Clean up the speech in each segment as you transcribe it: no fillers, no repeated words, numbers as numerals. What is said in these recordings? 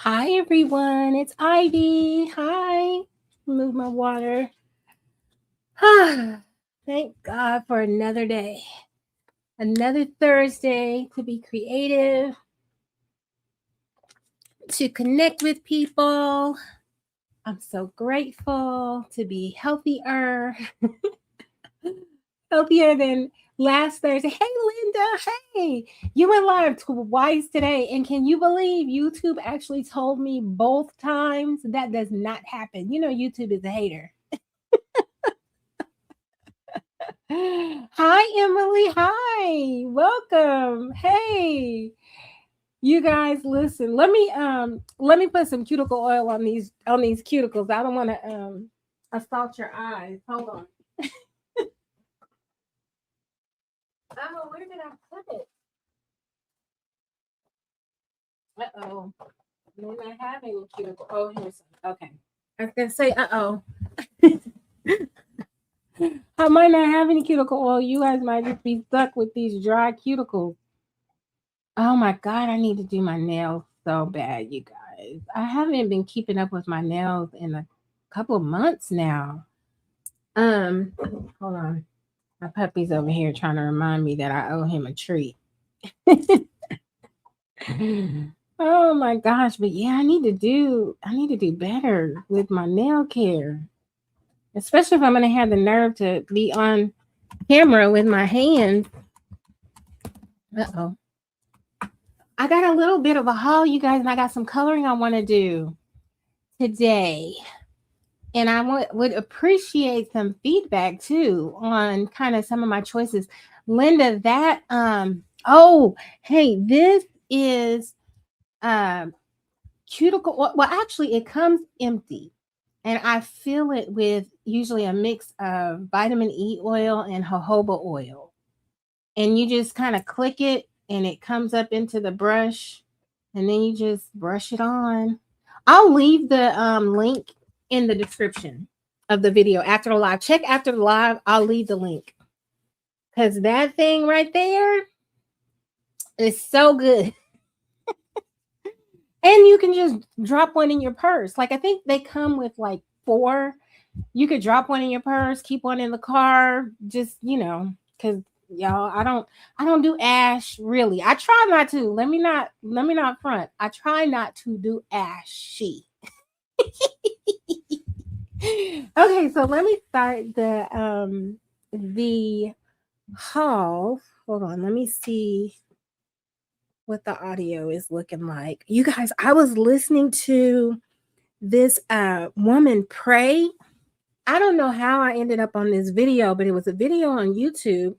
Hi everyone, it's Ivy. Hi. Move my water. Thank God for another day. Another Thursday to be creative, to connect with people. I'm so grateful to be healthier than last Thursday. Hey Linda, hey. You went live twice today, and can you believe YouTube actually told me both times that does not happen? You know, YouTube is a hater. Hi Emily. Hi. Welcome. Hey. You guys listen. Let me put some cuticle oil on these cuticles. I don't want to assault your eyes. Hold on. Oh, where did I put it? Uh-oh. May not have any cuticle. Oh, here's some. Okay. I was gonna say uh-oh. I might not have any cuticle oil. You guys might just be stuck with these dry cuticles. Oh my God, I need to do my nails so bad, you guys. I haven't been keeping up with my nails in a couple of months now. Um, Hold on. My puppy's over here trying to remind me that I owe him a treat. Oh my gosh, but yeah, I need to do better with my nail care. Especially if I'm gonna have the nerve to be on camera with my hands. Uh-oh. I got a little bit of a haul, you guys, and I got some coloring I want to do today. And I would appreciate some feedback too on kind of some of my choices. Linda, oh, hey, this is um cuticle well, actually it comes empty, and I fill it with usually a mix of vitamin E oil and jojoba oil. And you just kind of click it and it comes up into the brush, and then you just brush it on. I'll leave the link in the description of the video after the live. Check after the live. I'll leave the link because that thing right there is so good. And you can just drop one in your purse. Like, I think they come with like four. You could drop one in your purse, keep one in the car, just, because y'all, I don't do ash really. I try not to. Let me not front. I try not to do ashy. Okay, so let me start the haul. Hold on, let me see what the audio is looking like. You guys, I was listening to this woman pray. I don't know how I ended up on this video, but it was a video on YouTube,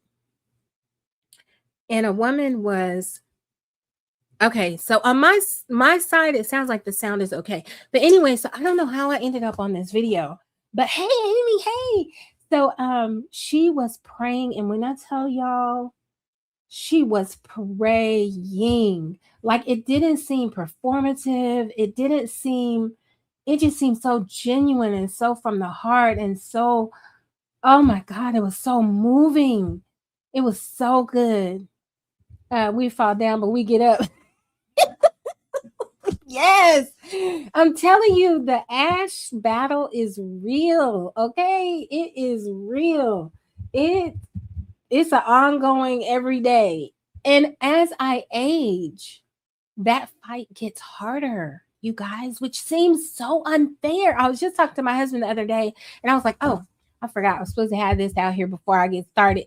and a woman was okay. So on my side, it sounds like the sound is okay. But anyway, so I don't know how I ended up on this video. But hey, Amy, hey. So she was praying, and when I tell y'all, she was praying. Like, it didn't seem performative. It just seemed so genuine and so from the heart, and so, oh my God, it was so moving. It was so good. We fall down, but we get up. Yes. I'm telling you, the ash battle is real. Okay. It is real. It it's an ongoing every day. And as I age, that fight gets harder, you guys, which seems so unfair. I was just talking to my husband the other day, and I was like, oh, I forgot I was supposed to have this out here before I get started.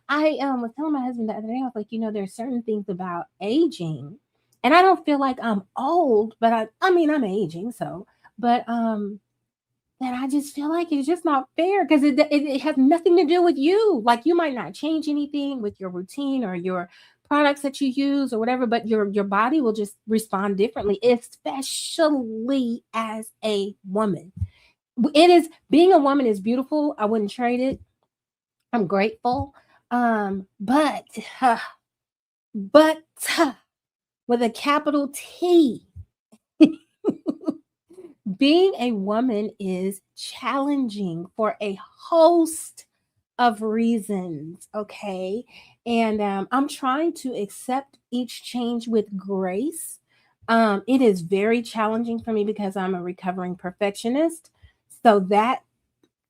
I was telling my husband the other day, I was like, there's certain things about aging, and I don't feel like I'm old, but I mean, I'm aging, so, but that I just feel like it's just not fair because it has nothing to do with you. Like, you might not change anything with your routine or your products that you use or whatever, but your body will just respond differently, especially as a woman. It is Being a woman is beautiful. I wouldn't trade it. I'm grateful. But but with a capital T. Being a woman is challenging for a host of reasons, okay? And I'm trying to accept each change with grace. It is very challenging for me because I'm a recovering perfectionist. So that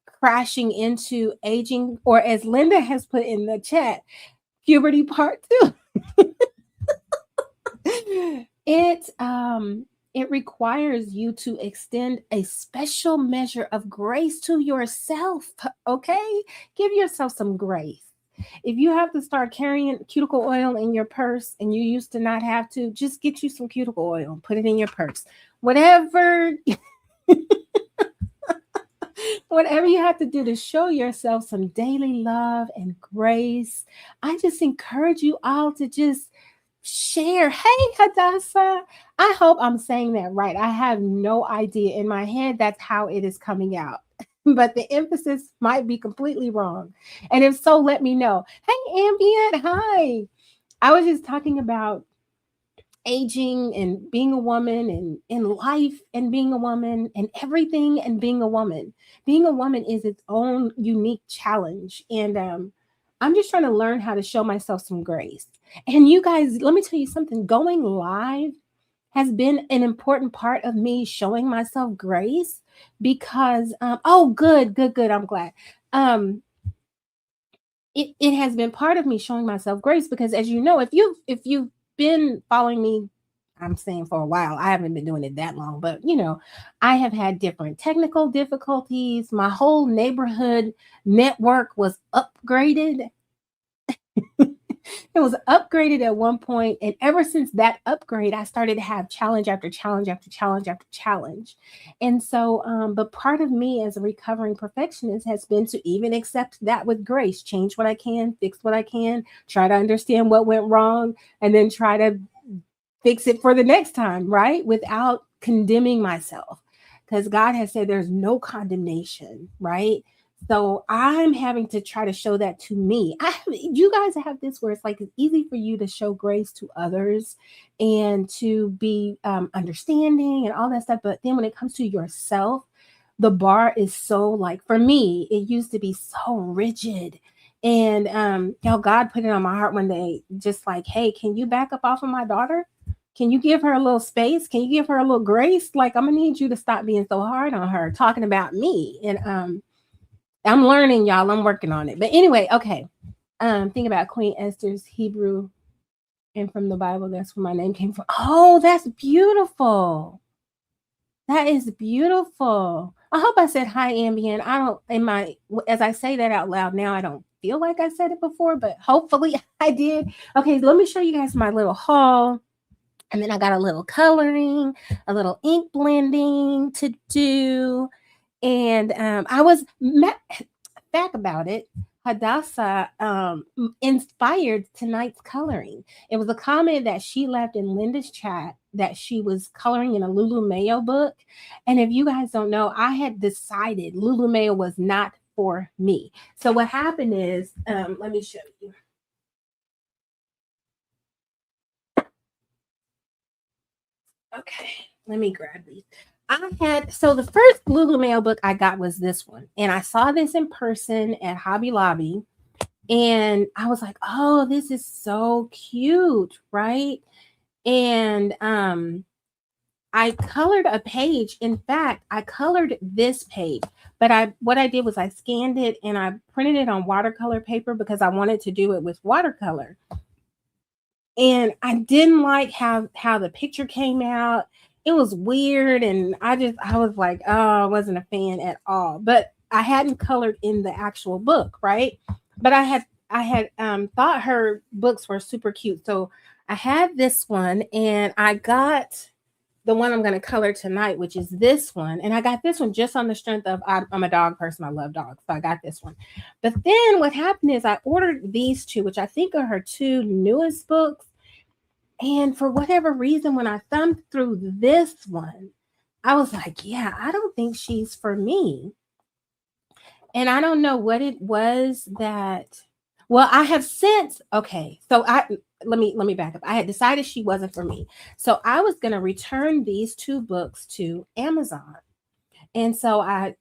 crashing into aging, or as Linda has put in the chat, puberty part two. It requires you to extend a special measure of grace to yourself. Okay, give yourself some grace. If you have to start carrying cuticle oil in your purse and you used to not have to, just get you some cuticle oil, put it in your purse. Whatever whatever you have to do to show yourself some daily love and grace. I just encourage you all to just share. Hey, Hadassah. I hope I'm saying that right. I have no idea. In my head, that's how it is coming out. But the emphasis might be completely wrong. And if so, let me know. Hey, Ambient. Hi. I was just talking about aging and being a woman and in life and being a woman and everything and being a woman. Being a woman is its own unique challenge. And I'm just trying to learn how to show myself some grace. And you guys, let me tell you something, going live has been an important part of me showing myself grace because, oh, good. I'm glad. It has been part of me showing myself grace because, as you know, if you've been following me, I'm saying for a while, I haven't been doing it that long, but I have had different technical difficulties. My whole neighborhood network was upgraded. It was upgraded at one point, and ever since that upgrade, I started to have challenge after challenge after challenge after challenge. And so, but part of me as a recovering perfectionist has been to even accept that with grace, change what I can, fix what I can, try to understand what went wrong, and then try to fix it for the next time, right? Without condemning myself. Because God has said there's no condemnation, right? So I'm having to try to show that to me. You guys have this where it's like it's easy for you to show grace to others and to be understanding and all that stuff. But then when it comes to yourself, the bar is so, like, for me, it used to be so rigid. And God put it on my heart one day, just like, hey, can you back up off of my daughter? Can you give her a little space? Can you give her a little grace? Like, I'm gonna need you to stop being so hard on her, talking about me. And I'm learning, y'all. I'm working on it. But anyway, okay. Think about Queen Esther's Hebrew, and from the Bible, that's where my name came from. Oh, that's beautiful. That is beautiful. I hope I said hi, Ambient. I don't, as I say that out loud now, I don't feel like I said it before, but hopefully I did. Okay, let me show you guys my little haul. And then I got a little coloring, a little ink blending to do. And I was back about it. Hadassah inspired tonight's coloring. It was a comment that she left in Linda's chat that she was coloring in a Lulu Mayo book. And if you guys don't know, I had decided Lulu Mayo was not for me. So what happened is, let me show you. Okay, let me grab these. So the first Lulu Mayo book I got was this one, and I saw this in person at Hobby Lobby, and I was like, oh, this is so cute, right? And I colored a page. In fact, I colored this page, but what I did was I scanned it and I printed it on watercolor paper because I wanted to do it with watercolor. And I didn't like how the picture came out. It was weird, and I was like, oh, I wasn't a fan at all. But I hadn't colored in the actual book, right? But I had thought her books were super cute. So I had this one, and I got the one I'm going to color tonight, which is this one. And I got this one just on the strength of I'm a dog person. I love dogs. So I got this one. But then what happened is I ordered these two, which I think are her two newest books. And for whatever reason, when I thumbed through this one, I was like, yeah, I don't think she's for me. And I don't know what it was that, well, I have since, okay, so let me back up. I had decided she wasn't for me. So I was going to return these two books to Amazon. And so I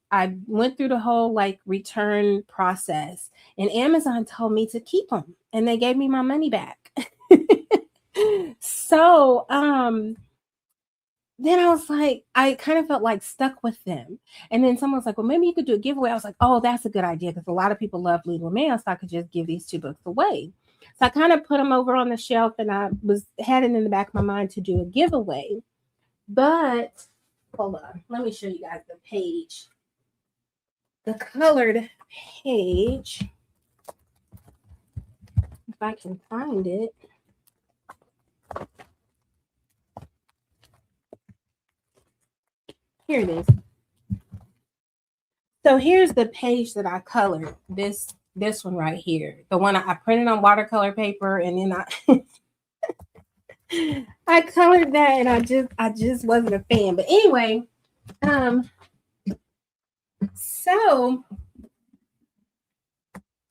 went through the whole like return process, and Amazon told me to keep them, and they gave me my money back. So then I was like, I kind of felt like stuck with them. And then someone was like, well, maybe you could do a giveaway. I was like, oh, that's a good idea because a lot of people love Lulu Mail, so I could just give these 2 books away. So I kind of put them over on the shelf, and I was had it in the back of my mind to do a giveaway. But hold on, let me show you guys the page, the colored page, if I can find it. Here it is. So here's the page that I colored. This one right here, the one I printed on watercolor paper, and then I colored that, and I just wasn't a fan. But anyway, so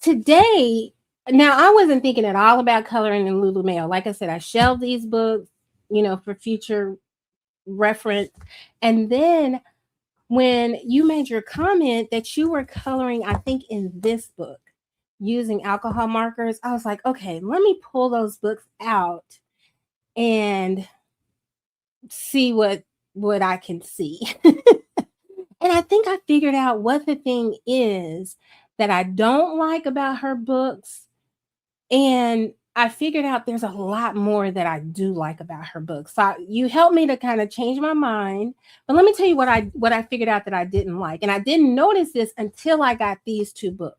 today, now I wasn't thinking at all about coloring in Lulu Mail. Like I said, I shelved these books, for future reference. And then when you made your comment that you were coloring, I think in this book using alcohol markers, I was like, okay, let me pull those books out and see what I can see. And I think I figured out what the thing is that I don't like about her books. And I figured out there's a lot more that I do like about her books. So you helped me to kind of change my mind. But let me tell you what I figured out that I didn't like. And I didn't notice this until I got these 2 books.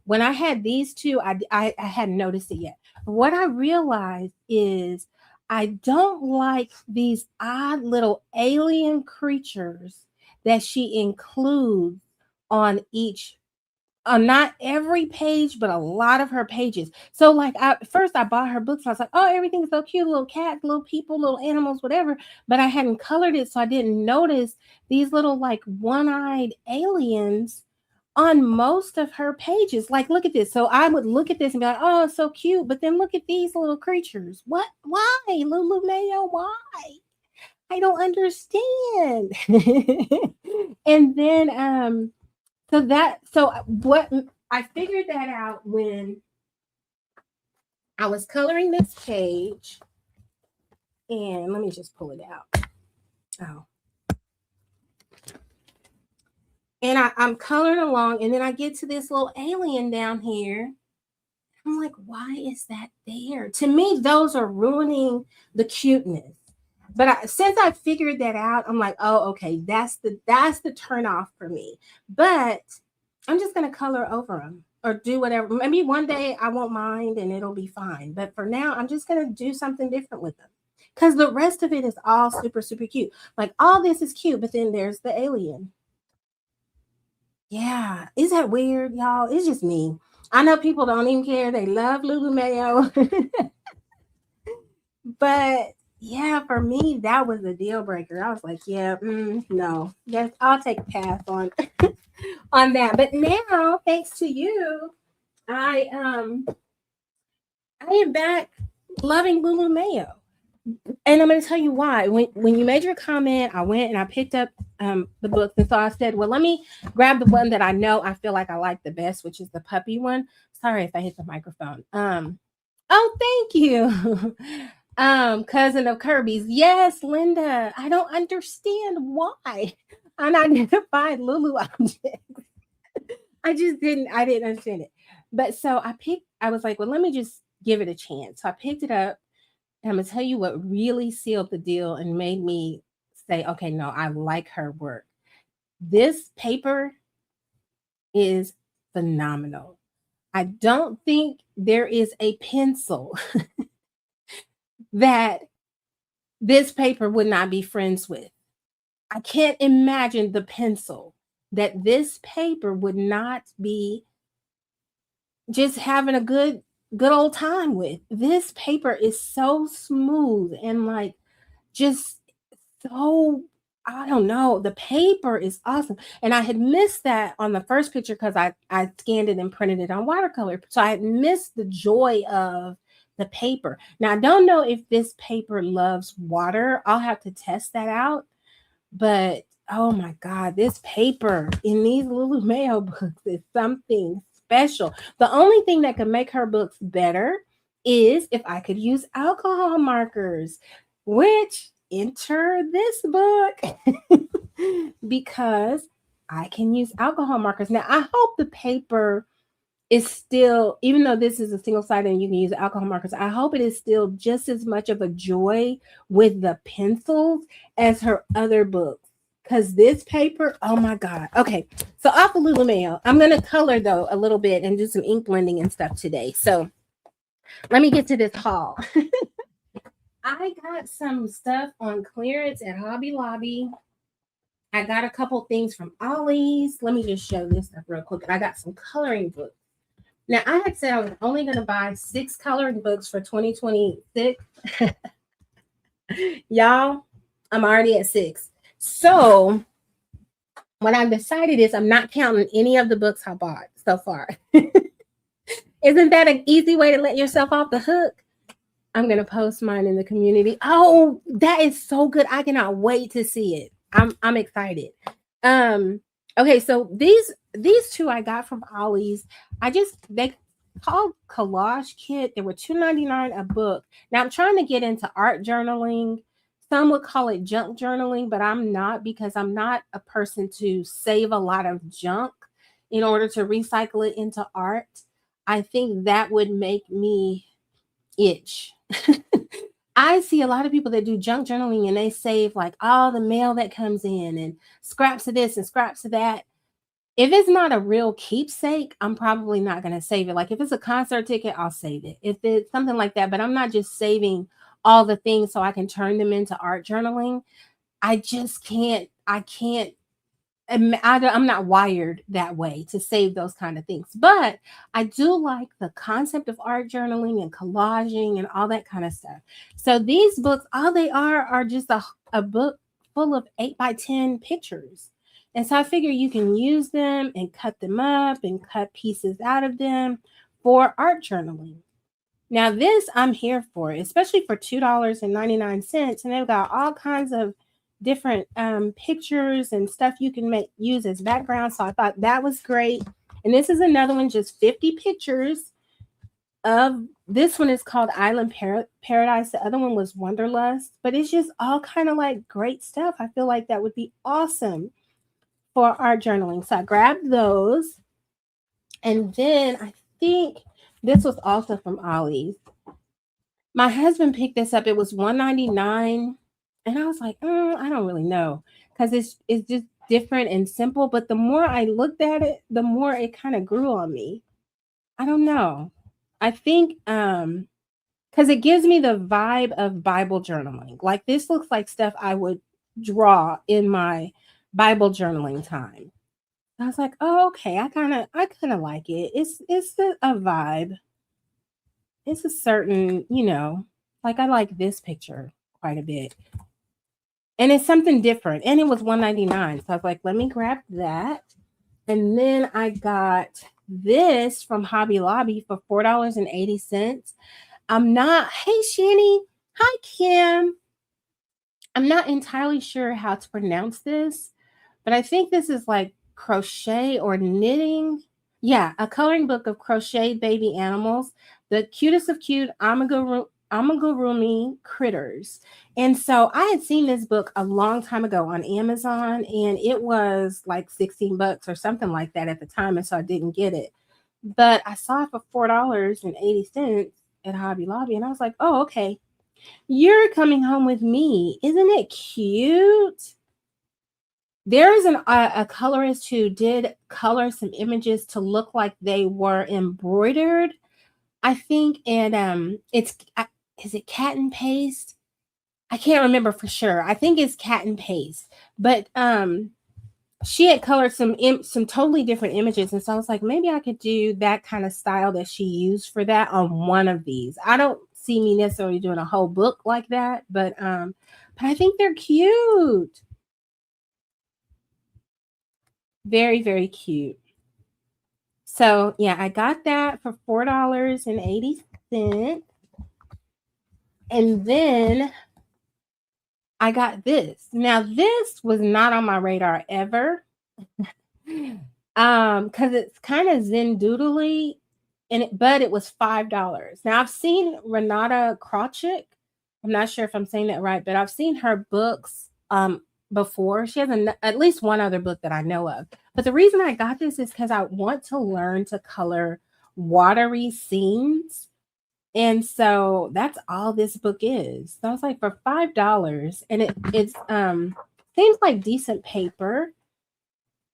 When I had these 2, I hadn't noticed it yet. What I realized is I don't like these odd little alien creatures that she includes on each, not every page, but a lot of her pages. So like first I bought her books. I was like, oh, everything's so cute, little cats, little people, little animals, whatever. But I hadn't colored it, so I didn't notice these little like one-eyed aliens on most of her pages. Like, look at this. So I would look at this and be like, oh, it's so cute. But then look at these little creatures. What? Why? Lulu Mayo, why? I don't understand. And then so what I figured that out when I was coloring this page. And let me just pull it out. Oh. And I'm coloring along, and then I get to this little alien down here. I'm like, why is that there? To me, those are ruining the cuteness. But since I figured that out, I'm like, oh, okay, that's the turn off for me. But I'm just gonna color over them or do whatever. Maybe one day I won't mind and it'll be fine. But for now, I'm just gonna do something different with them because the rest of it is all super, super cute. Like all this is cute, but then there's the alien. Yeah, is that weird, y'all? It's just me. I know people don't even care. They love Lulu Mayo. But yeah, for me, that was a deal breaker. I was like, yeah, no, yes, I'll take a pass on on that. But now, thanks to you, I am back loving Lulu Mayo. And I'm going to tell you why. When you made your comment, I went and I picked up the books. And so I said, well, let me grab the one that I know I feel like I like the best, which is the puppy one. Sorry if I hit the microphone. Oh, thank you. Cousin of Kirby's. Yes, Linda. I don't understand why unidentified Lulu objects. I didn't understand it. But so I was like, well, let me just give it a chance. So I picked it up. And I'm gonna tell you what really sealed the deal and made me say, okay, no, I like her work. This paper is phenomenal. I don't think there is a pencil that this paper would not be friends with. I can't imagine the pencil that this paper would not be just having a good old time with. This paper is so smooth and like just so, I don't know, the paper is awesome. And I had missed that on the first picture because I scanned it and printed it on watercolor. So I had missed the joy of the paper. Now I don't know if this paper loves water. I'll have to test that out. But oh my God, this paper in these Lulu Mayo books is something special. The only thing that could make her books better is if I could use alcohol markers, which enter this book because I can use alcohol markers. Now, I hope the paper is still, even though this is a single sided and you can use alcohol markers, I hope it is still just as much of a joy with the pencils as her other books. Because this paper, oh my God. Okay, so off of Lululemon, I'm going to color though a little bit and do some ink blending and stuff today. So let me get to this haul. I got some stuff on clearance at Hobby Lobby. I got a couple things from Ollie's. Let me just show this stuff real quick. I got some coloring books. Now, I had said I was only going to buy 6 coloring books for 2026. Y'all, I'm already at 6. So, what I've decided is I'm not counting any of the books I bought so far. Isn't that an easy way to let yourself off the hook? I'm going to post mine in the community. Oh, that is so good. I cannot wait to see it. I'm excited. Okay, so these two I got from Ollie's. They called collage kit. They were $2.99 a book. Now I'm trying to get into art journaling. Some would call it junk journaling, but I'm not, because I'm not a person to save a lot of junk in order to recycle it into art. I think that would make me itch. I see a lot of people that do junk journaling and they save like all the mail that comes in and scraps of this and scraps of that. If it's not a real keepsake, I'm probably not going to save it. Like if it's a concert ticket, I'll save it. If it's something like that, but I'm not just saving all the things so I can turn them into art journaling. I just can't. I'm not wired that way to save those kind of things. But I do like the concept of art journaling and collaging and all that kind of stuff. So these books, all they are just a book full of 8x10 pictures. And so I figure you can use them and cut them up and cut pieces out of them for art journaling. Now this I'm here for, especially for $2.99. And they've got all kinds of different pictures and stuff you can use as background. So I thought that was great. And this is another one, just 50 pictures of, this one is called Island Paradise. The other one was Wanderlust, but it's just all kind of like great stuff. I feel like that would be awesome for art journaling. So I grabbed those. And then I think this was also from Ollie's. My husband picked this up. It was $1.99. And I was like, I don't really know, because it's just different and simple. But the more I looked at it, the more it kind of grew on me. I don't know. I think because it gives me the vibe of Bible journaling. Like this looks like stuff I would draw in my Bible journaling time. I was like, oh, okay. I kind of like it. It's a vibe. It's a certain, like I like this picture quite a bit. And it's something different. And it was $1.99. So I was like, let me grab that. And then I got this from Hobby Lobby for $4.80. Hey, Shani. Hi, Kim. I'm not entirely sure how to pronounce this, but I think this is like crochet or knitting. Yeah, a coloring book of crocheted baby animals. The cutest of cute amigurumi critters. And so I had seen this book a long time ago on Amazon, and it was like $16 or something like that at the time, and so I didn't get it. But I saw it for $4.80 at Hobby Lobby, and I was like, oh, okay. You're coming home with me. Isn't it cute? There is a colorist who did color some images to look like they were embroidered, I think, and is it Cat and Paste? I can't remember for sure. I think it's Cat and Paste, but she had colored some totally different images, and so I was like, maybe I could do that kind of style that she used for that on one of these. I don't see me necessarily doing a whole book like that, but I think they're cute. Very, very cute. So yeah, I got that for $4.80. And then I got this. Now, this was not on my radar ever. Because it's kind of Zen doodly, but it was $5. Now I've seen Renata Krawczyk I'm not sure if I'm saying that right, but I've seen her books before. She has at least one other book that I know of. But the reason I got this is because I want to learn to color watery scenes. And so that's all this book is. So I was like, for $5, and it's seems like decent paper.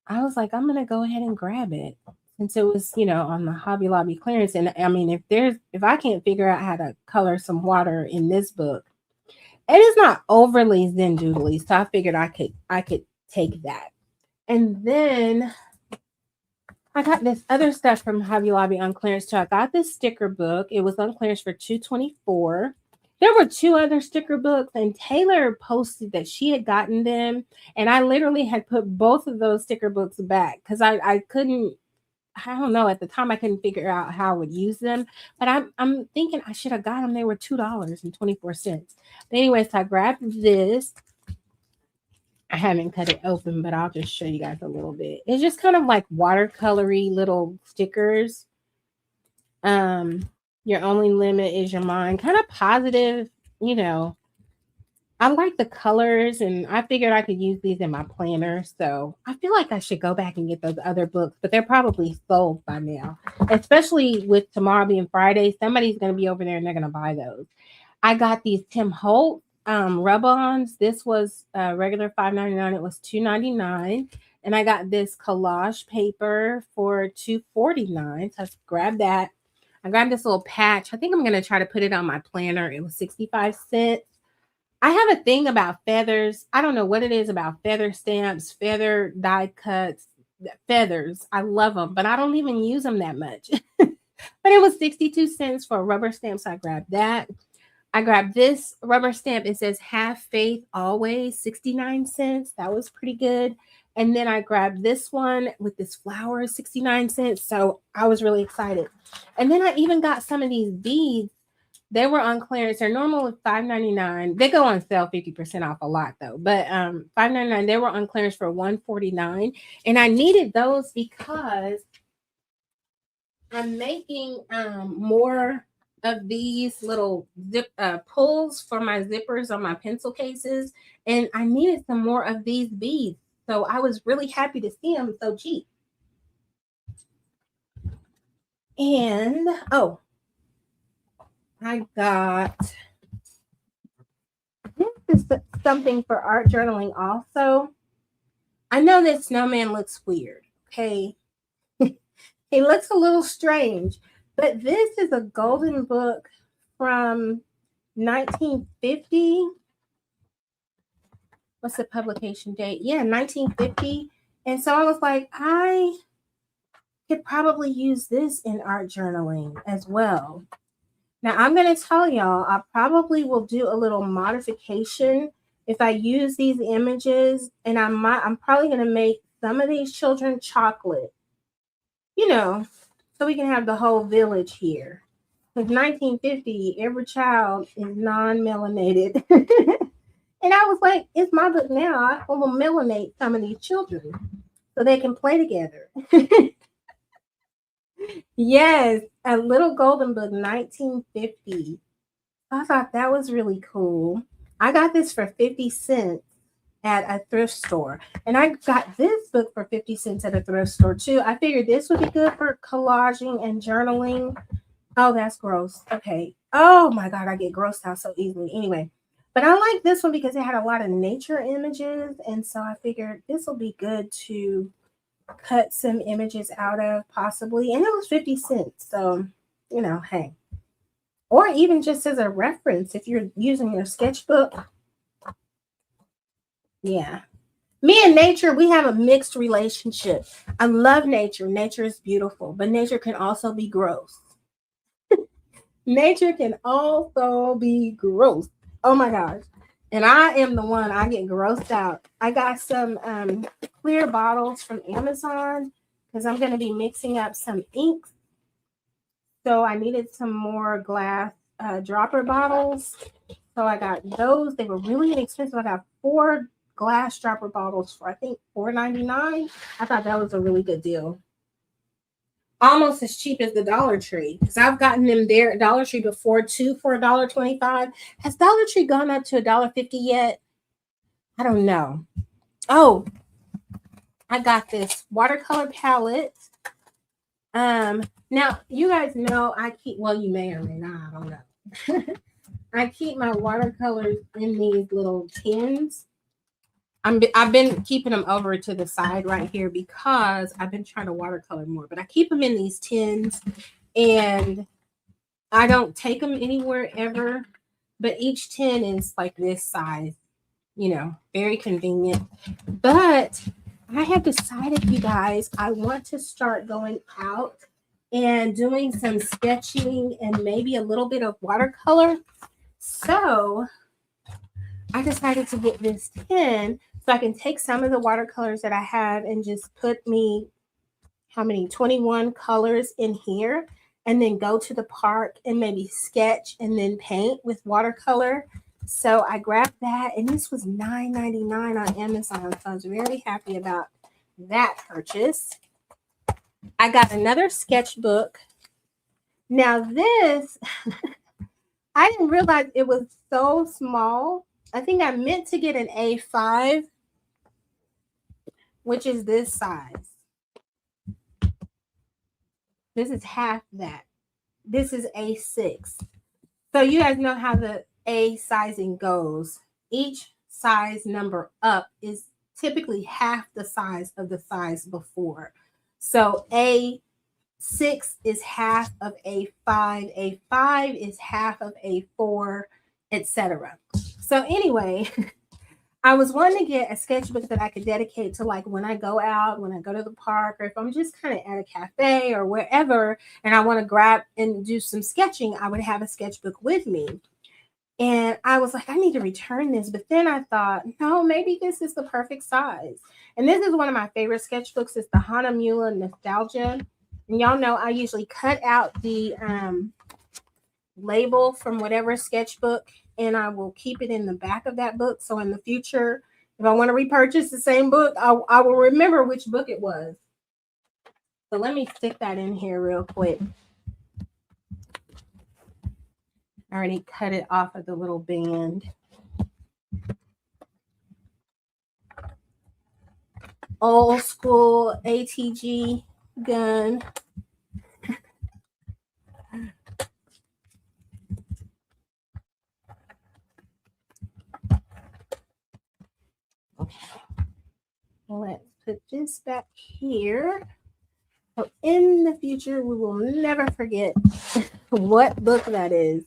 I was like, I'm gonna go ahead and grab it since it was, on the Hobby Lobby clearance. And I mean, if I can't figure out how to color some water in this book, it is not overly zen doodly, so I figured I could take that. And then I got this other stuff from Hobby Lobby on clearance too. I got this sticker book. It was on clearance for $2.24. There were two other sticker books, and Taylor posted that she had gotten them, and I literally had put both of those sticker books back because I couldn't. I don't know. At the time, I couldn't figure out how I would use them, but I'm thinking I should have got them. They were $2.24. But anyways, so I grabbed this. I haven't cut it open, but I'll just show you guys a little bit. It's just kind of like watercolory little stickers. Your only limit is your mind. Kind of positive, I like the colors, and I figured I could use these in my planner. So I feel like I should go back and get those other books, but they're probably sold by now. Especially with tomorrow being Friday, somebody's going to be over there and they're going to buy those. I got these Tim Holt rub-ons. This was regular $5.99. It was $2.99. And I got this collage paper for $2.49. So I grabbed that. I grabbed this little patch. I think I'm going to try to put it on my planner. It was 65 cents. I have a thing about feathers. I don't know what it is about feather stamps, feather die cuts, feathers. I love them, but I don't even use them that much. But it was 62 cents for a rubber stamp, so I grabbed that. I grabbed this rubber stamp. It says "Have Faith Always," 69 cents. That was pretty good. And then I grabbed this one with this flower, 69 cents. So I was really excited. And then I even got some of these beads. They were on clearance. They're normally $5.99. They go on sale 50% off a lot though. But $5.99. They were on clearance for $149. And I needed those because I'm making more of these little zip pulls for my zippers on my pencil cases, and I needed some more of these beads. So I was really happy to see them so cheap. And I got this is something for art journaling also. I know that snowman looks weird, okay? He looks a little strange, but this is a golden book from 1950. What's the publication date? Yeah, 1950. And so I was like, I could probably use this in art journaling as well. Now I'm going to tell y'all, I probably will do a little modification if I use these images, and I'm probably going to make some of these children chocolate, so we can have the whole village here. Because 1950, every child is non-melanated. And I was like, it's my book now. I will melanate some of these children so they can play together. Yes, a little golden book, 1950. I thought that was really cool. I got this for 50 cents at a thrift store. And I got this book for 50 cents at a thrift store too. I figured this would be good for collaging and journaling. Oh, that's gross. Okay. Oh my God, I get grossed out so easily. Anyway, but I like this one because it had a lot of nature images. And so I figured this will be good to cut some images out of possibly. And it was 50 cents. So, hey. Or even just as a reference, if you're using your sketchbook. Yeah. Me and nature, we have a mixed relationship. I love nature. Nature is beautiful, but nature can also be gross. Nature can also be gross. Oh my gosh. And I am the one, I get grossed out. I got some clear bottles from Amazon because I'm going to be mixing up some inks. So I needed some more glass dropper bottles. So I got those. They were really inexpensive. I got 4 glass dropper bottles for I think $4.99. I thought that was a really good deal. almost as cheap as the Dollar Tree. Because I've gotten them there at Dollar Tree before too for $1.25. Has Dollar Tree gone up to $1.50 yet? I don't know. Oh, I got this watercolor palette. Now you guys know I keep, well, you may or may not, I don't know. I keep my watercolors in these little tins. I've been keeping them over to the side right here because I've been trying to watercolor more, but I keep them in these tins and I don't take them anywhere ever. But each tin is like this size, very convenient. But I have decided, you guys, I want to start going out and doing some sketching and maybe a little bit of watercolor. So I decided to get this tin so I can take some of the watercolors that I have and just put me, 21 colors in here, and then go to the park and maybe sketch and then paint with watercolor. So I grabbed that, and this was $9.99 on Amazon. So I was very happy about that purchase. I got another sketchbook. Now this, I didn't realize it was so small. I think I meant to get an A5, which is this size. This is half that. This is A6. So you guys know how the A sizing goes. Each size number up is typically half the size of the size before. So A6 is half of A5, A5 is half of A4, etc. So anyway, I was wanting to get a sketchbook that I could dedicate to, like, when I go out, when I go to the park, or if I'm just kind of at a cafe or wherever and I want to grab and do some sketching, I would have a sketchbook with me. And I was like, I need to return this. But then I thought, no, maybe this is the perfect size. And this is one of my favorite sketchbooks. It's the Hahnemuhle Nostalgia. And y'all know I usually cut out the label from whatever sketchbook, and I will keep it in the back of that book. So in the future, if I want to repurchase the same book, I will remember which book it was. So let me stick that in here real quick. I already cut it off of the little band. Old school ATG gun. Okay. Let's put this back here. So in the future, we will never forget what book that is.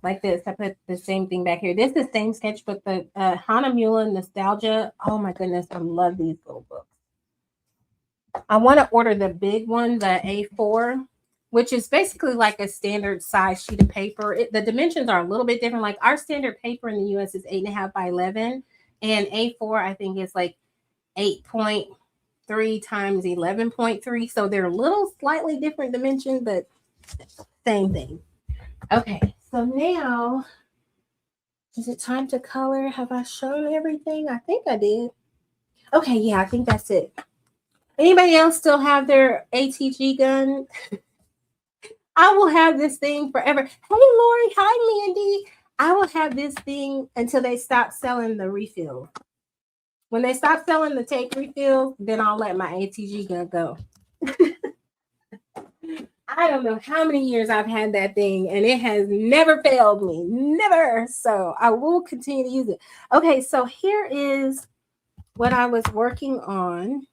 Like this, I put the same thing back here. This is the same sketchbook, the Hahnemuhle Nostalgia. Oh my goodness, I love these little books. I want to order the big one, the A4, which is basically like a standard size sheet of paper. The dimensions are a little bit different. Like our standard paper in the US is 8.5 by 11, and A4 I think is like 8.3 times 11.3. So they're a little slightly different dimensions, but same thing. Okay, so now is it time to color? Have I shown everything? I think I did. Okay, yeah, I think that's it. Anybody else still have their ATG gun? I will have this thing forever. Hey, Lori. Hi, Mandy. I will have this thing until they stop selling the refill. When they stop selling the take refill, then I'll let my ATG gun go. I don't know how many years I've had that thing, and it has never failed me. Never. So I will continue to use it. Okay, so here is what I was working on.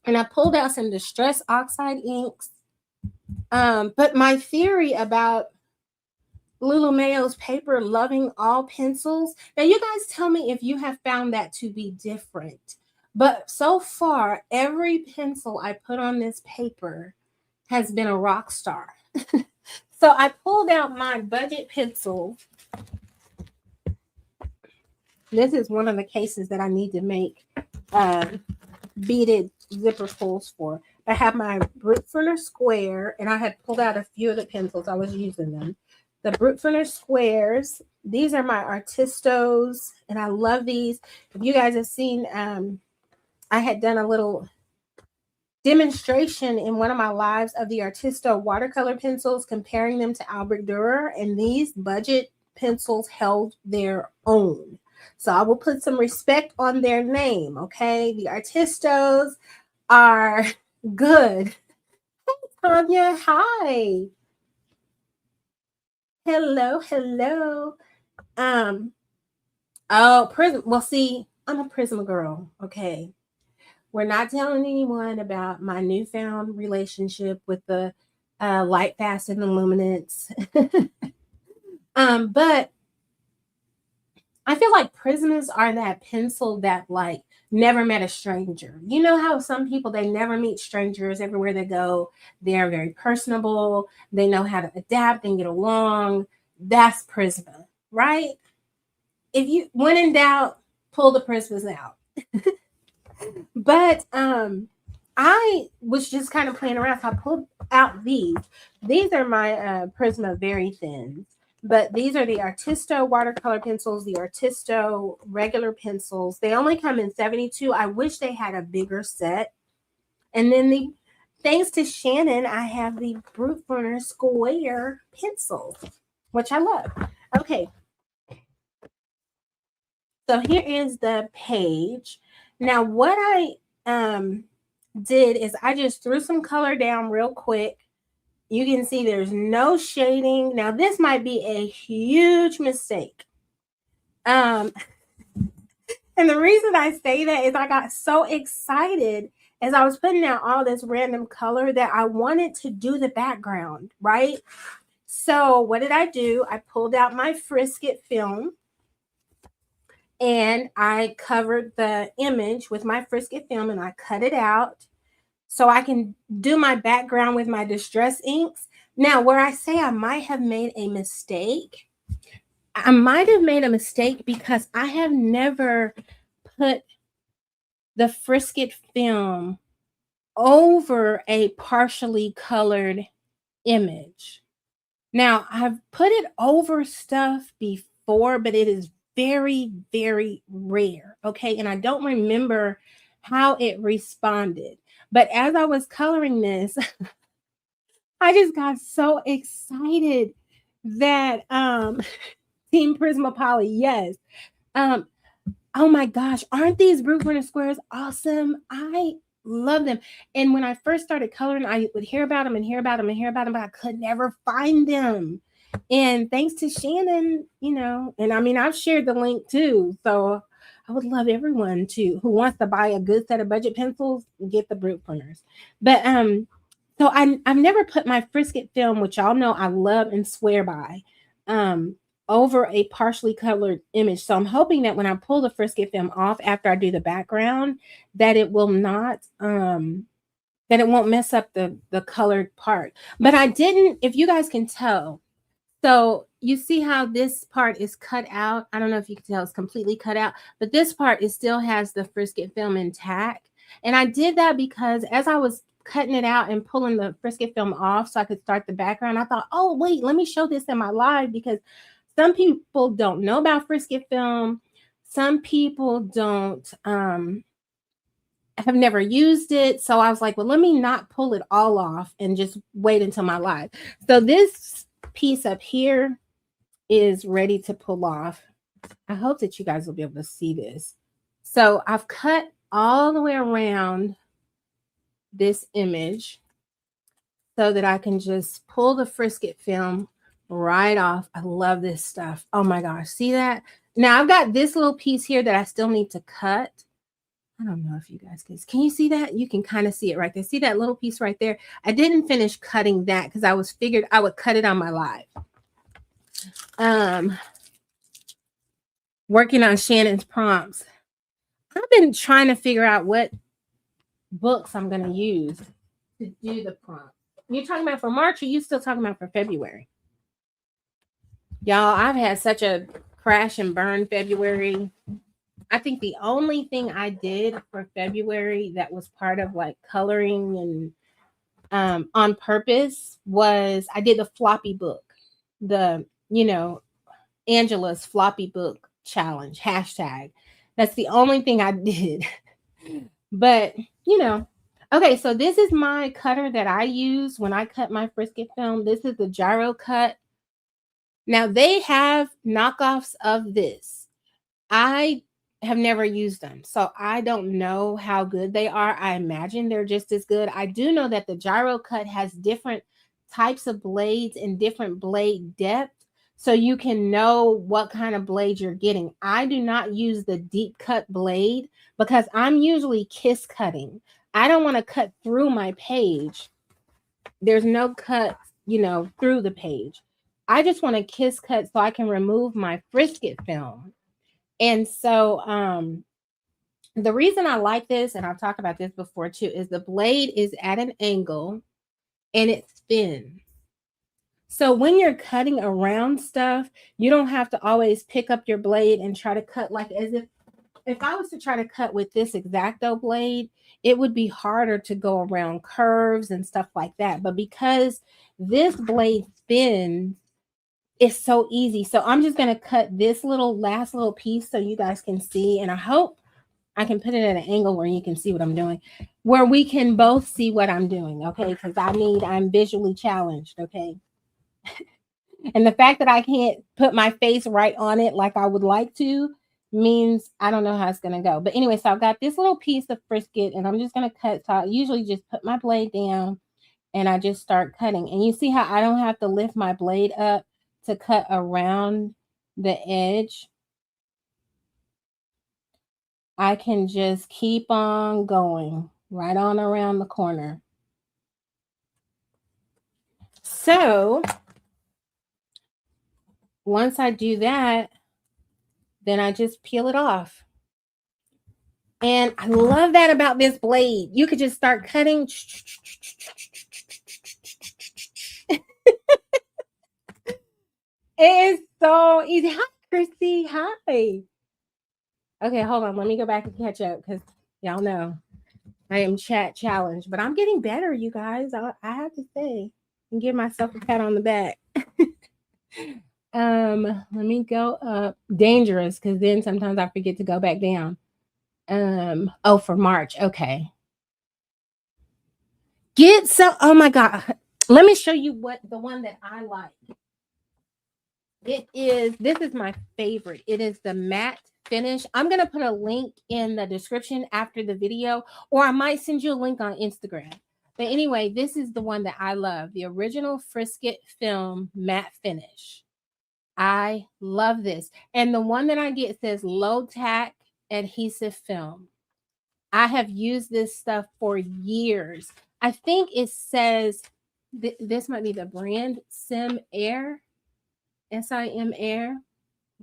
And I pulled out some Distress Oxide inks. But my theory about Lulu Mayo's paper loving all pencils. Now, you guys tell me if you have found that to be different. But so far, every pencil I put on this paper has been a rock star. So I pulled out my budget pencil. This is one of the cases that I need to make beaded zipper pulls for. I have my Brutfuner Square, and I had pulled out a few of the pencils. I was using them. The Brutfuner Squares. These are my Artistos, and I love these. If you guys have seen, I had done a little demonstration in one of my lives of the Artisto watercolor pencils, comparing them to Albrecht Dürer, and these budget pencils held their own. So I will put some respect on their name, okay? The Artistos are good. Tanya, hi. Hello, hello. Oh, Prism. Well, see, I'm a Prism girl, okay? We're not telling anyone about my newfound relationship with the light fast and the luminance. But I feel like Prisms are that pencil that like never met a stranger. You know how some people, they never meet strangers everywhere they go. They're very personable. They know how to adapt and get along. That's Prisma, right? If you, when in doubt, pull the Prismas out. But I was just kind of playing around. So I pulled out these. These are my Prisma Very Thins. But these are the Artisto watercolor pencils, the Artisto regular pencils. They only come in 72. I wish they had a bigger set. And then thanks to Shannon, I have the Brute Burner Square pencils, which I love. Okay. So here is the page. Now, what I did is I just threw some color down real quick. You can see there's no shading. Now, this might be a huge mistake. And the reason I say that is I got so excited as I was putting out all this random color that I wanted to do the background, right? So what did I do? I pulled out my Frisket film and I covered the image with my Frisket film and I cut it out so I can do my background with my Distress inks. Now, where I say I might have made a mistake, I might have made a mistake because I have never put the Frisket film over a partially colored image. Now, I've put it over stuff before, but it is very, very rare. Okay. And I don't remember how it responded. But as I was coloring this, I just got so excited that Team Prisma Poly, yes. Oh my gosh, aren't these Brute Burner squares awesome? I love them. And when I first started coloring, I would hear about them and hear about them and hear about them, but I could never find them. And thanks to Shannon, you know, and I mean, I've shared the link too. So I would love everyone to who wants to buy a good set of budget pencils, get the Brute Burners. But so I've never put my Frisket film, which y'all know I love and swear by, over a partially colored image. So I'm hoping that when I pull the Frisket film off after I do the background, that it will not that it won't mess up the colored part. But I didn't, if you guys can tell. So you see how this part is cut out. I don't know if you can tell it's completely cut out, but this part is still has the Frisket film intact. And I did that because as I was cutting it out and pulling the Frisket film off so I could start the background, I thought, oh, wait, let me show this in my live because some people don't know about Frisket film. Some people don't have never used it. So I was like, well, let me not pull it all off and just wait until my live. So this piece up here is ready to pull off. I hope that you guys will be able to see this. So I've cut all the way around this image so that I can just pull the Frisket film right off. I love this stuff. Oh my gosh, see that? Now I've got this little piece here that I still need to cut. I don't know if you guys can you see that? You can kind of see it right there. See that little piece right there? I didn't finish cutting that because I was figured I would cut it on my live. Working on Shannon's prompts. I've been trying to figure out what books I'm going to use to do the prompt. You're talking about for March or you still talking about for February? Y'all, I've had such a crash and burn February. I think the only thing I did for February that was part of like coloring and on purpose was I did the floppy book, the, you know, Angela's floppy book challenge, hashtag. That's the only thing I did. But, you know, Okay, so this is my cutter that I use when I cut my Frisket film. This is the Gyro Cut. Now they have knockoffs of this. I have never used them, so I don't know how good they are. I imagine they're just as good. I do know that the Gyro Cut has different types of blades and different blade depth, so you can know what kind of blade you're getting. I do not use the deep cut blade because I'm usually kiss cutting. I don't want to cut through my page. There's no cut, through the page. I just want to kiss cut so I can remove my Frisket film. And so the reason I like this, and I've talked about this before too, is the blade is at an angle and it's thin. So when you're cutting around stuff, you don't have to always pick up your blade and try to cut like as if I was to try to cut with this X-Acto blade, it would be harder to go around curves and stuff like that. But because this blade thins, it's so easy. So I'm just going to cut this last little piece so you guys can see. And I hope I can put it at an angle where you can see what I'm doing, where we can both see what I'm doing. Okay. Because I'm visually challenged. Okay. And the fact that I can't put my face right on it like I would like to means I don't know how it's going to go. But anyway, so I've got this little piece of Frisket and I'm just going to cut. So I usually just put my blade down and I just start cutting. And you see how I don't have to lift my blade up to cut around the edge. I can just keep on going right on around the corner. So once I do that, then I just peel it off. And I love that about this blade. You could just start cutting. It is so easy. Hi, Christy. Hi. Okay, hold on. Let me go back and catch up because y'all know I am chat challenged, but I'm getting better, you guys. I have to say, and give myself a pat on the back. Let me go up. Dangerous, because then sometimes I forget to go back down. Oh, for March. Okay. Oh my God. Let me show you the one that I like. This is my favorite. It is the matte finish. I'm going to put a link in the description after the video, or I might send you a link on Instagram. But anyway, this is the one that I love, the original Frisket film matte finish. I love this. And the one that I get says low tack adhesive film. I have used this stuff for years. I think it says, this might be the brand Sim Air. SIM Air.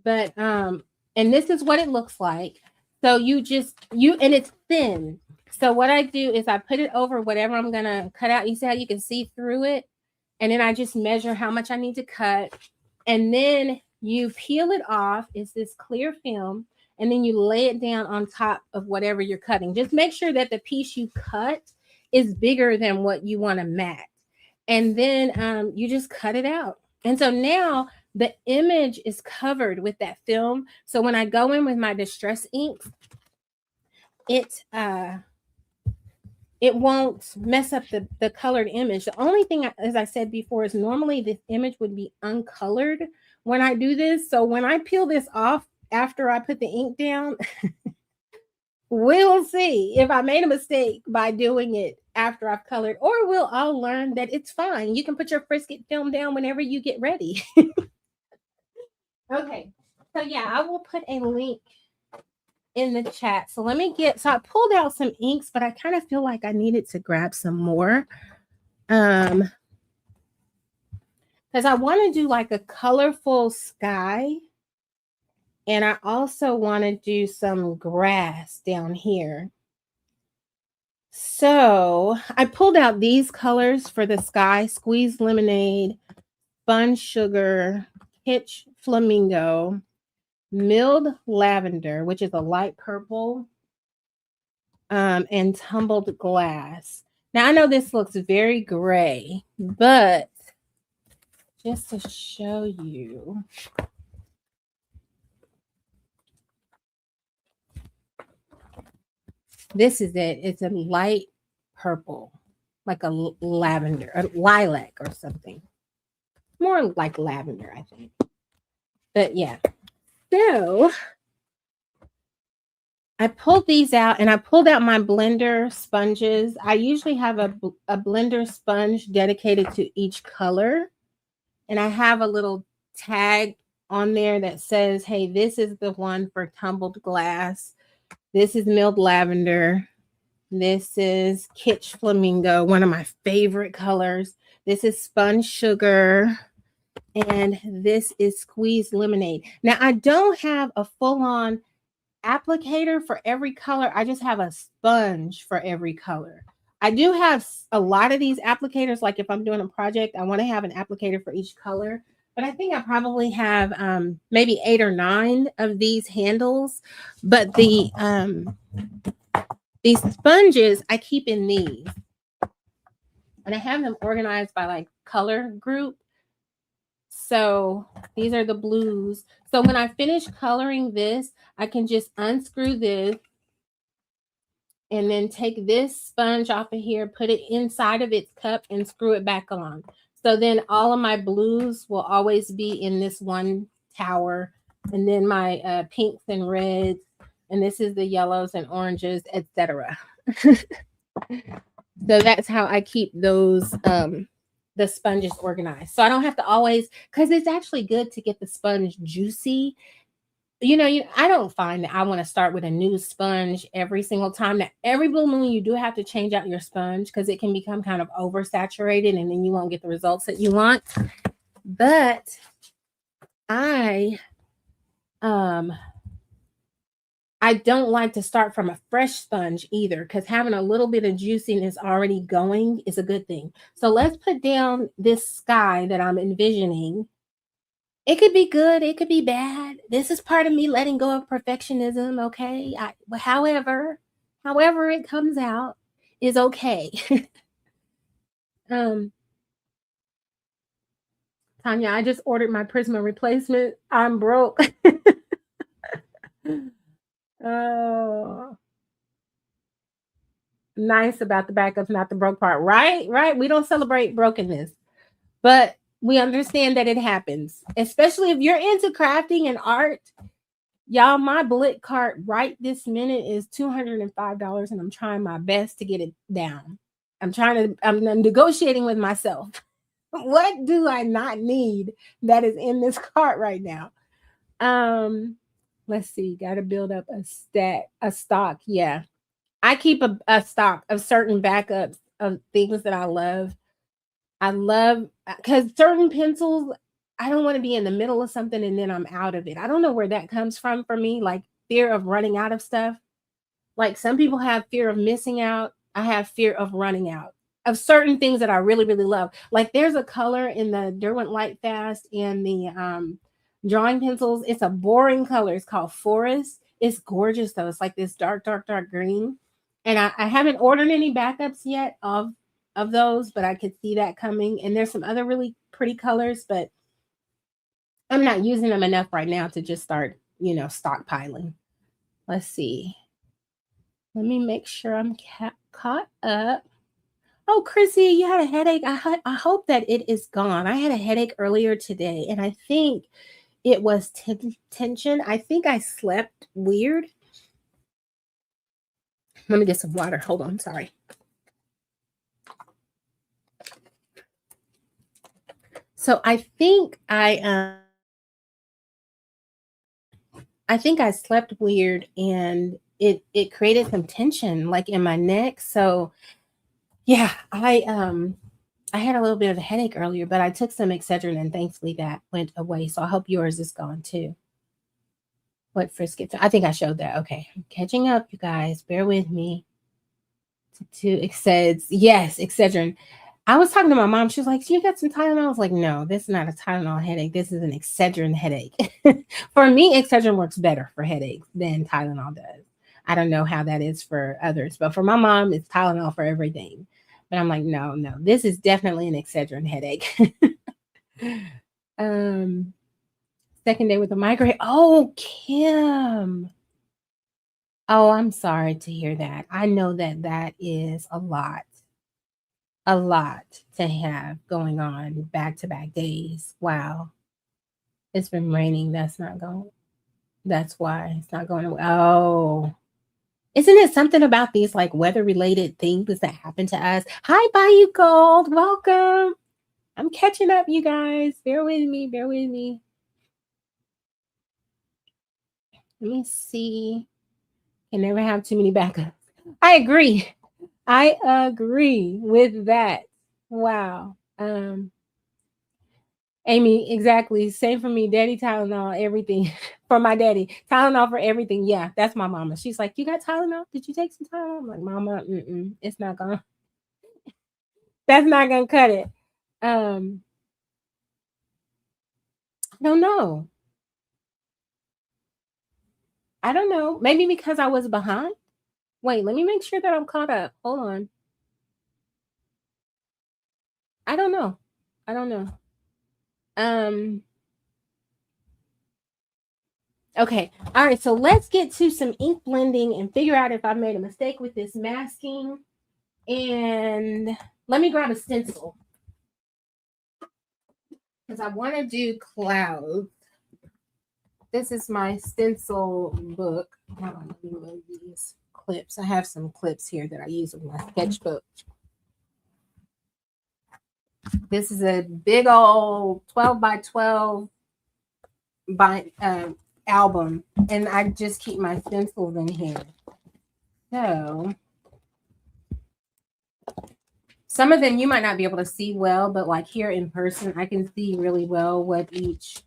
But and this is what it looks like. So and it's thin. So what I do is I put it over whatever I'm gonna cut out. You see how you can see through it? And then I just measure how much I need to cut. And then you peel it off. It's this clear film. And then you lay it down on top of whatever you're cutting. Just make sure that the piece you cut is bigger than what you want to mat. And then you just cut it out. And so now the image is covered with that film. So when I go in with my distress inks, it won't mess up the colored image. The only thing, as I said before, is normally this image would be uncolored when I do this. So when I peel this off after I put the ink down, we'll see if I made a mistake by doing it after I've colored, or we'll all learn that it's fine. You can put your Frisket film down whenever you get ready. Okay, so yeah, I will put a link in the chat. So I pulled out some inks, but I kind of feel like I needed to grab some more. Because I want to do like a colorful sky. And I also want to do some grass down here. So I pulled out these colors for the sky: Squeeze Lemonade, Spun Sugar, Kitsch Flamingo, Milled Lavender, which is a light purple, and Tumbled Glass. Now I know this looks very gray, but just to show you, this is it. It's a light purple, like a lavender, a lilac or something. More like lavender, I think. But yeah. So I pulled these out and I pulled out my blender sponges. I usually have a blender sponge dedicated to each color. And I have a little tag on there that says, hey, this is the one for tumbled glass. This is milled lavender. This is kitsch flamingo, one of my favorite colors. This is sponge sugar. And this is squeezed lemonade. Now, I don't have a full-on applicator for every color. I just have a sponge for every color. I do have a lot of these applicators. Like if I'm doing a project, I want to have an applicator for each color. But I think I probably have maybe 8 or 9 of these handles. But these sponges, I keep in these. And I have them organized by like color group. So these are the blues. So when I finish coloring this, I can just unscrew this and then take this sponge off of here, put it inside of its cup and screw it back on. So then all of my blues will always be in this one tower. And then my pinks and reds, and this is the yellows and oranges, etc. So that's how I keep those the sponges organized. So I don't have to always, because it's actually good to get the sponge juicy. I don't find that I want to start with a new sponge every single time. That every blue moon, you do have to change out your sponge because it can become kind of oversaturated and then you won't get the results that you want. But I don't like to start from a fresh sponge either, because having a little bit of juiciness already going is a good thing. So let's put down this sky that I'm envisioning. It could be good. It could be bad. This is part of me letting go of perfectionism. Okay. However it comes out is okay. Tanya, I just ordered my Prisma replacement. I'm broke. Oh, nice about the backups, not the broke part. Right. We don't celebrate brokenness, but we understand that it happens, especially if you're into crafting and art. Y'all, my Blit cart right this minute is $205, and I'm trying my best to get it down. I'm negotiating with myself. What do I not need that is in this cart right now? Let's see. Got to build up a stock. Yeah. I keep a stock of certain backups of things that I love. I love, because certain pencils, I don't want to be in the middle of something and then I'm out of it. I don't know where that comes from for me, like fear of running out of stuff. Like some people have fear of missing out. I have fear of running out of certain things that I really, really love. Like there's a color in the Derwent Lightfast and the drawing pencils. It's a boring color. It's called Forest. It's gorgeous though. It's like this dark, dark, dark green. And I haven't ordered any backups yet of those, but I could see that coming. And there's some other really pretty colors, but I'm not using them enough right now to just start, stockpiling. Let's see. Let me make sure I'm caught up. Oh, Chrissy, you had a headache. I hope that it is gone. I had a headache earlier today, and I think it was tension. I think I slept weird. Let me get some water. Hold on. Sorry. So I think I slept weird, and it created some tension like in my neck. So yeah, I had a little bit of a headache earlier, but I took some Excedrin and thankfully that went away. So I hope yours is gone too. What for schizo? I think I showed that. Okay, I'm catching up, you guys. Bear with me. To Exceds, yes, Excedrin. I was talking to my mom. She was like, "You got some Tylenol?" I was like, "No, this is not a Tylenol headache. This is an Excedrin headache." For me, Excedrin works better for headaches than Tylenol does. I don't know how that is for others, but for my mom, it's Tylenol for everything. But I'm like, no, this is definitely an Excedrin headache. Second day with a migraine. Oh, Kim. Oh, I'm sorry to hear that. I know that that is a lot to have going on back to back days. Wow. It's been raining. That's why it's not going away. Oh, isn't it something about these like weather related things that happen to us? Hi, Bayou Gold. Welcome. I'm catching up, you guys. Bear with me. Bear with me. Let me see. Can never have too many backups. I agree. I agree with that. Wow. Amy, exactly. Same for me. Daddy Tylenol, everything for my daddy. Tylenol for everything. Yeah, that's my mama. She's like, "You got Tylenol? Did you take some Tylenol?" I'm like, "Mama, it's not gonna. That's not gonna cut it." Um, I don't know. I don't know. Maybe because I was behind. Wait, let me make sure that I'm caught up. Hold on. I don't know. I don't know. Um. Okay. All right. So let's get to some ink blending and figure out if I made a mistake with this masking. And let me grab a stencil because I want to do clouds. This is my stencil book. Hold on, let me move these clips. I have some clips here that I use with my sketchbook. This is a big old 12 by 12 by album, and I just keep my stencils in here. So some of them you might not be able to see well, but like here in person, I can see really well what each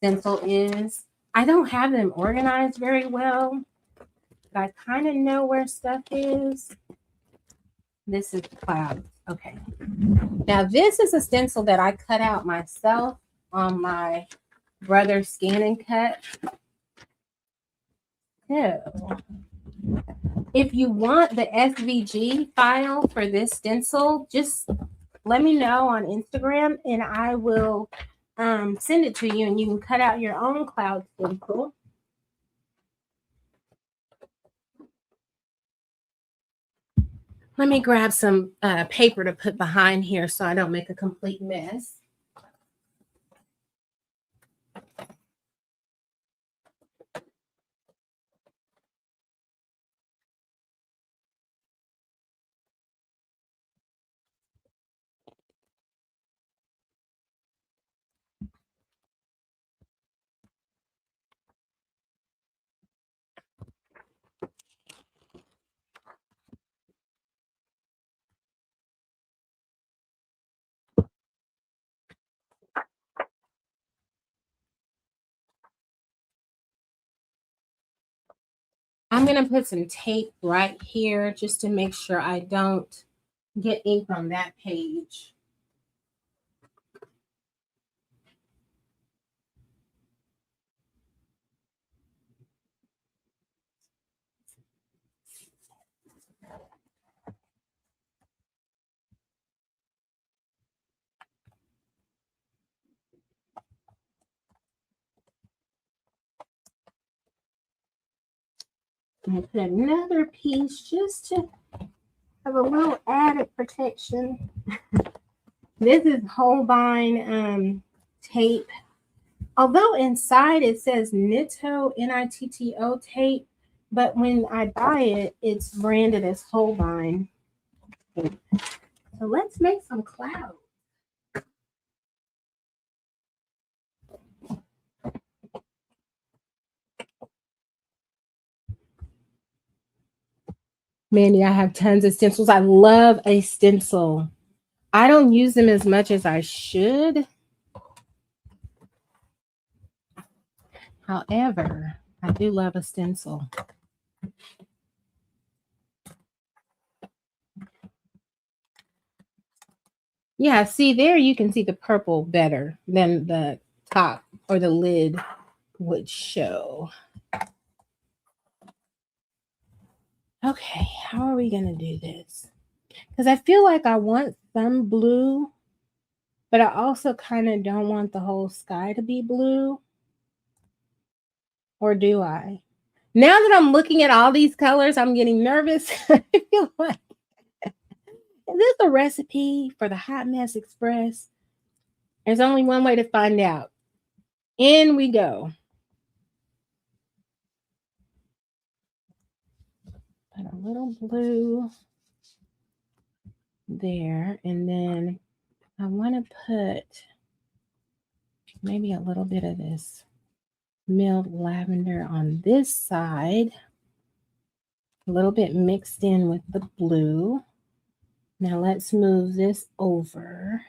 stencil is. I don't have them organized very well, but I kind of know where stuff is. This is clouds. Okay. Now this is a stencil that I cut out myself on my brother's scan and cut. So if you want the SVG file for this stencil, just let me know on Instagram and I will send it to you and you can cut out your own cloud stencil. Let me grab some paper to put behind here so I don't make a complete mess. I'm going to put some tape right here just to make sure I don't get ink on that page. I'm going to put another piece just to have a little added protection. This is Holbein tape. Although inside it says Nitto, Nitto tape, but when I buy it, it's branded as Holbein. So let's make some clouds. Mandy, I have tons of stencils. I love a stencil. I don't use them as much as I should. However, I do love a stencil. Yeah, see there you can see the purple better than the top or the lid would show. Okay, how are we going to do this? Because I feel like I want some blue, but I also kind of don't want the whole sky to be blue. Or do I? Now that I'm looking at all these colors, I'm getting nervous. I feel like, is this a recipe for the Hot Mess Express? There's only one way to find out. In we go. Put a little blue there, and then I want to put maybe a little bit of this milled lavender on this side, a little bit mixed in with the blue. Now let's move this over.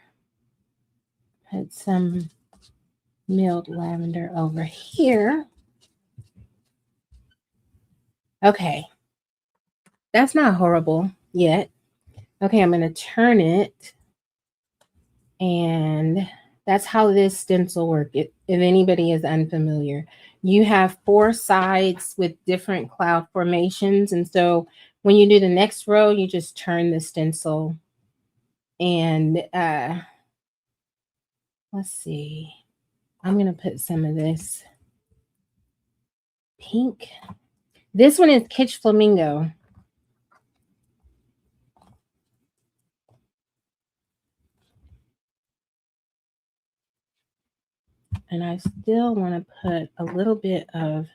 Put some milled lavender over here. Okay, that's not horrible yet. Okay, I'm going to turn it, and that's how this stencil works. If anybody is unfamiliar, you have 4 sides with different cloud formations, and so when you do the next row, you just turn the stencil, and let's see. I'm going to put some of this pink. This one is Kitsch Flamingo. And I still want to put a little bit of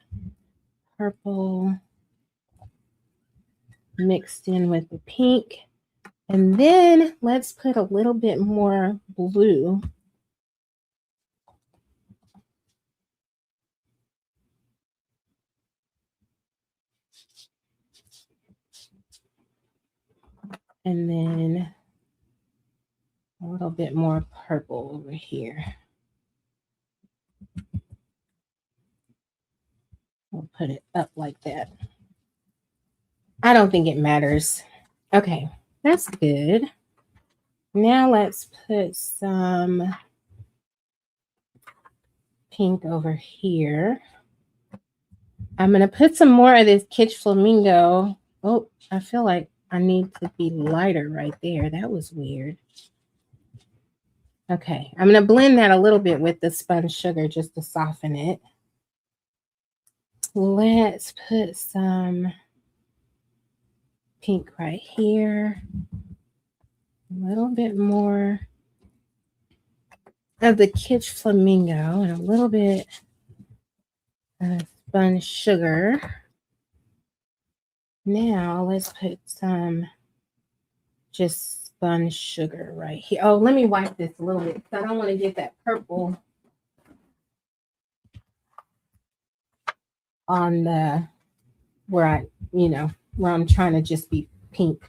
purple mixed in with the pink. And then let's put a little bit more blue. And then a little bit more purple over here. We'll put it up like that. I don't think it matters. Okay, that's good. Now let's put some pink over here. I'm going to put some more of this Kitsch Flamingo. Oh, I feel like I need to be lighter right there. That was weird. Okay, I'm going to blend that a little bit with the spun sugar just to soften it. Let's put some pink right here. A little bit more of the Kitsch Flamingo and a little bit of spun sugar. Now let's put some just spun sugar right here. Oh, let me wipe this a little bit because I don't want to get that purple on the where I'm trying to just be pink.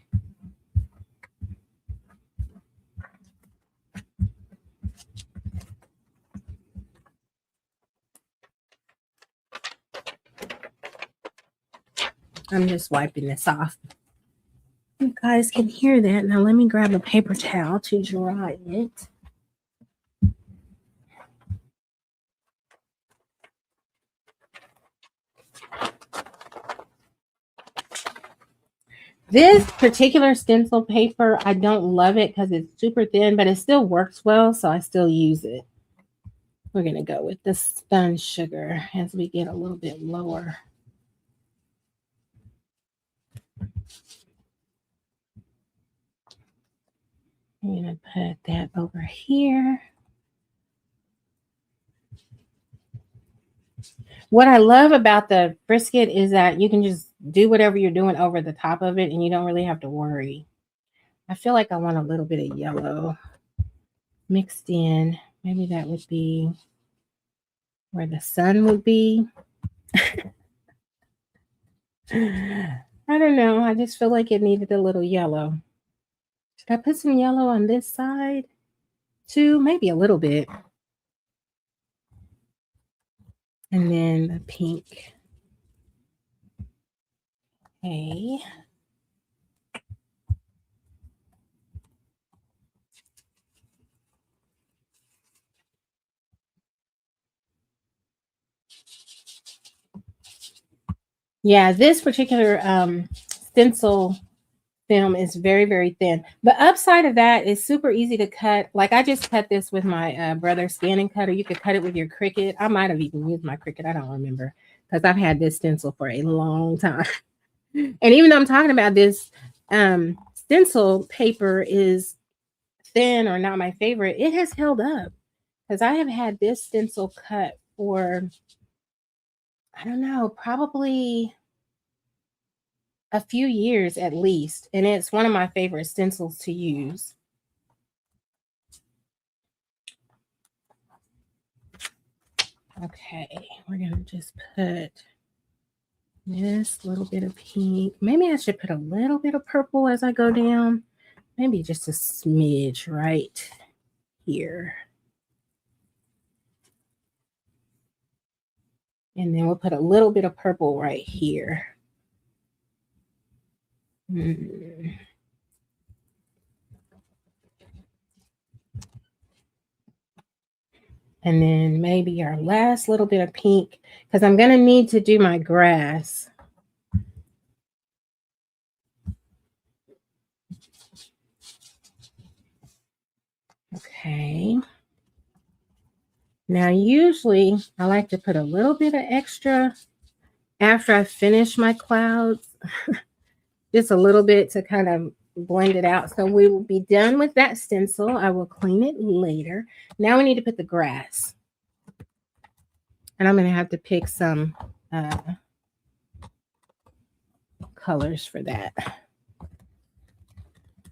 I'm just wiping this off. You guys can hear that. Now let me grab a paper towel to dry it. This particular stencil paper, I don't love it because it's super thin, but it still works well, so I still use it. We're going to go with the spun sugar as we get a little bit lower. I'm going to put that over here. What I love about the Brisket is that you can just do whatever you're doing over the top of it and you don't really have to worry. I feel like I want a little bit of yellow mixed in. Maybe that would be where the sun would be. I don't know. I just feel like it needed a little yellow. Should I put some yellow on this side too? Maybe a little bit. And then the pink. Okay. Yeah, this particular stencil film is very, very thin. The upside of that is super easy to cut. Like I just cut this with my brother's scanning cutter. You could cut it with your Cricut. I might have even used my Cricut. I don't remember. because I've had this stencil for a long time. And even though I'm talking about this stencil paper is thin or not my favorite, it has held up because I have had this stencil cut for, I don't know, probably a few years at least. And it's one of my favorite stencils to use. Okay, we're going to just put this little bit of pink. Maybe I should put a little bit of purple as I go down. Maybe just a smidge right here. And then we'll put a little bit of purple right here. And then maybe our last little bit of pink, because I'm going to need to do my grass. Okay. Now, usually I like to put a little bit of extra after I finish my clouds, just a little bit to kind of blend it out. So we will be done with that stencil. I will clean it later. Now we need to put the grass. And I'm going to have to pick some colors for that.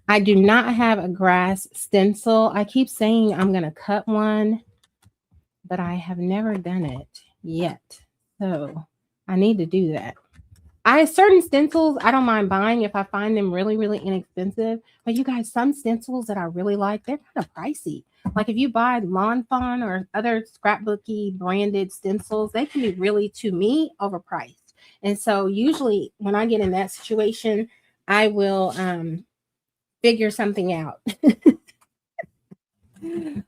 I do not have a grass stencil. I keep saying I'm going to cut one, but I have never done it yet. So I need to do that. Certain stencils I don't mind buying if I find them really, really inexpensive. But you guys, some stencils that I really like, they're kind of pricey. Like if you buy Lawn Fawn or other scrapbooky branded stencils, they can be really, to me, overpriced. And so usually when I get in that situation, I will figure something out.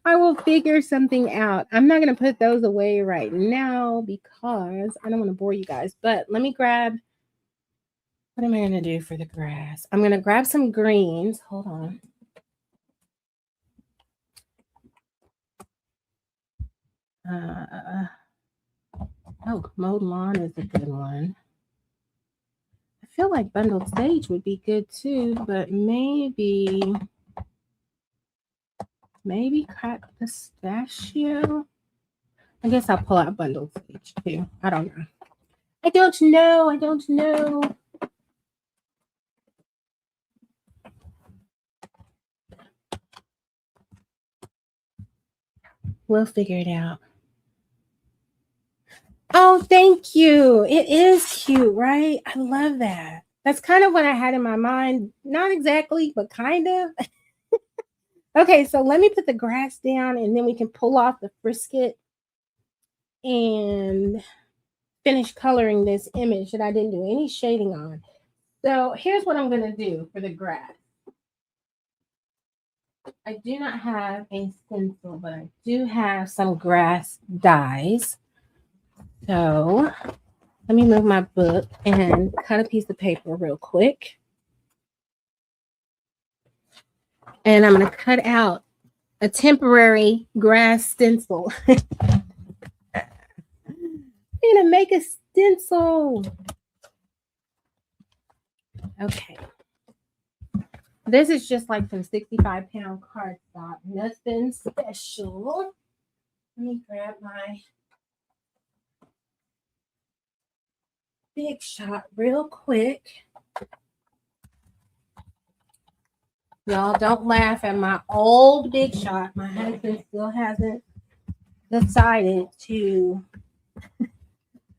I will figure something out. I'm not going to put those away right now because I don't want to bore you guys. But let me grab, what am I going to do for the grass? I'm going to grab some greens. Hold on. Oh, mowed lawn is a good one. I feel like bundled sage would be good too, but maybe cracked pistachio. I guess I'll pull out bundled sage too. I don't know. I don't know. We'll figure it out. Oh, thank you. It is cute, right? I love that. That's kind of what I had in my mind. Not exactly, but kind of. Okay, so let me put the grass down and then we can pull off the frisket and finish coloring this image that I didn't do any shading on. So here's what I'm going to do for the grass. I do not have a stencil, but I do have some grass dyes. So let me move my book and cut a piece of paper real quick. And I'm going to cut out a temporary grass stencil. I'm going to make a stencil. Okay. This is just like some 65-pound cardstock. Nothing special. Let me grab my Big Shot real quick. Y'all don't laugh at my old Big Shot. My husband still hasn't decided to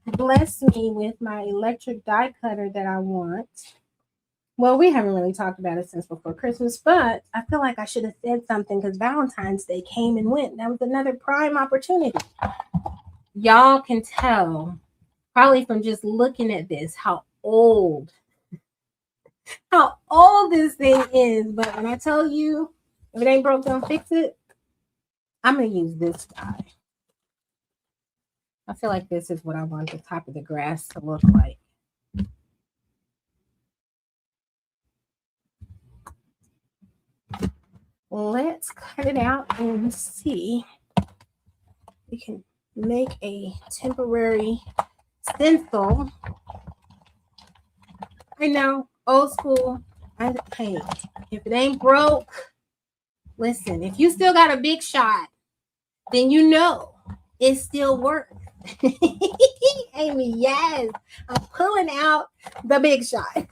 bless me with my electric die cutter that I want. Well, we haven't really talked about it since before Christmas, but I feel like I should have said something because Valentine's Day came and went. That was another prime opportunity. Y'all can tell, probably from just looking at this, how old this thing is. But when I tell you, if it ain't broke, don't fix it, I'm going to use this die. I feel like this is what I want the top of the grass to look like. Let's cut it out and see. We can make a temporary stencil. I know, old school. Hey, if it ain't broke, listen, if you still got a Big Shot, then you know it still works. Amy, yes, I'm pulling out the Big Shot.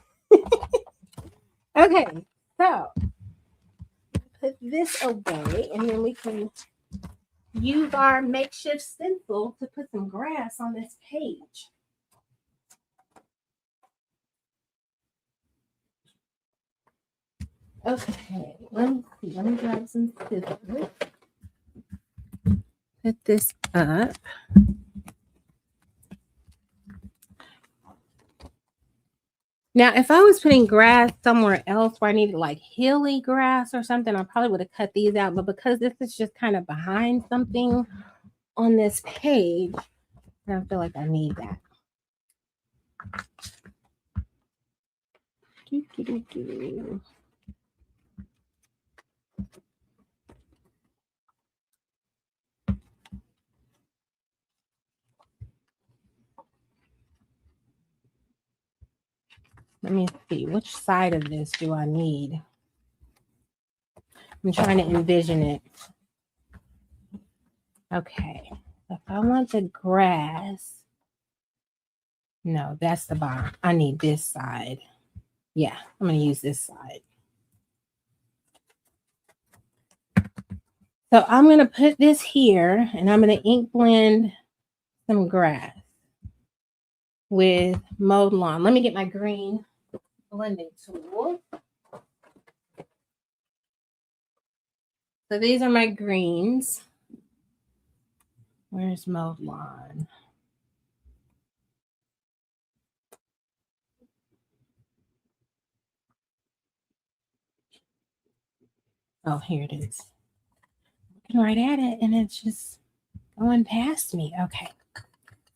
Okay, so put this away, and then we can use our makeshift stencil to put some grass on this page. Okay, let me see. Let me grab some scissors. Put this up. Now, if I was putting grass somewhere else where I needed like hilly grass or something, I probably would have cut these out. But because this is just kind of behind something on this page, I don't feel like I need that. Let me see, which side of this do I need? I'm trying to envision it. Okay, if I want the grass, no, that's the bottom. I need this side. Yeah, I'm going to use this side. So I'm going to put this here, and I'm going to ink blend some grass with mowed lawn. Let me get my green blending tool. So these are my greens. Where's mowed lawn? Oh, here it is. Looking right at it, and it's just going past me. Okay.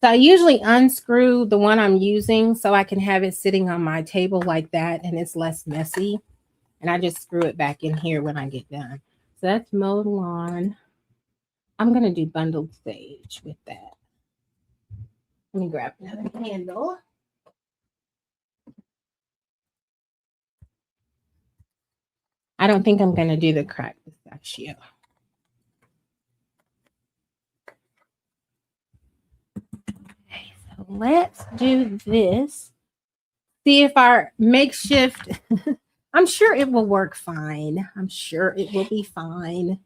So I usually unscrew the one I'm using so I can have it sitting on my table like that, and it's less messy. And I just screw it back in here when I get done. So that's mowed lawn. I'm going to do bundled sage with that. Let me grab another handle. I don't think I'm going to do the cracked pistachio. Okay, so let's do this. See if our makeshift, I'm sure it will work fine. I'm sure it will be fine.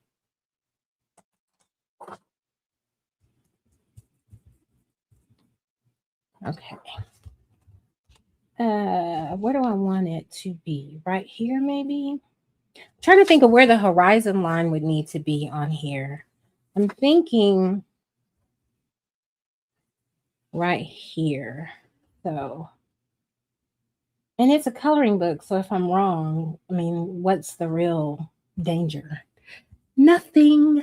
Okay. Where do I want it to be? Right here, maybe? I'm trying to think of where the horizon line would need to be on here. I'm thinking right here. So, and it's a coloring book, so if I'm wrong, I mean, what's the real danger? Nothing.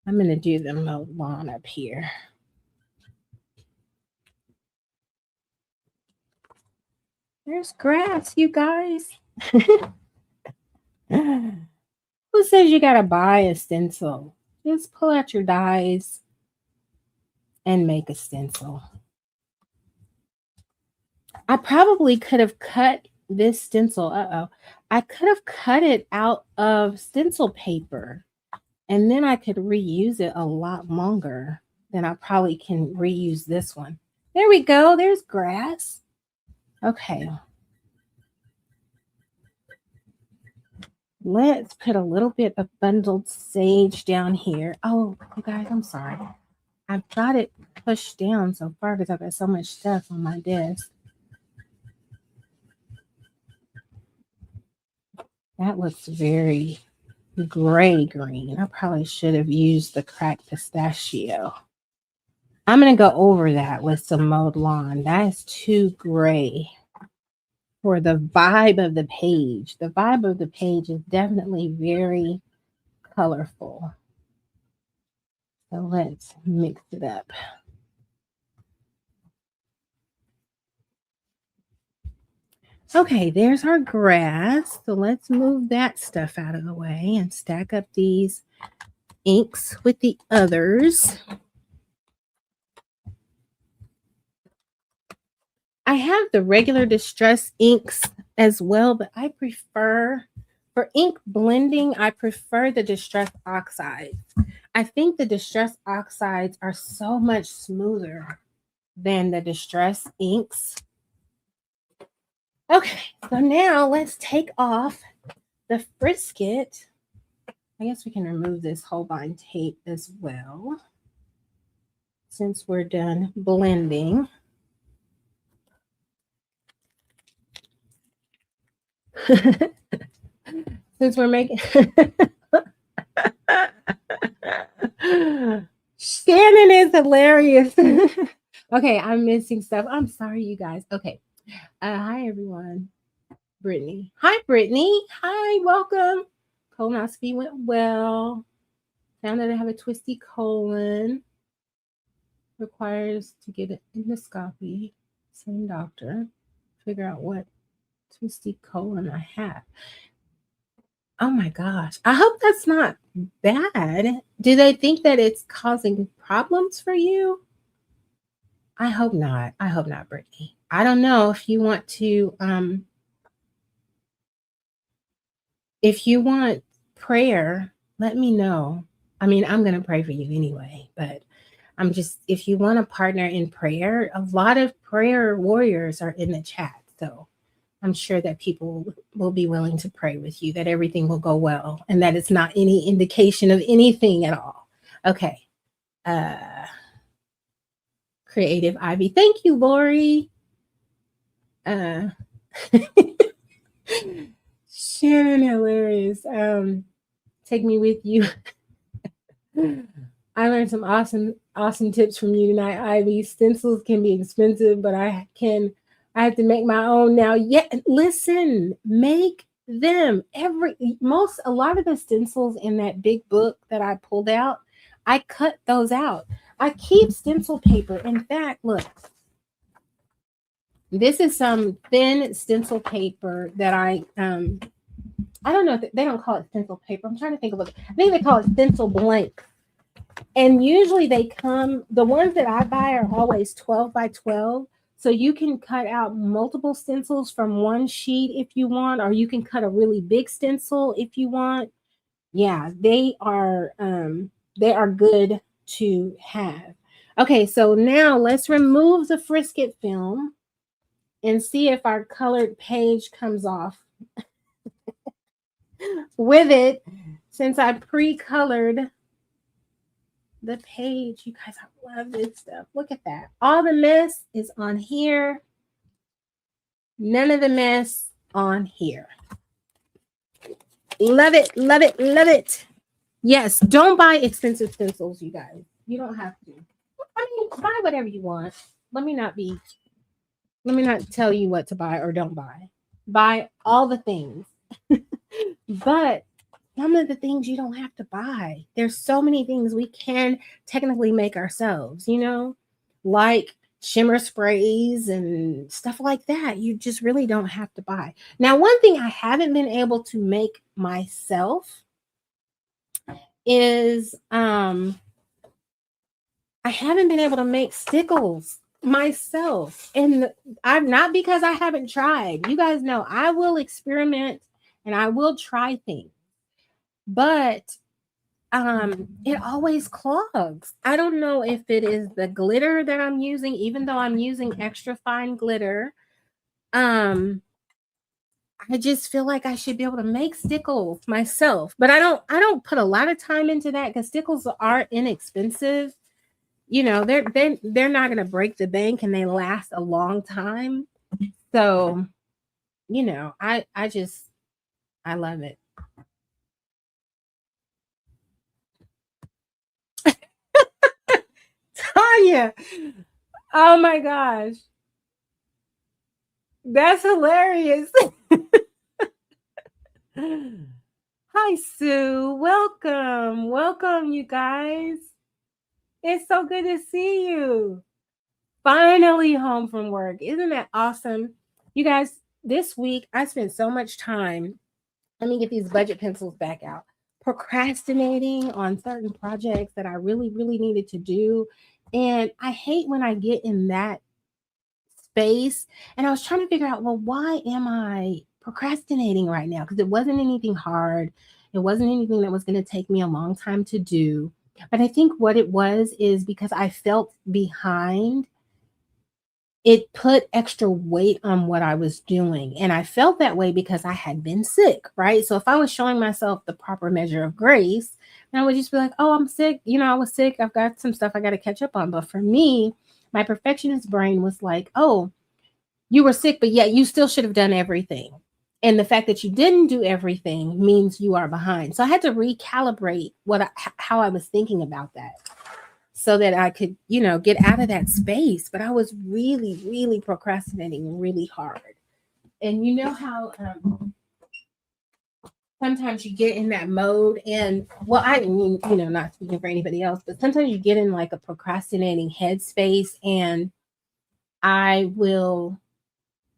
I'm going to do the mowed lawn up here. There's grass, you guys. Who says you got to buy a stencil? Just pull out your dies and make a stencil. I probably could have cut this stencil. I could have cut it out of stencil paper, and then I could reuse it a lot longer than I probably can reuse this one. There we go. There's grass. Okay. Let's put a little bit of bundled sage down here. Oh, you guys, I'm sorry. I've got it pushed down so far because I've got so much stuff on my desk. That looks very gray green. I probably should have used the cracked pistachio. I'm going to go over that with some mowed lawn. That is too gray for the vibe of the page. The vibe of the page is definitely very colorful. So let's mix it up. Okay, there's our grass. So let's move that stuff out of the way and stack up these inks with the others. I have the regular distress inks as well, but I prefer for ink blending, I prefer the distress oxides. I think the distress oxides are so much smoother than the distress inks. Okay, so now let's take off the frisket. I guess we can remove this Holbein tape as well since we're done blending. Since we're making Shannon is hilarious. Okay, I'm missing stuff. I'm sorry, you guys. Okay. Hi everyone. Brittany. Hi, Brittany. Hi, welcome. Colonoscopy went well. Found that I have a twisty colon. Requires to get an endoscopy. Same doctor. Figure out what twisty colon I have. Oh my gosh. I hope that's not bad. Do they think that it's causing problems for you? I hope not. I hope not, Brittany. I don't know if you want to if you want prayer, let me know. I mean, I'm going to pray for you anyway, but I'm just, if you want a partner in prayer, a lot of prayer warriors are in the chat. So I'm sure that people will be willing to pray with you, that everything will go well, and that it's not any indication of anything at all. Okay. Creative Ivy. Thank you, Lori. Shannon, hilarious. Take me with you. I learned some awesome tips from you tonight, Ivy. Stencils can be expensive, but I have to make my own now. Yeah, listen, make them. A lot of the stencils in that big book that I pulled out, I cut those out. I keep stencil paper. In fact, look, this is some thin stencil paper that I don't know if they don't call it stencil paper. I'm trying to think of what I think they call it stencil blank. And usually they come, the ones that I buy are always 12 by 12. So you can cut out multiple stencils from one sheet if you want, or you can cut a really big stencil if you want. Yeah, they are good to have. Okay, so now let's remove the Frisket film and see if our colored page comes off with it. Since I pre-colored the page, you guys, I love this stuff. Look at that. All the mess is on here. None of the mess on here. Love it, love it, love it. Yes, don't buy expensive stencils, you guys. You don't have to. I mean, buy whatever you want. Let me not tell you what to buy or don't buy. Buy all the things. But some of the things you don't have to buy. There's so many things we can technically make ourselves, like shimmer sprays and stuff like that. You just really don't have to buy. Now, one thing I haven't been able to make myself is I haven't been able to make stickles myself. And I'm not because I haven't tried. You guys know I will experiment and I will try things. But it always clogs. I don't know if it is the glitter that I'm using, even though I'm using extra fine glitter. I just feel like I should be able to make stickles myself, but I don't put a lot of time into that because stickles are inexpensive. They're not going to break the bank and they last a long time. So, I love it. Tanya, oh my gosh, that's hilarious. Hi, Sue. Welcome, you guys. It's so good to see you. Finally home from work. Isn't that awesome? You guys, this week I spent so much time. Let me get these budget pencils back out. Procrastinating on certain projects that I really, really needed to do. And I hate when I get in that space. And I was trying to figure out, well, why am I procrastinating right now? Because it wasn't anything hard. It wasn't anything that was going to take me a long time to do. But I think what it was is because I felt behind, it put extra weight on what I was doing. And I felt that way because I had been sick, right? So if I was showing myself the proper measure of grace, then I would just be like, oh, I'm sick. I was sick. I've got some stuff I got to catch up on. But for me, my perfectionist brain was like, oh, you were sick, but yet you still should have done everything. And the fact that you didn't do everything means you are behind. So I had to recalibrate how I was thinking about that so that I could, get out of that space. But I was really, really procrastinating really hard. And you know how sometimes you get in that mode, and well, I mean, not speaking for anybody else, but sometimes you get in like a procrastinating headspace, and I will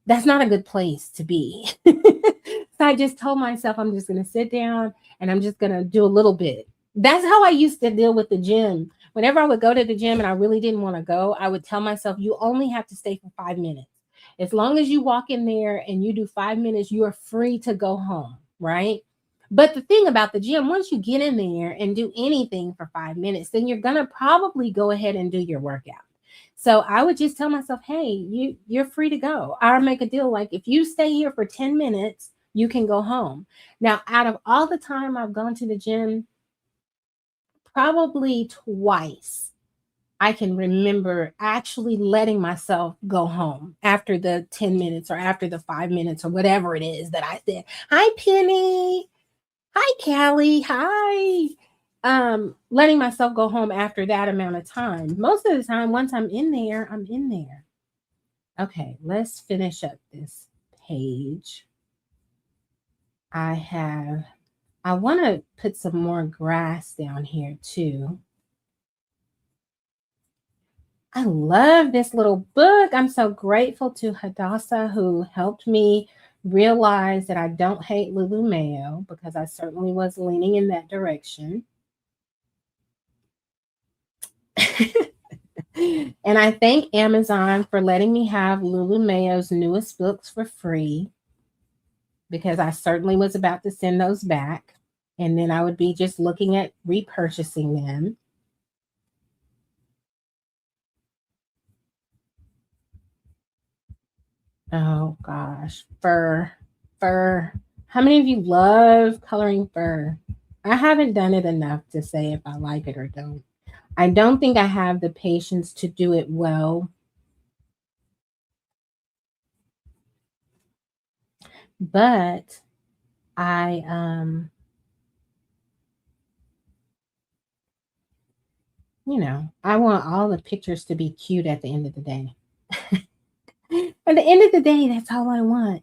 that's not a good place to be. So I just told myself I'm just going to sit down and I'm just going to do a little bit. That's how I used to deal with the gym. Whenever I would go to the gym and I really didn't want to go, I would tell myself, you only have to stay for 5 minutes. As long as you walk in there and you do 5 minutes, you are free to go home, right? But the thing about the gym, once you get in there and do anything for 5 minutes, then you're going to probably go ahead and do your workout. So I would just tell myself, hey, you're free to go. I'll make a deal. Like if you stay here for 10 minutes, you can go home. Now, out of all the time I've gone to the gym, probably twice I can remember actually letting myself go home after the 10 minutes or after the 5 minutes or whatever it is that I said. Hi, Penny. Hi, Callie. Hi. Letting myself go home after that amount of time. Most of the time, once I'm in there, I'm in there. Okay, let's finish up this page. I want to put some more grass down here too. I love this little book. I'm so grateful to Hadassah who helped me realize that I don't hate Lulu Mayo, because I certainly was leaning in that direction. And I thank Amazon for letting me have Lulu Mayo's newest books for free, because I certainly was about to send those back. And then I would be just looking at repurchasing them. Oh gosh, fur. How many of you love coloring fur? I haven't done it enough to say if I like it or don't. I don't think I have the patience to do it well. But I I want all the pictures to be cute at the end of the day. At the end of the day, that's all I want.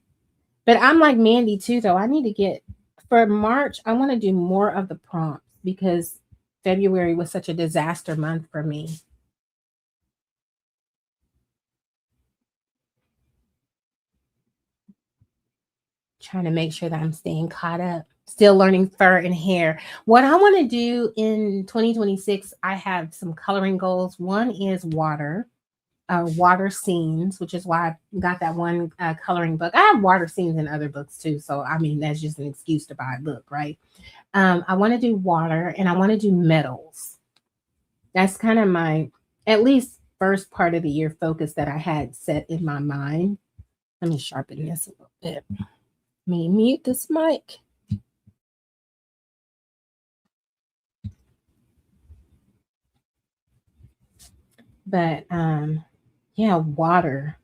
But I'm like Mandy too, though. I need to get for March, I want to do more of the prompts because February was such a disaster month for me. Trying to make sure that I'm staying caught up, still learning fur and hair. What I want to do in 2026, I have some coloring goals. One is water scenes, which is why I got that one coloring book. I have water scenes in other books too. So, I mean, that's just an excuse to buy a book, right? I want to do water and I want to do metals. That's kind of my, at least first part of the year focus that I had set in my mind. Let me sharpen this a little bit. Let me mute this mic. But yeah, water.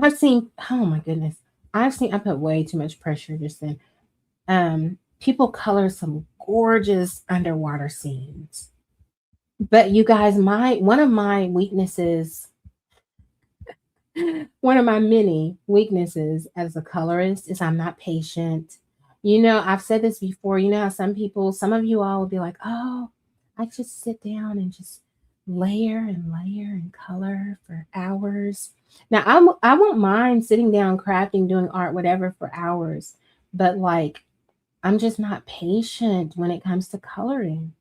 I've seen, oh my goodness. I put way too much pressure just then. People color some gorgeous underwater scenes. But you guys, one of my weaknesses, one of my many weaknesses as a colorist is I'm not patient. I've said this before, how some of you all will be like, oh, I just sit down and just layer and color for hours. Now, I won't mind sitting down, crafting, doing art, whatever for hours, but like, I'm just not patient when it comes to coloring.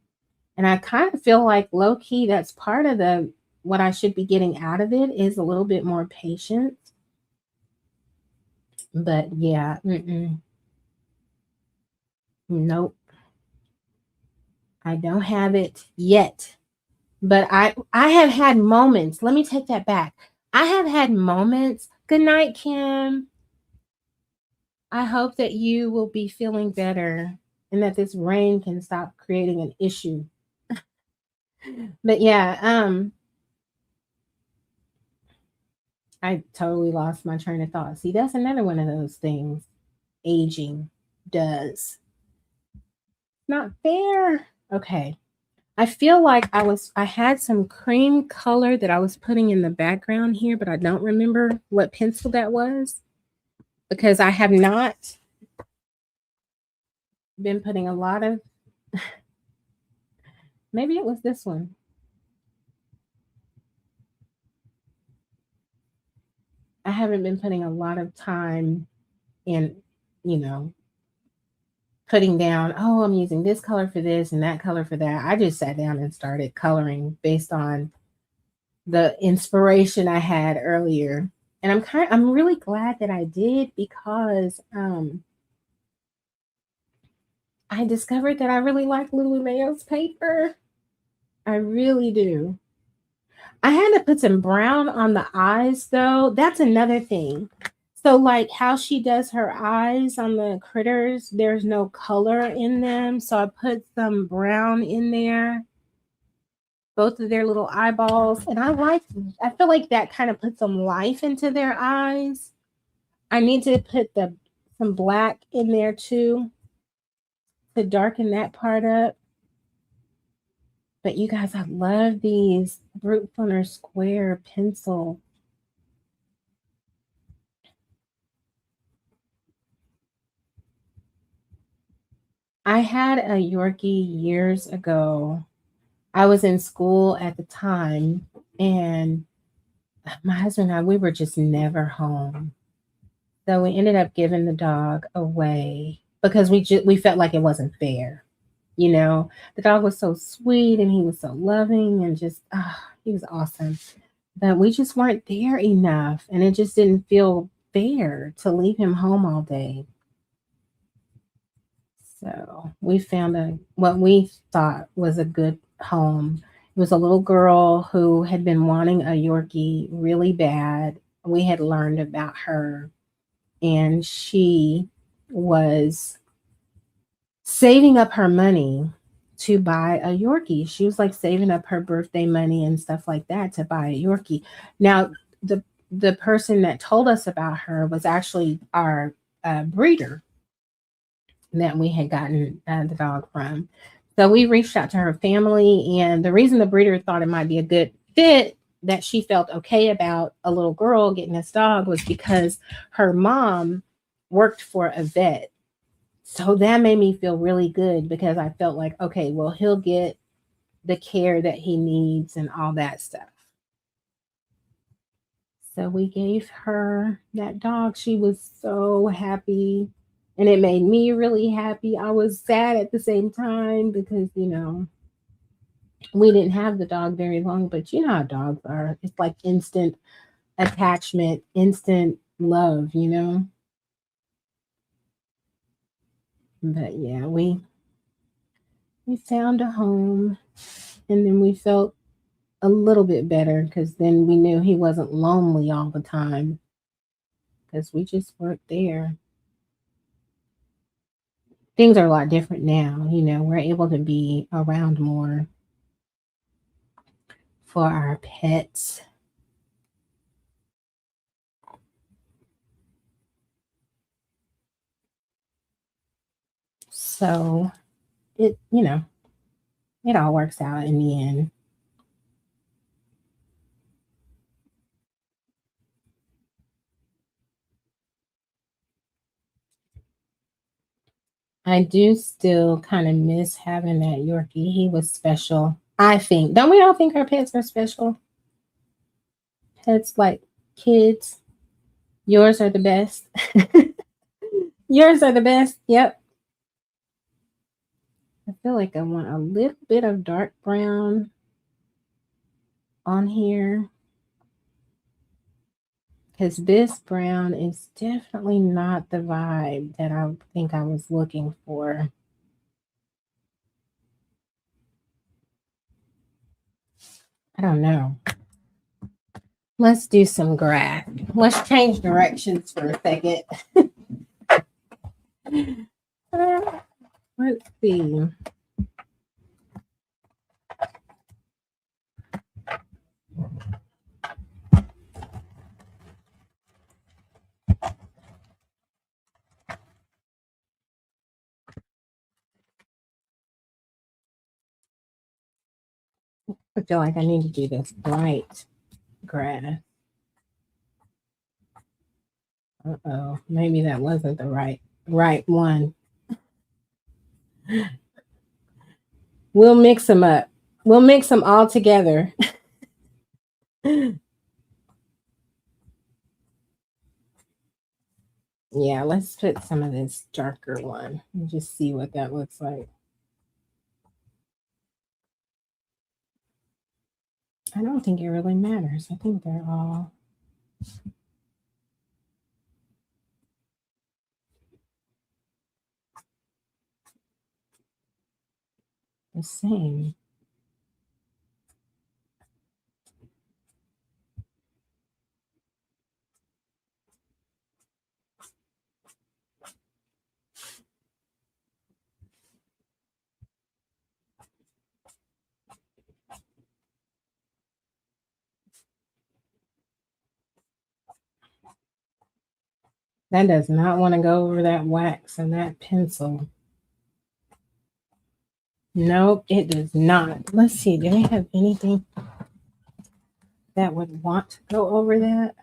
And I kind of feel like low key, that's part of what I should be getting out of it is a little bit more patience. But yeah, nope, I don't have it yet. But I have had moments. Let me take that back. I have had moments. Good night, Kim. I hope that you will be feeling better and that this rain can stop creating an issue. But yeah, I totally lost my train of thought. See, that's another one of those things aging does. Not fair. Okay. I feel like I had some cream color that I was putting in the background here, but I don't remember what pencil that was because I have not been putting a lot of, maybe it was this one. I haven't been putting a lot of time in, you know, putting down, oh, I'm using this color for this and that color for that. I just sat down and started coloring based on the inspiration I had earlier. And I'm really glad that I did because I discovered that I really like Lululeo's paper. I really do. I had to put some brown on the eyes though. That's another thing. So like how she does her eyes on the critters, there's no color in them. So I put some brown in there, both of their little eyeballs. And I feel like that kind of puts some life into their eyes. I need to put the some black in there too to darken that part up. But you guys, I love these Brute Funner square pencil. I had a Yorkie years ago. I was in school at the time, and my husband and I, we were just never home. So we ended up giving the dog away because we felt like it wasn't fair. You know, the dog was so sweet and he was so loving and just he was awesome. But we just weren't there enough, and it just didn't feel fair to leave him home all day. So we found what we thought was a good home. It was a little girl who had been wanting a Yorkie really bad. We had learned about her, and she was saving up her money to buy a Yorkie. She was like saving up her birthday money and stuff like that to buy a Yorkie. Now, the person that told us about her was actually our breeder that we had gotten the dog from. So we reached out to her family, and the reason the breeder thought it might be a good fit, that she felt okay about a little girl getting this dog, was because her mom worked for a vet. So that made me feel really good because I felt like, okay, well, he'll get the care that he needs and all that stuff. So we gave her that dog. She was so happy. And it made me really happy. I was sad at the same time because, we didn't have the dog very long, but you know how dogs are. It's like instant attachment, instant love. But yeah, we found a home, and then we felt a little bit better because then we knew he wasn't lonely all the time because we just weren't there. Things are a lot different now. We're able to be around more for our pets. So it all works out in the end. I do still kind of miss having that Yorkie. He was special. I think. Don't we all think our pets are special? Pets like kids. Yours are the best. Yours are the best. Yep. I feel like I want a little bit of dark brown on here. Because this brown is definitely not the vibe that I think I was looking for. I don't know. Let's do some grass. Let's change directions for a second. Let's see. I feel like I need to do this bright grass. Uh-oh. Maybe that wasn't the right one. We'll mix them up. We'll mix them all together. Yeah, let's put some of this darker one and just see what that looks like. I don't think it really matters. I think they're all the same. That does not want to go over that wax and that pencil. Nope, it does not. Let's see. Do they have anything that would want to go over that?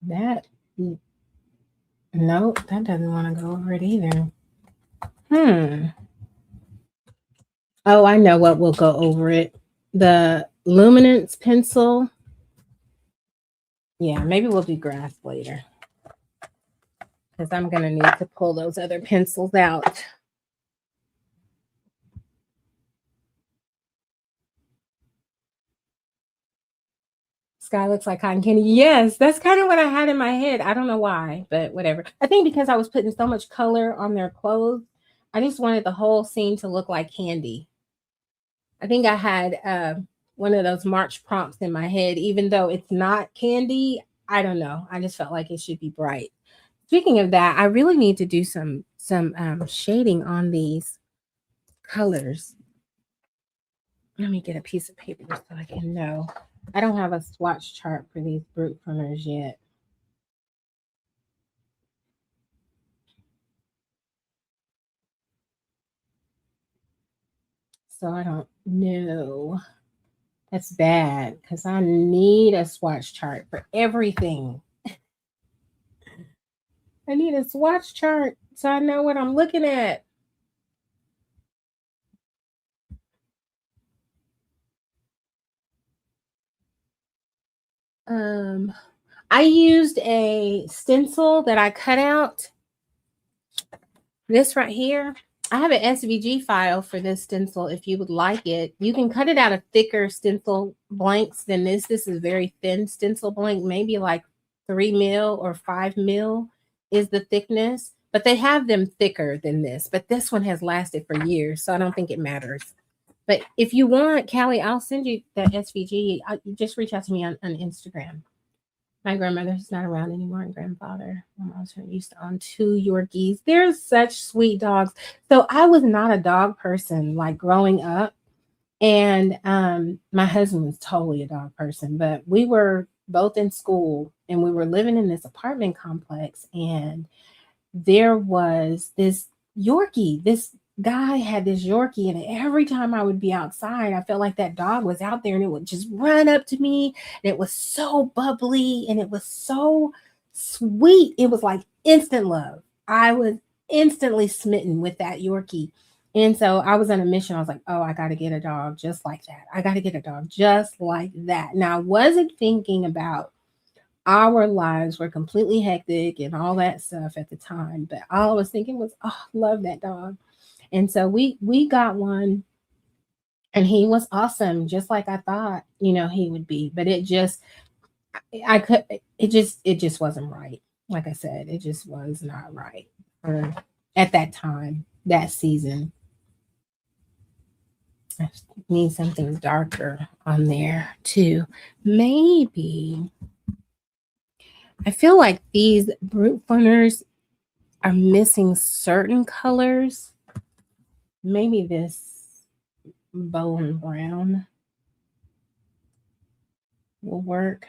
That, nope, that doesn't want to go over it either. Oh, I know what will go over it. The luminance pencil. Yeah, maybe we'll do grass later. Because I'm going to need to pull those other pencils out. Sky looks like cotton candy. Yes, that's kind of what I had in my head. I don't know why, but whatever. I think because I was putting so much color on their clothes, I just wanted the whole scene to look like candy. I think I had one of those March prompts in my head, even though it's not candy. I don't know. I just felt like it should be bright. Speaking of that, I really need to do some shading on these colors. Let me get a piece of paper so I can know. I don't have a swatch chart for these brute pruners yet. So I don't know. That's bad because I need a swatch chart for everything. I need a swatch chart so I know what I'm looking at. I used a stencil that I cut out. This right here. I have an SVG file for this stencil if you would like it. You can cut it out of thicker stencil blanks than this. This is very thin stencil blank, maybe like 3 mil or 5 mil is the thickness, but they have them thicker than this. But this one has lasted for years, so I don't think it matters. But if you want, Callie, I'll send you that SVG. Just reach out to me on Instagram. My grandmother's not around anymore, and grandfather. My mom's used to own 2 Yorkies. They're such sweet dogs. So I was not a dog person like growing up. And my husband was totally a dog person, but we were both in school and we were living in this apartment complex. And there was this Yorkie. This guy had this Yorkie, and every time I would be outside, I felt like that dog was out there and it would just run up to me. And it was so bubbly and it was so sweet. It was like instant love. I was instantly smitten with that Yorkie. And so I was on a mission. I was like, oh, I got to get a dog just like that. I got to get a dog just like that. Now, I wasn't thinking about our lives were completely hectic and all that stuff at the time, but all I was thinking was, oh, love that dog. And so we got one And he was awesome, just like I thought, he would be. But I could, it just wasn't right. Like I said, it just was not right for at that time, that season. I need something darker on there too. Maybe I feel like these brute funners are missing certain colors. Maybe this bone brown will work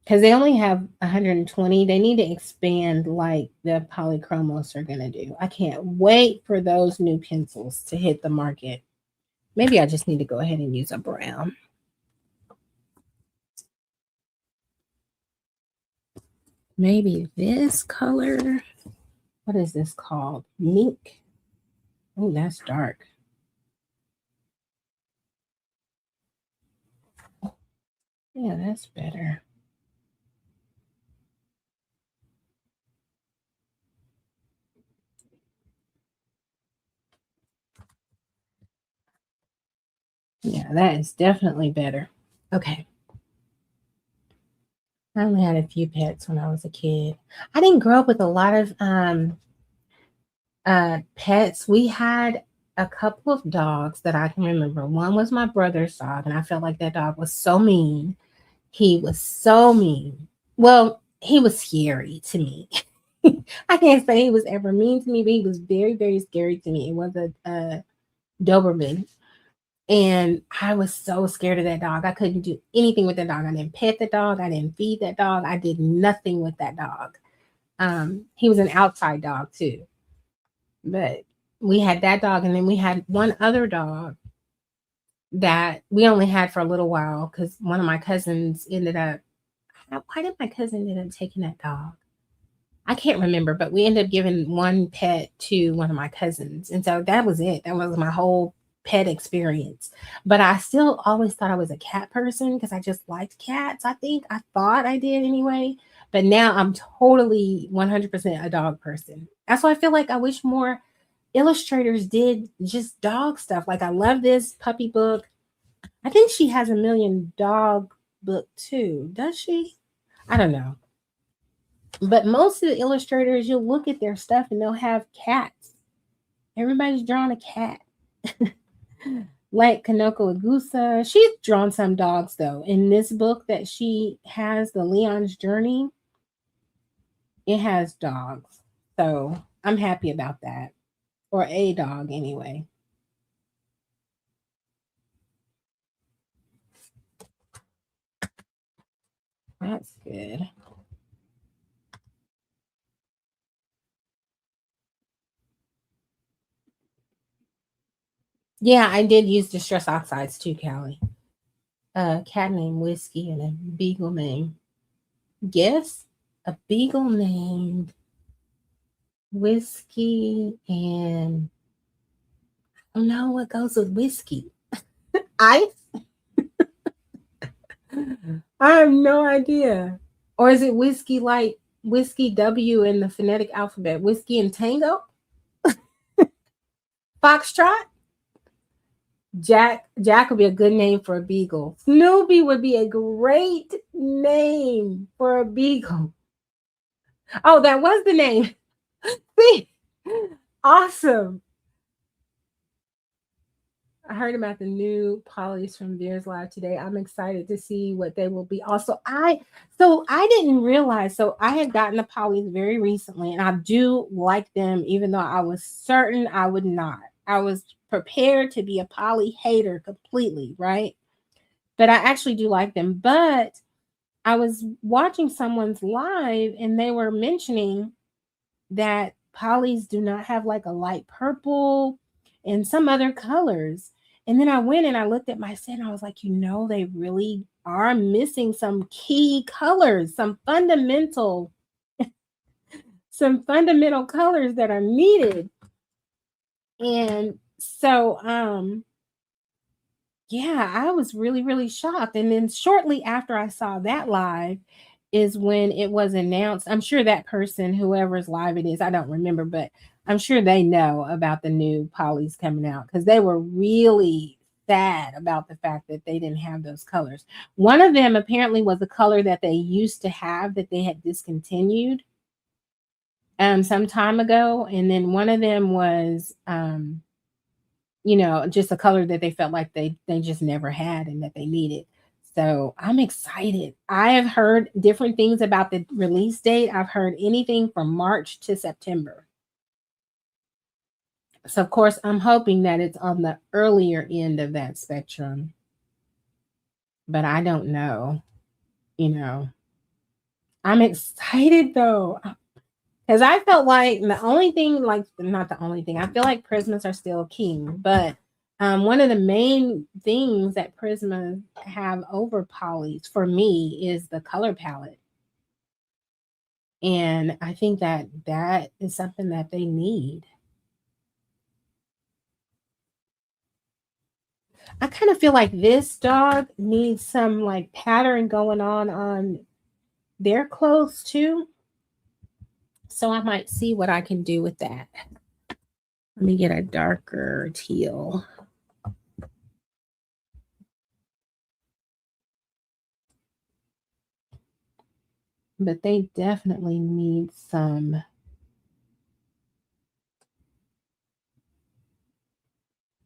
because they only have 120. They need to expand like the Polychromos are going to do. I can't wait for those new pencils to hit the market. Maybe I just need to go ahead and use a brown. Maybe this color. What is this called? Mink. Oh, that's dark. Yeah, that's better. Yeah, that is definitely better. Okay. I only had a few pets when I was a kid. I didn't grow up with a lot of pets. We had a couple of dogs that I can remember. One was my brother's dog, and I felt like that dog was so mean. He was so mean. Well, he was scary to me. I can't say he was ever mean to me, but he was very, very scary to me. It was a Doberman. And I was so scared of that dog. I couldn't do anything with that dog. I didn't pet the dog. I didn't feed that dog. I did nothing with that dog. He was an outside dog too. But we had that dog, and then we had one other dog that we only had for a little while because one of my cousins ended up. Why did my cousin end up taking that dog? I can't remember, but we ended up giving one pet to one of my cousins. And so that was it. That was my whole pet experience. But I still always thought I was a cat person because I just liked cats. I thought I did anyway. But now I'm totally 100% a dog person. That's why I feel like I wish more illustrators did just dog stuff. Like I love this puppy book. I think she has a million dog book too. Does she? I don't know. But most of the illustrators, you'll look at their stuff and they'll have cats. Everybody's drawn a cat. Like Kanoko Agusa. She's drawn some dogs though. In this book that she has, The Leon's Journey, it has dogs. So I'm happy about that. Or a dog anyway. That's good. Yeah, I did use distress oxides too, Callie. A cat named Whiskey and a beagle named Guess? A beagle named Whiskey and I don't know what goes with whiskey. Ice? I have no idea. Or is it whiskey like whiskey W in the phonetic alphabet? Whiskey and tango? Foxtrot? Jack would be a good name for a beagle. Snoopy would be a great name for a beagle. Oh, that was the name. See? Awesome. I heard about the new polys from Beers Live today. I'm excited to see what they will be. Also, I didn't realize. So I had gotten the polys very recently, and I do like them, even though I was certain I would not. I was prepared to be a poly hater completely, right? But I actually do like them. But I was watching someone's live, and they were mentioning that polys do not have like a light purple and some other colors. And then I went and I looked at my set and I was like, they really are missing some key colors, some fundamental colors that are needed. And so yeah, I was really, really shocked. And then shortly after I saw that live is when it was announced. I'm sure that person, whoever's live it is, I don't remember, but I'm sure they know about the new polys coming out because they were really sad about the fact that they didn't have those colors. One of them apparently was a color that they used to have that they had discontinued some time ago, and then one of them was just a color that they felt like they just never had and that they needed. So I'm excited. I have heard different things about the release date. I've heard anything from March to September. So of course I'm hoping that it's on the earlier end of that spectrum. But I don't know. I'm excited though. Because I felt like the only thing, like not the only thing, I feel like Prismas are still king, but one of the main things that Prismas have over polys for me is the color palette. And I think that that is something that they need. I kind of feel like this dog needs some like pattern going on their clothes too. So I might see what I can do with that. Let me get a darker teal. But they definitely need some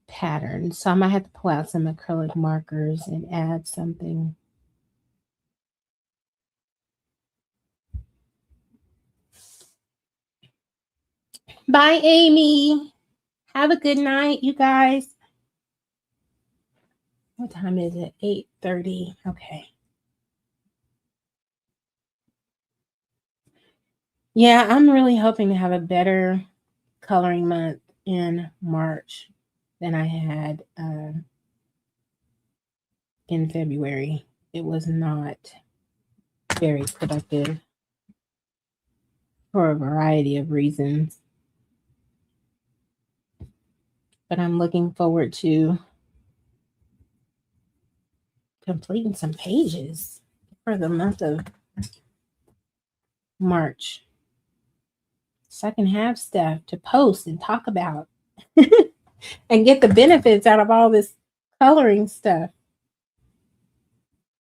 pattern. So I might have to pull out some acrylic markers and add something. Bye, Amy. Have a good night, you guys. What time is it? 8:30. Okay. Yeah, I'm really hoping to have a better coloring month in March than I had in February. It was not very productive for a variety of reasons. But I'm looking forward to completing some pages for the month of March. So I can have stuff to post and talk about and get the benefits out of all this coloring stuff.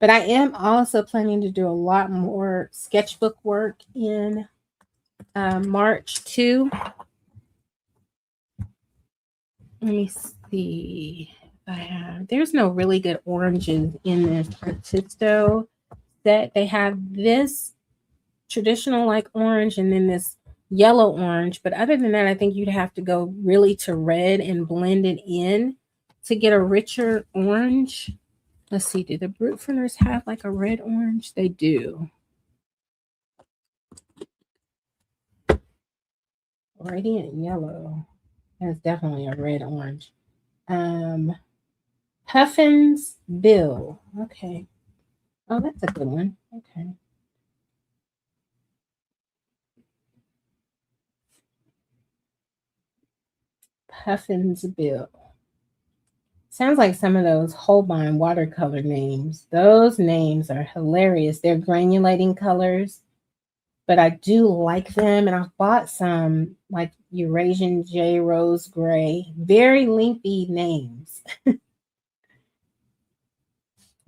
But I am also planning to do a lot more sketchbook work in March too. Let me see if I have. There's no really good oranges in this Artisto set. They have this traditional like orange and then this yellow orange. But other than that, I think you'd have to go really to red and blend it in to get a richer orange. Let's see, do the Brute Printers have like a red orange? They do. Radiant yellow. That's definitely a red orange. Puffin's Bill. Okay. Oh, that's a good one. Okay. Puffin's Bill. Sounds like some of those Holbein watercolor names. Those names are hilarious. They're granulating colors, but I do like them. And I've bought some like Eurasian J Rose Gray. Very lengthy names.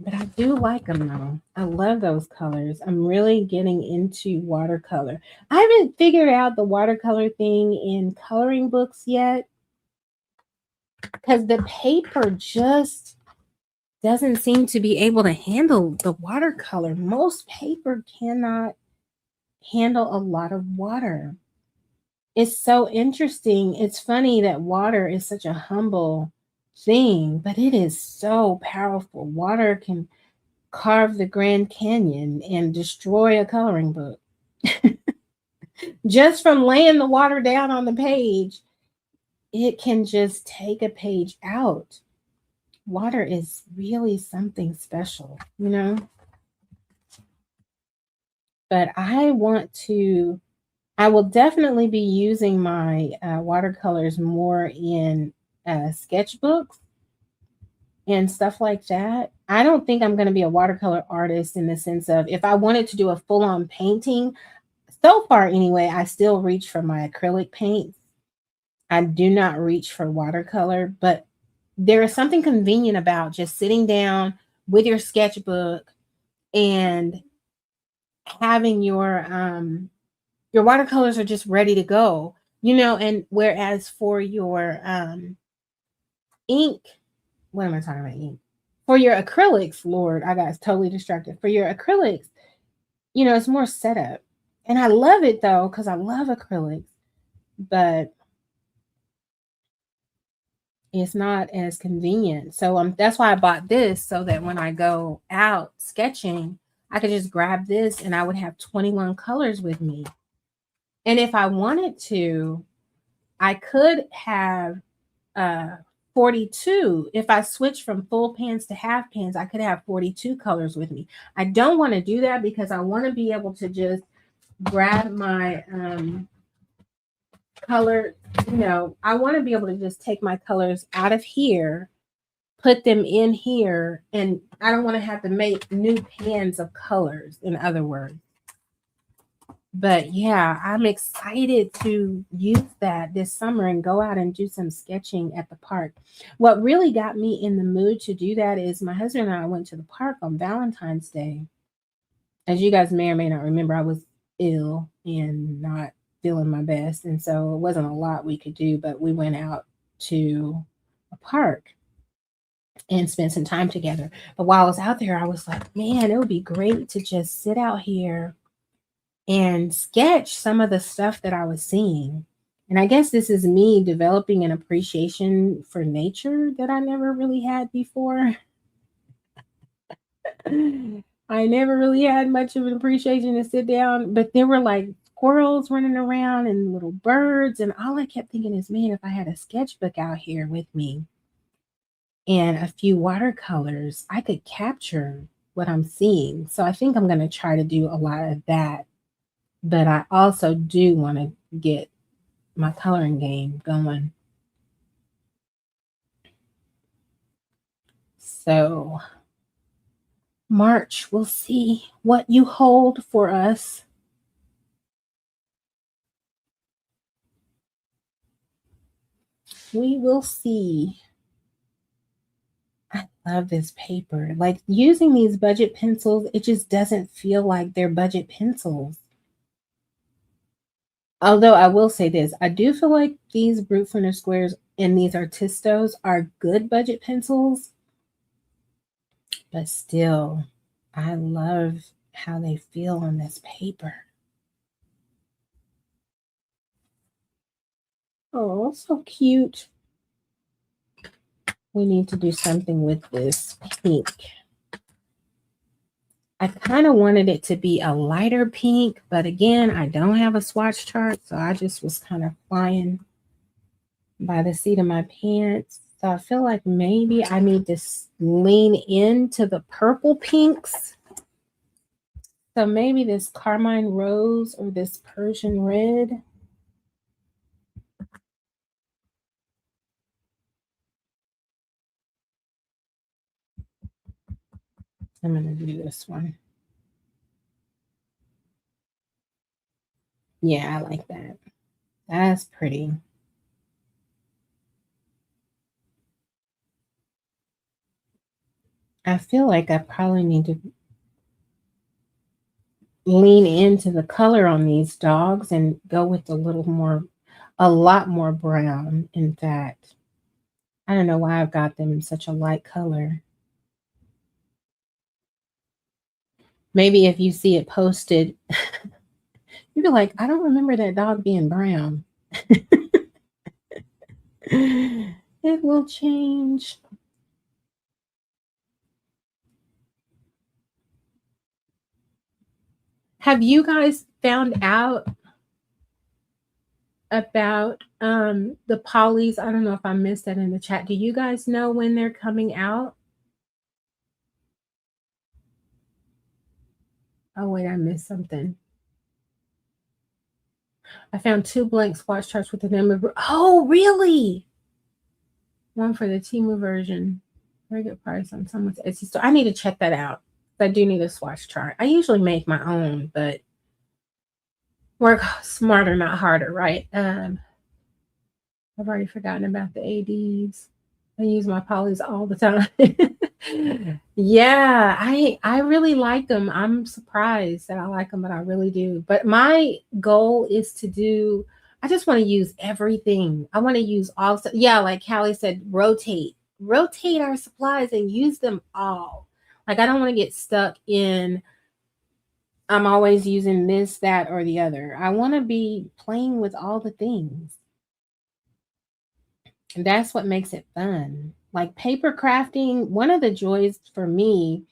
But I do like them though. I love those colors. I'm really getting into watercolor. I haven't figured out the watercolor thing in coloring books yet because the paper just doesn't seem to be able to handle the watercolor. Most paper cannot handle a lot of water. It's so interesting. It's funny that water is such a humble thing, but it is so powerful. Water can carve the Grand Canyon and destroy a coloring book. Just from laying the water down on the page, it can just take a page out. Water is really something special, you know? But I will definitely be using my watercolors more in sketchbooks and stuff like that. I don't think I'm going to be a watercolor artist in the sense of if I wanted to do a full-on painting, so far anyway, I still reach for my acrylic paints. I do not reach for watercolor, but there is something convenient about just sitting down with your sketchbook and having your watercolors are just ready to go, and whereas for your ink, what am I talking about? Ink. For your acrylics, Lord, I got totally distracted. For your acrylics, it's more setup. And I love it though, because I love acrylics, but it's not as convenient. So that's why I bought this, so that when I go out sketching, I could just grab this and I would have 21 colors with me. And if I wanted to, I could have 42. If I switch from full pans to half pans, I could have 42 colors with me. I don't want to do that because I want to be able to just grab my color, I want to be able to just take my colors out of here, put them in here, and I don't want to have to make new pans of colors, in other words. But yeah, I'm excited to use that this summer and go out and do some sketching at the park. What really got me in the mood to do that is my husband and I went to the park on Valentine's Day. As you guys may or may not remember, I was ill and not feeling my best. And so it wasn't a lot we could do, but we went out to a park and spent some time together. But while I was out there, I was like, man, it would be great to just sit out here and sketch some of the stuff that I was seeing. And I guess this is me developing an appreciation for nature that I never really had before. I never really had much of an appreciation to sit down, but there were like squirrels running around and little birds. And all I kept thinking is, man, if I had a sketchbook out here with me and a few watercolors, I could capture what I'm seeing. So I think I'm going to try to do a lot of that. But I also do want to get my coloring game going. So, March, we'll see what you hold for us. We will see. I love this paper. Like using these budget pencils, it just doesn't feel like they're budget pencils. Although I will say this, I do feel like these Brute Flinder squares and these Artistos are good budget pencils, but still, I love how they feel on this paper. Oh, so cute. We need to do something with this pink. I kind of wanted it to be a lighter pink, but again, I don't have a swatch chart, so I just was kind of flying by the seat of my pants. So I feel like maybe I need to lean into the purple pinks. So maybe this Carmine Rose or this Persian Red. I'm going to do this one. Yeah, I like that. That's pretty. I feel like I probably need to lean into the color on these dogs and go with a lot more brown. In fact, I don't know why I've got them in such a light color. Maybe if you see it posted, you'd be like, I don't remember that dog being brown. It will change. Have you guys found out about the polys? I don't know if I missed that in the chat. Do you guys know when they're coming out? Oh wait, I missed something. I found 2 blank swatch charts with the name of. Oh, really? One for the Temu version. Very good price on someone's Etsy store. I need to check that out. I do need a swatch chart. I usually make my own, but work smarter, not harder, right? I've already forgotten about the ADs. I use my polys all the time. Yeah, I really like them. I'm surprised that I like them, but I really do. But my goal is to do. I just want to use everything. I want to use all. Yeah, like Callie said, rotate our supplies and use them all. Like I don't want to get stuck in. I'm always using this, that, or the other. I want to be playing with all the things. And that's what makes it fun. Like paper crafting, one of the joys for me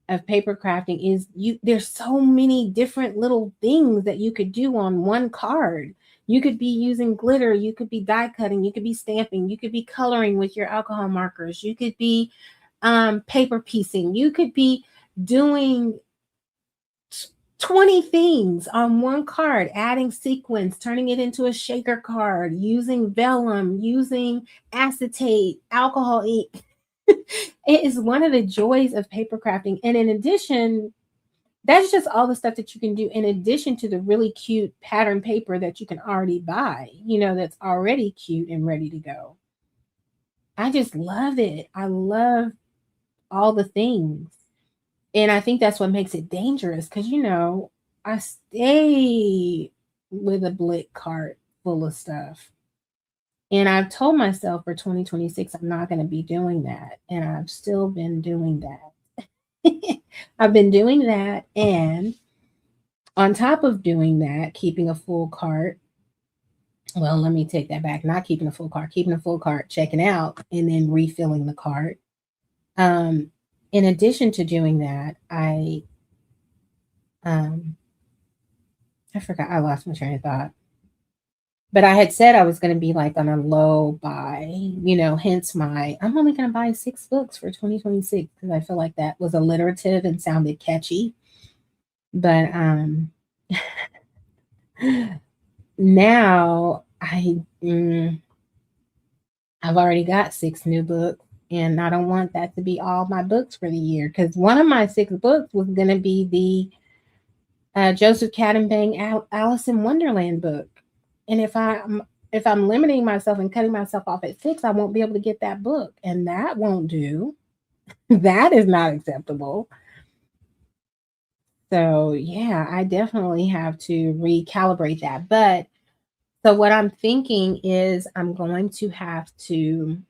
of paper crafting is there's so many different little things that you could do on one card. You could be using glitter, you could be die cutting, you could be stamping, you could be coloring with your alcohol markers, you could be paper piecing, you could be doing 20 things on one card, adding sequins, turning it into a shaker card, using vellum, using acetate, alcohol ink. It is one of the joys of paper crafting. And in addition, that's just all the stuff that you can do in addition to the really cute pattern paper that you can already buy, that's already cute and ready to go. I just love it. I love all the things. And I think that's what makes it dangerous because, I stay with a blick cart full of stuff. And I've told myself for 2026, I'm not going to be doing that. And I've still been doing that. I've been doing that. And on top of doing that, keeping a full cart, well, let me take that back. Not keeping a full cart, keeping a full cart, checking out, and then refilling the cart. Um, in addition to doing that, um, I forgot, I lost my train of thought. But I had said I was going to be like on a low buy, hence I'm only going to buy 6 books for 2026 because I feel like that was alliterative and sounded catchy. But now I've already got 6 new books and I don't want that to be all my books for the year because one of my 6 books was going to be the Joseph Cadenbang Alice in Wonderland book. And if I'm limiting myself and cutting myself off at 6, I won't be able to get that book. And that won't do. That is not acceptable. So yeah, I definitely have to recalibrate that. But so what I'm thinking is I'm going to have to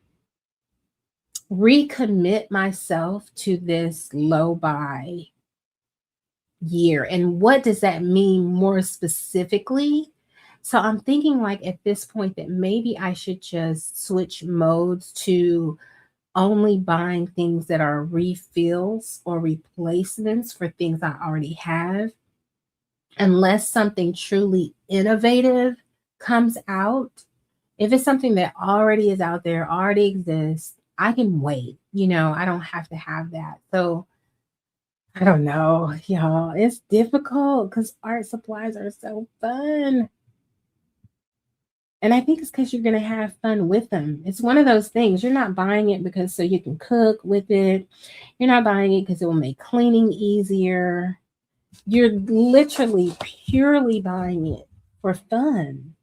recommit myself to this low buy year. And what does that mean more specifically? So I'm thinking like at this point that maybe I should just switch modes to only buying things that are refills or replacements for things I already have, unless something truly innovative comes out. If it's something that already is out there, already exists, I can wait. I don't have to have that. So I don't know, y'all. It's difficult because art supplies are so fun. And I think it's because you're going to have fun with them. It's one of those things. You're not buying it because so you can cook with it. You're not buying it because it will make cleaning easier. You're literally purely buying it for fun.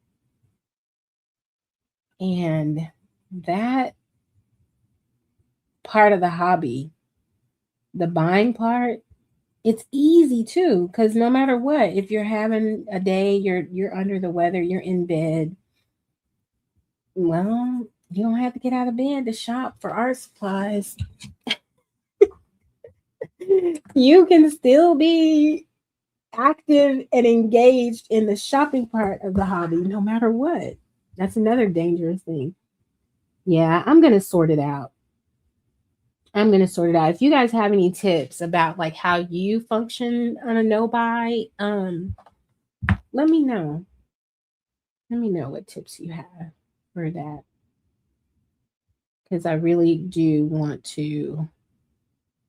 And that part of the hobby, the buying part, it's easy too because no matter what, if you're having a day, you're under the weather, you're in bed, well, you don't have to get out of bed to shop for art supplies. You can still be active and engaged in the shopping part of the hobby no matter what. That's another dangerous thing. Yeah, I'm going to sort it out. I'm going to sort it out. If you guys have any tips about like how you function on a no buy, let me know. Let me know what tips you have for that. Because I really do want to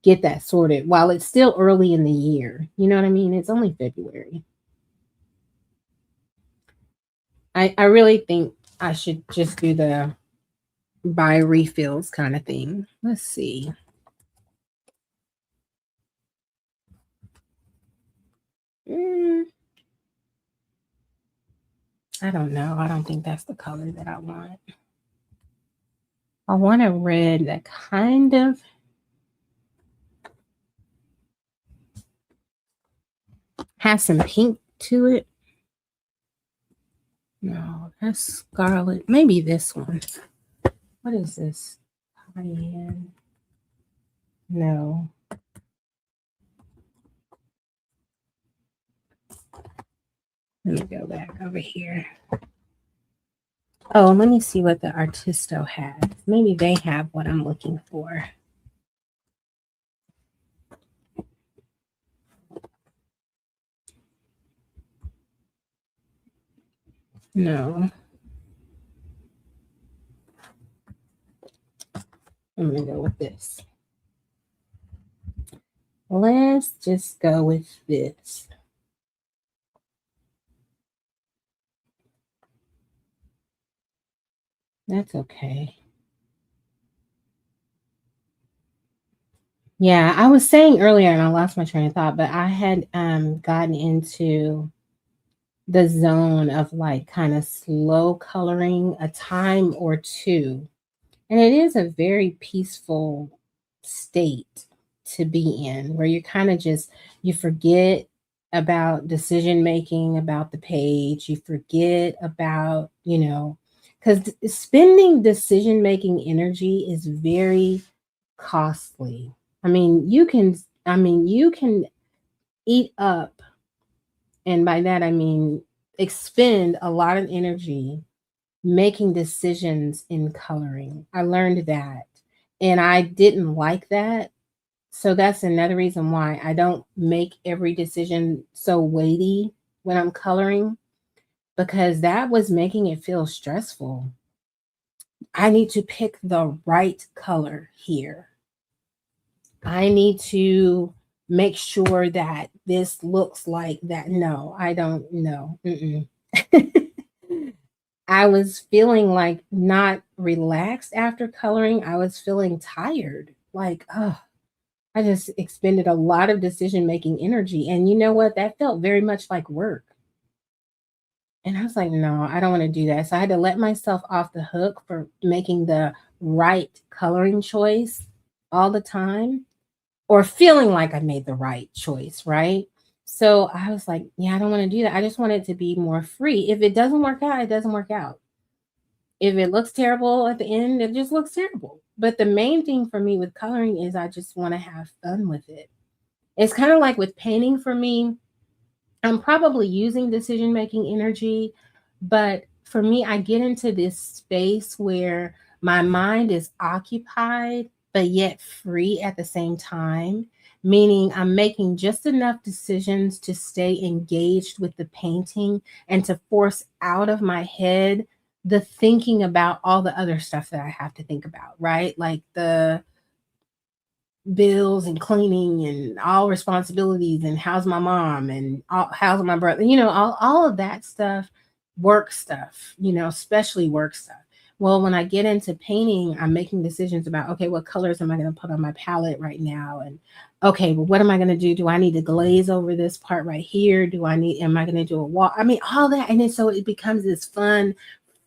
get that sorted while it's still early in the year. You know what I mean? It's only February. I really think I should just do the buy refills kind of thing. Let's see. Mm, I don't know. I don't think that's the color that I want. I want a red that kind of has some pink to it. No, that's scarlet. Maybe this one. What is this? Cayenne. No. Let me go back over here. Oh, let me see what the Artisto has. Maybe they have what I'm looking for. No. I'm going to go with this. Let's just go with this. That's okay. Yeah, I was saying earlier, and I lost my train of thought, but I had gotten into the zone of like kind of slow coloring a time or two. And it is a very peaceful state to be in where you kind of just you forget about decision making about the page, you forget about, cuz spending decision making energy is very costly. I mean, you can eat up, and by that I mean expend a lot of energy making decisions in coloring. I learned that. And I didn't like that. So that's another reason why I don't make every decision so weighty when I'm coloring, because that was making it feel stressful. I need to pick the right color here. I need to make sure that this looks like that. No, I don't know. I was feeling like not relaxed after coloring. I was feeling tired. Like, oh, I just expended a lot of decision making energy. And you know what? That felt very much like work. And I was like, no, I don't want to do that. So I had to let myself off the hook for making the right coloring choice all the time, or feeling like I made the right choice, right? So I was like, yeah, I don't want to do that. I just want it to be more free. If it doesn't work out, it doesn't work out. If it looks terrible at the end, it just looks terrible. But the main thing for me with coloring is I just want to have fun with it. It's kind of like with painting for me. I'm probably using decision making energy, but for me, I get into this space where my mind is occupied, but yet free at the same time. Meaning, I'm making just enough decisions to stay engaged with the painting and to force out of my head the thinking about all the other stuff that I have to think about, right? Like the bills and cleaning and all responsibilities and how's my mom and how's my brother, all of that stuff, work stuff, especially work stuff. Well, when I get into painting, I'm making decisions about, okay, what colors am I going to put on my palette right now? And okay, well, what am I going to do? Do I need to glaze over this part right here? Am I going to do a wall? I mean, all that. And then so it becomes this fun,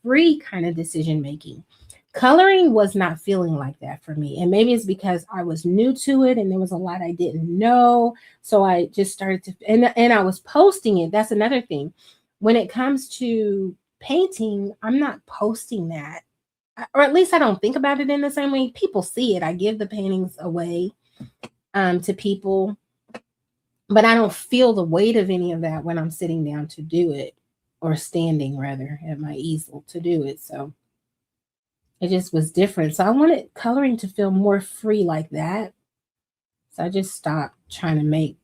free kind of decision making. Coloring was not feeling like that for me. And maybe it's because I was new to it and there was a lot I didn't know. So I just started to, and I was posting it. That's another thing. When it comes to painting, I'm not posting that. Or at least I don't think about it in the same way. People see it. I give the paintings away to people, but I don't feel the weight of any of that when I'm sitting down to do it, or standing rather at my easel to do it. So it just was different. So I wanted coloring to feel more free like that. So I just stopped trying to make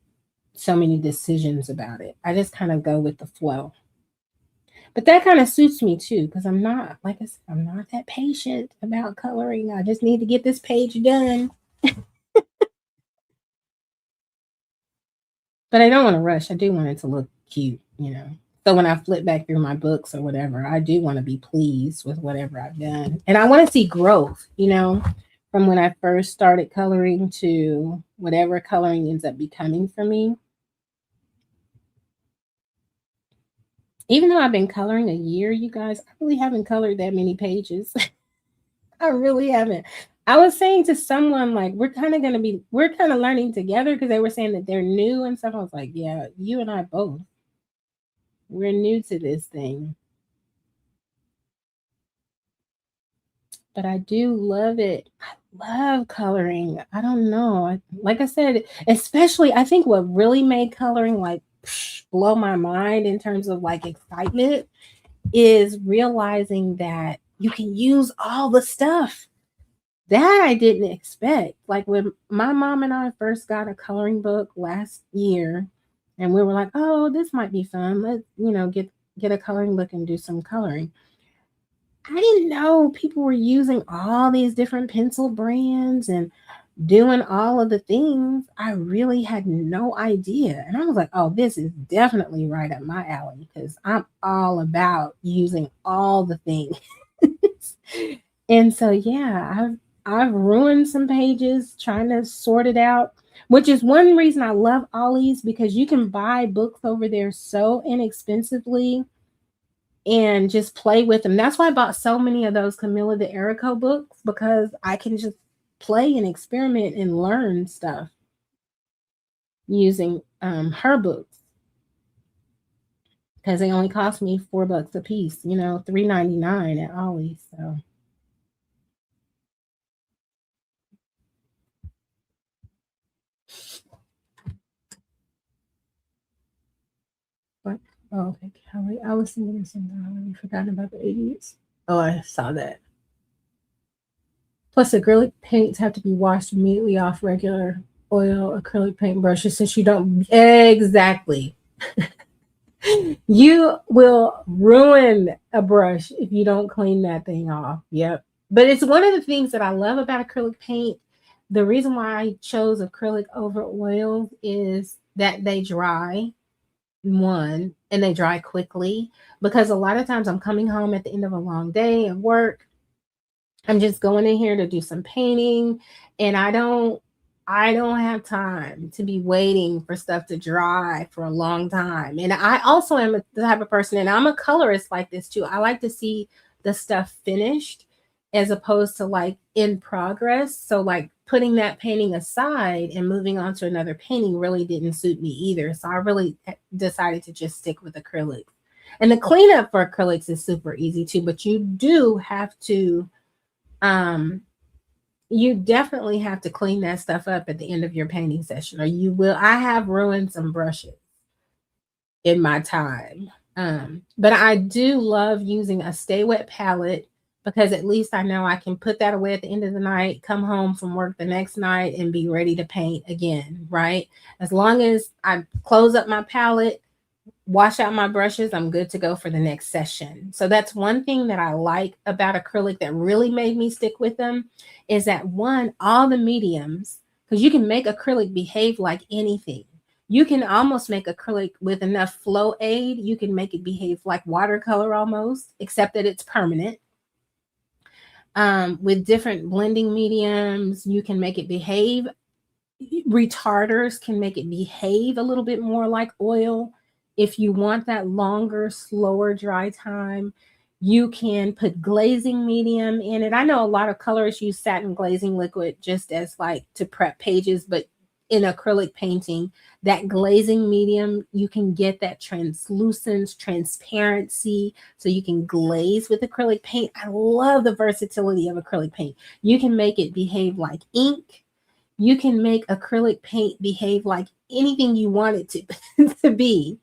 so many decisions about it. I just kind of go with the flow. But that kind of suits me too, because I'm not, like I said, I'm not that patient about coloring. I just need to get this page done. But I don't want to rush. I do want it to look cute. So when I flip back through my books or whatever, I do want to be pleased with whatever I've done. And I want to see growth, from when I first started coloring to whatever coloring ends up becoming for me. Even though I've been coloring a year, you guys, I really haven't colored that many pages. I really haven't. I was saying to someone like we're kind of learning together because they were saying that they're new and stuff. I was like, yeah, you and I both. We're new to this thing. But I do love it. I love coloring. I don't know. Like I said, especially I think what really made coloring like blow my mind in terms of like excitement is realizing that you can use all the stuff that I didn't expect. Like when my mom and I first got a coloring book last year, and we were like, "Oh, this might be fun. Let's, get a coloring book and do some coloring." I didn't know people were using all these different pencil brands and doing all of the things. I really had no idea. And I was like, oh, this is definitely right up my alley because I'm all about using all the things. And so yeah, I've ruined some pages trying to sort it out, which is one reason I love Ollie's because you can buy books over there so inexpensively and just play with them. That's why I bought so many of those Camilla de Erico books because I can just play and experiment and learn stuff using her books because they only cost me $4 a piece, $3.99 at Ollie's. So what? Oh, okay, Kelly. I was thinking of something. I already forgotten about the idiots. Oh, I saw that. Plus, acrylic paints have to be washed immediately off regular oil acrylic paint brushes since you don't exactly. You will ruin a brush if you don't clean that thing off. Yep. But it's one of the things that I love about acrylic paint. The reason why I chose acrylic over oils is that they dry, one, and they dry quickly. Because a lot of times I'm coming home at the end of a long day of work. I'm just going in here to do some painting, and I don't have time to be waiting for stuff to dry for a long time. And I also am the type of person, and I'm a colorist like this too. I like to see the stuff finished as opposed to like in progress. So like putting that painting aside and moving on to another painting really didn't suit me either. So I really decided to just stick with acrylics. And the cleanup for acrylics is super easy too, but um you definitely have to clean that stuff up at the end of your painting session, or you will. I have ruined some brushes in my time. But I do love using a stay wet palette because at least I know I can put that away at the end of the night, come home from work the next night, and be ready to paint again, right? As long as I close up my palette, wash out my brushes, I'm good to go for the next session. So that's one thing that I like about acrylic that really made me stick with them is that one, all the mediums, because you can make acrylic behave like anything. You can almost make acrylic with enough flow aid, you can make it behave like watercolor almost, except that it's permanent. With different blending mediums, you can make it behave. Retarders can make it behave a little bit more like oil. If you want that longer, slower dry time, you can put glazing medium in it. I know a lot of colorists use satin glazing liquid just as like to prep pages, but in acrylic painting, that glazing medium, you can get that translucence, transparency, so you can glaze with acrylic paint. I love the versatility of acrylic paint. You can make it behave like ink. You can make acrylic paint behave like anything you want it to, to be,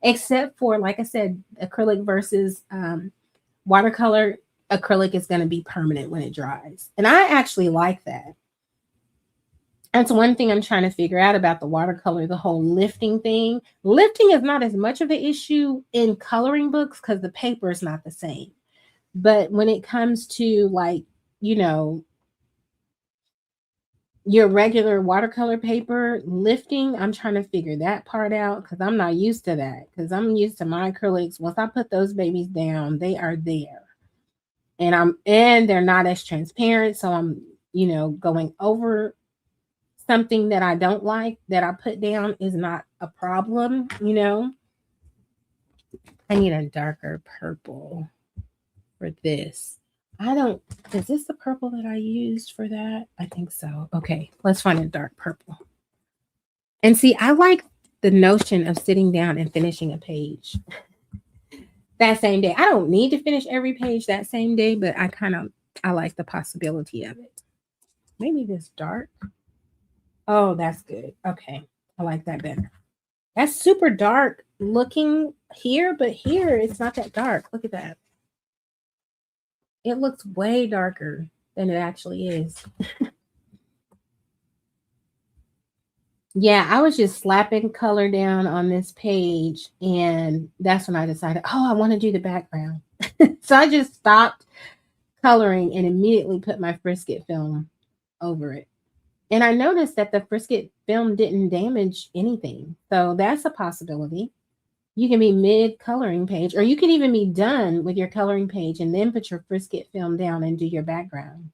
except for, like I said, acrylic versus watercolor. Acrylic is going to be permanent when it dries. And I actually like that. That's one thing I'm trying to figure out about the watercolor, the whole lifting thing. Lifting is not as much of an issue in coloring books because the paper is not the same. But when it comes to like, you know, your regular watercolor paper lifting, I'm trying to figure that part out because I'm not used to that. Because I'm used to my acrylics. Once I put those babies down, they are there. And they're not as transparent. So I'm, going over something that I don't like that I put down is not a problem. I need a darker purple for this. I don't, is this the purple that I used for that? I think so. Okay, let's find a dark purple. And see, I like the notion of sitting down and finishing a page that same day. I don't need to finish every page that same day, but I like the possibility of it. Maybe this dark. Oh, that's good. Okay. I like that better. That's super dark looking here, but here it's not that dark. Look at that. It looks way darker than it actually is. Yeah, I was just slapping color down on this page, and that's when I decided, oh, I want to do the background. So I just stopped coloring and immediately put my Frisket film over it. And I noticed that the Frisket film didn't damage anything. So that's a possibility. You can be mid coloring page, or you can even be done with your coloring page and then put your Frisket film down and do your background.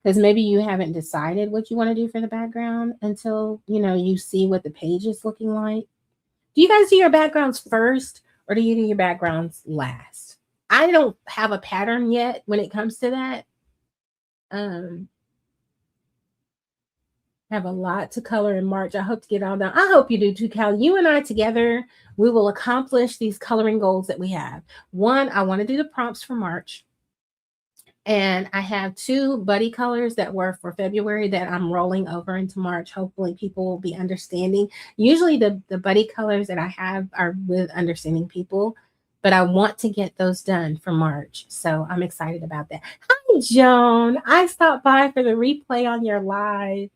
Because maybe you haven't decided what you want to do for the background until you see what the page is looking like. Do you guys do your backgrounds first, or do you do your backgrounds last? I don't have a pattern yet when it comes to that. Have a lot to color in March. I hope to get all done. I hope you do too, Cal. You and I together, we will accomplish these coloring goals that we have. One, I want to do the prompts for March. And I have 2 buddy colors that were for February that I'm rolling over into March. Hopefully people will be understanding. Usually the buddy colors that I have are with understanding people, but I want to get those done for March. So I'm excited about that. Hi, Joan. I stopped by for the replay on your live.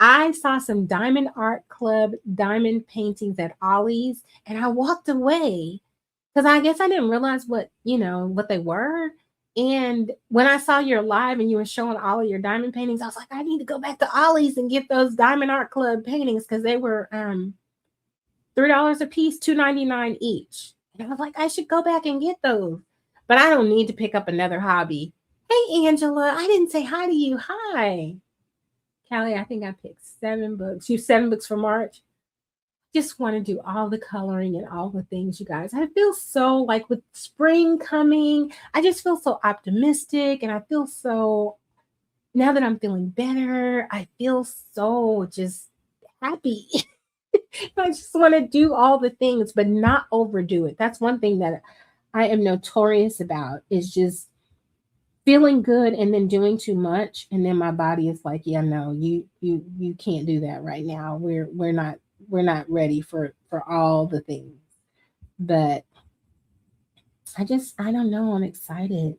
I saw some Diamond Art Club diamond paintings at Ollie's, and I walked away because I guess I didn't realize what they were. And when I saw your live and you were showing all of your diamond paintings, I was like, I need to go back to Ollie's and get those Diamond Art Club paintings because they were $3 a piece, $2.99 each. And I was like, I should go back and get those. But I don't need to pick up another hobby. Hey, Angela, I didn't say hi to you. Hi. Callie, I think I picked 7 books. You 7 books for March? Just want to do all the coloring and all the things, you guys. I feel so like with spring coming, I just feel so optimistic, and I feel so, now that I'm feeling better, I feel so just happy. I just want to do all the things, but not overdo it. That's one thing that I am notorious about, is just feeling good and then doing too much, and then my body is like, yeah, no, you can't do that right now. We're not ready for all the things. But I don't know, I'm excited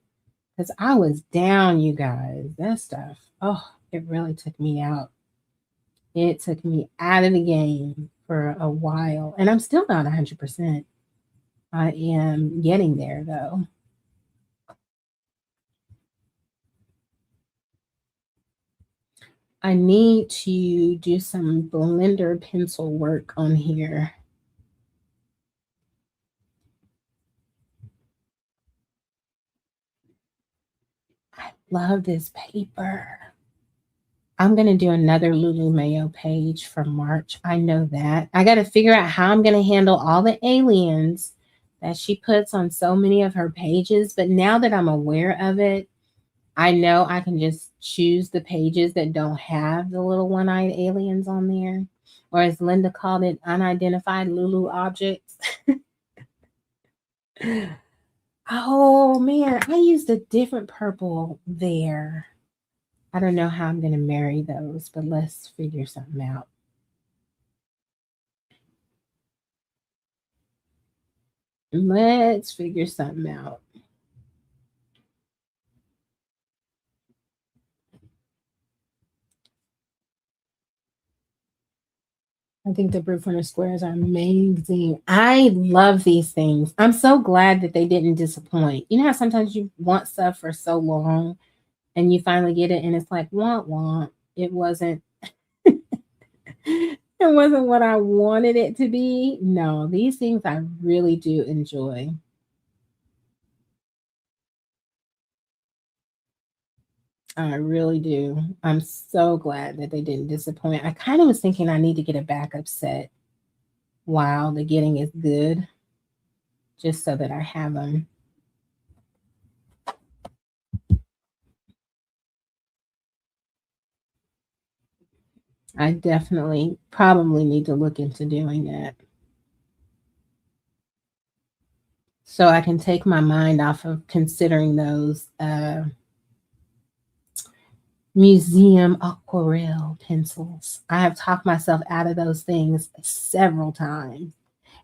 because I was down, you guys. That stuff, oh, it really took me out. It took me out of the game for a while, and I'm still not 100%. I am getting there though. I need to do some blender pencil work on here. I love this paper. I'm going to do another Lulu Mayo page for March. I know that. I got to figure out how I'm going to handle all the aliens that she puts on so many of her pages. But now that I'm aware of it, I know I can just choose the pages that don't have the little one-eyed aliens on there. Or as Linda called it, unidentified Lulu objects. Oh man, I used a different purple there. I don't know how I'm going to marry those, but let's figure something out. Let's figure something out. I think the Brute Furnace squares are amazing. I love these things. I'm so glad that they didn't disappoint. You know how sometimes you want stuff for so long and you finally get it and it's like, want. It wasn't it wasn't what I wanted it to be. No, these things I really do enjoy. I really do. I'm so glad that they didn't disappoint. I kind of was thinking I need to get a backup set while the getting is good, just so that I have them. I definitely probably need to look into doing that so I can take my mind off of considering those museum aquarelle pencils. I have talked myself out of those things several times,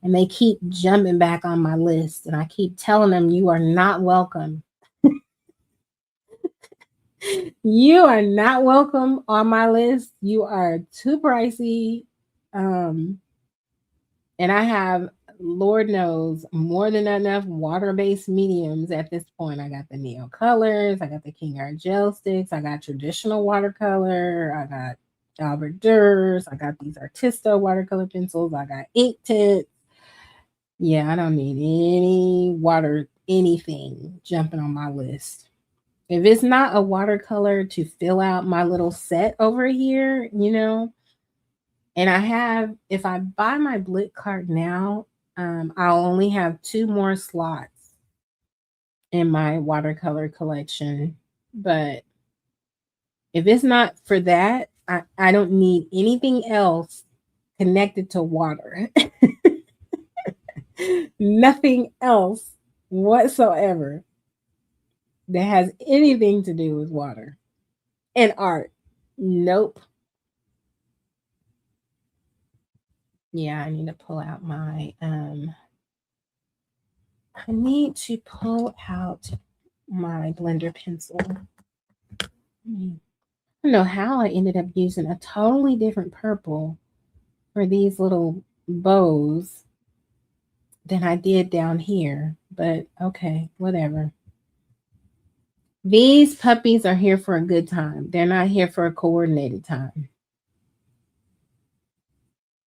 and they keep jumping back on my list, and I keep telling them, you are not welcome. You are not welcome on my list. You are too pricey. Um, and I have, Lord knows, more than enough water-based mediums at this point. I got the Neo Colors, I got the King Art gel sticks, I got traditional watercolor, I got Albert Durs, I got these Artista watercolor pencils, I got ink tints. Yeah, I don't need any water, anything jumping on my list. If it's not a watercolor to fill out my little set over here, and I have, if I buy my Blick card now, I'll only have 2 more slots in my watercolor collection. But if it's not for that, I don't need anything else connected to water. Nothing else whatsoever that has anything to do with water and art. Nope. Yeah, I need to pull out my I need to pull out my blender pencil. I don't know how I ended up using a totally different purple for these little bows than I did down here, but okay, whatever. These puppies are here for a good time. They're not here for a coordinated time.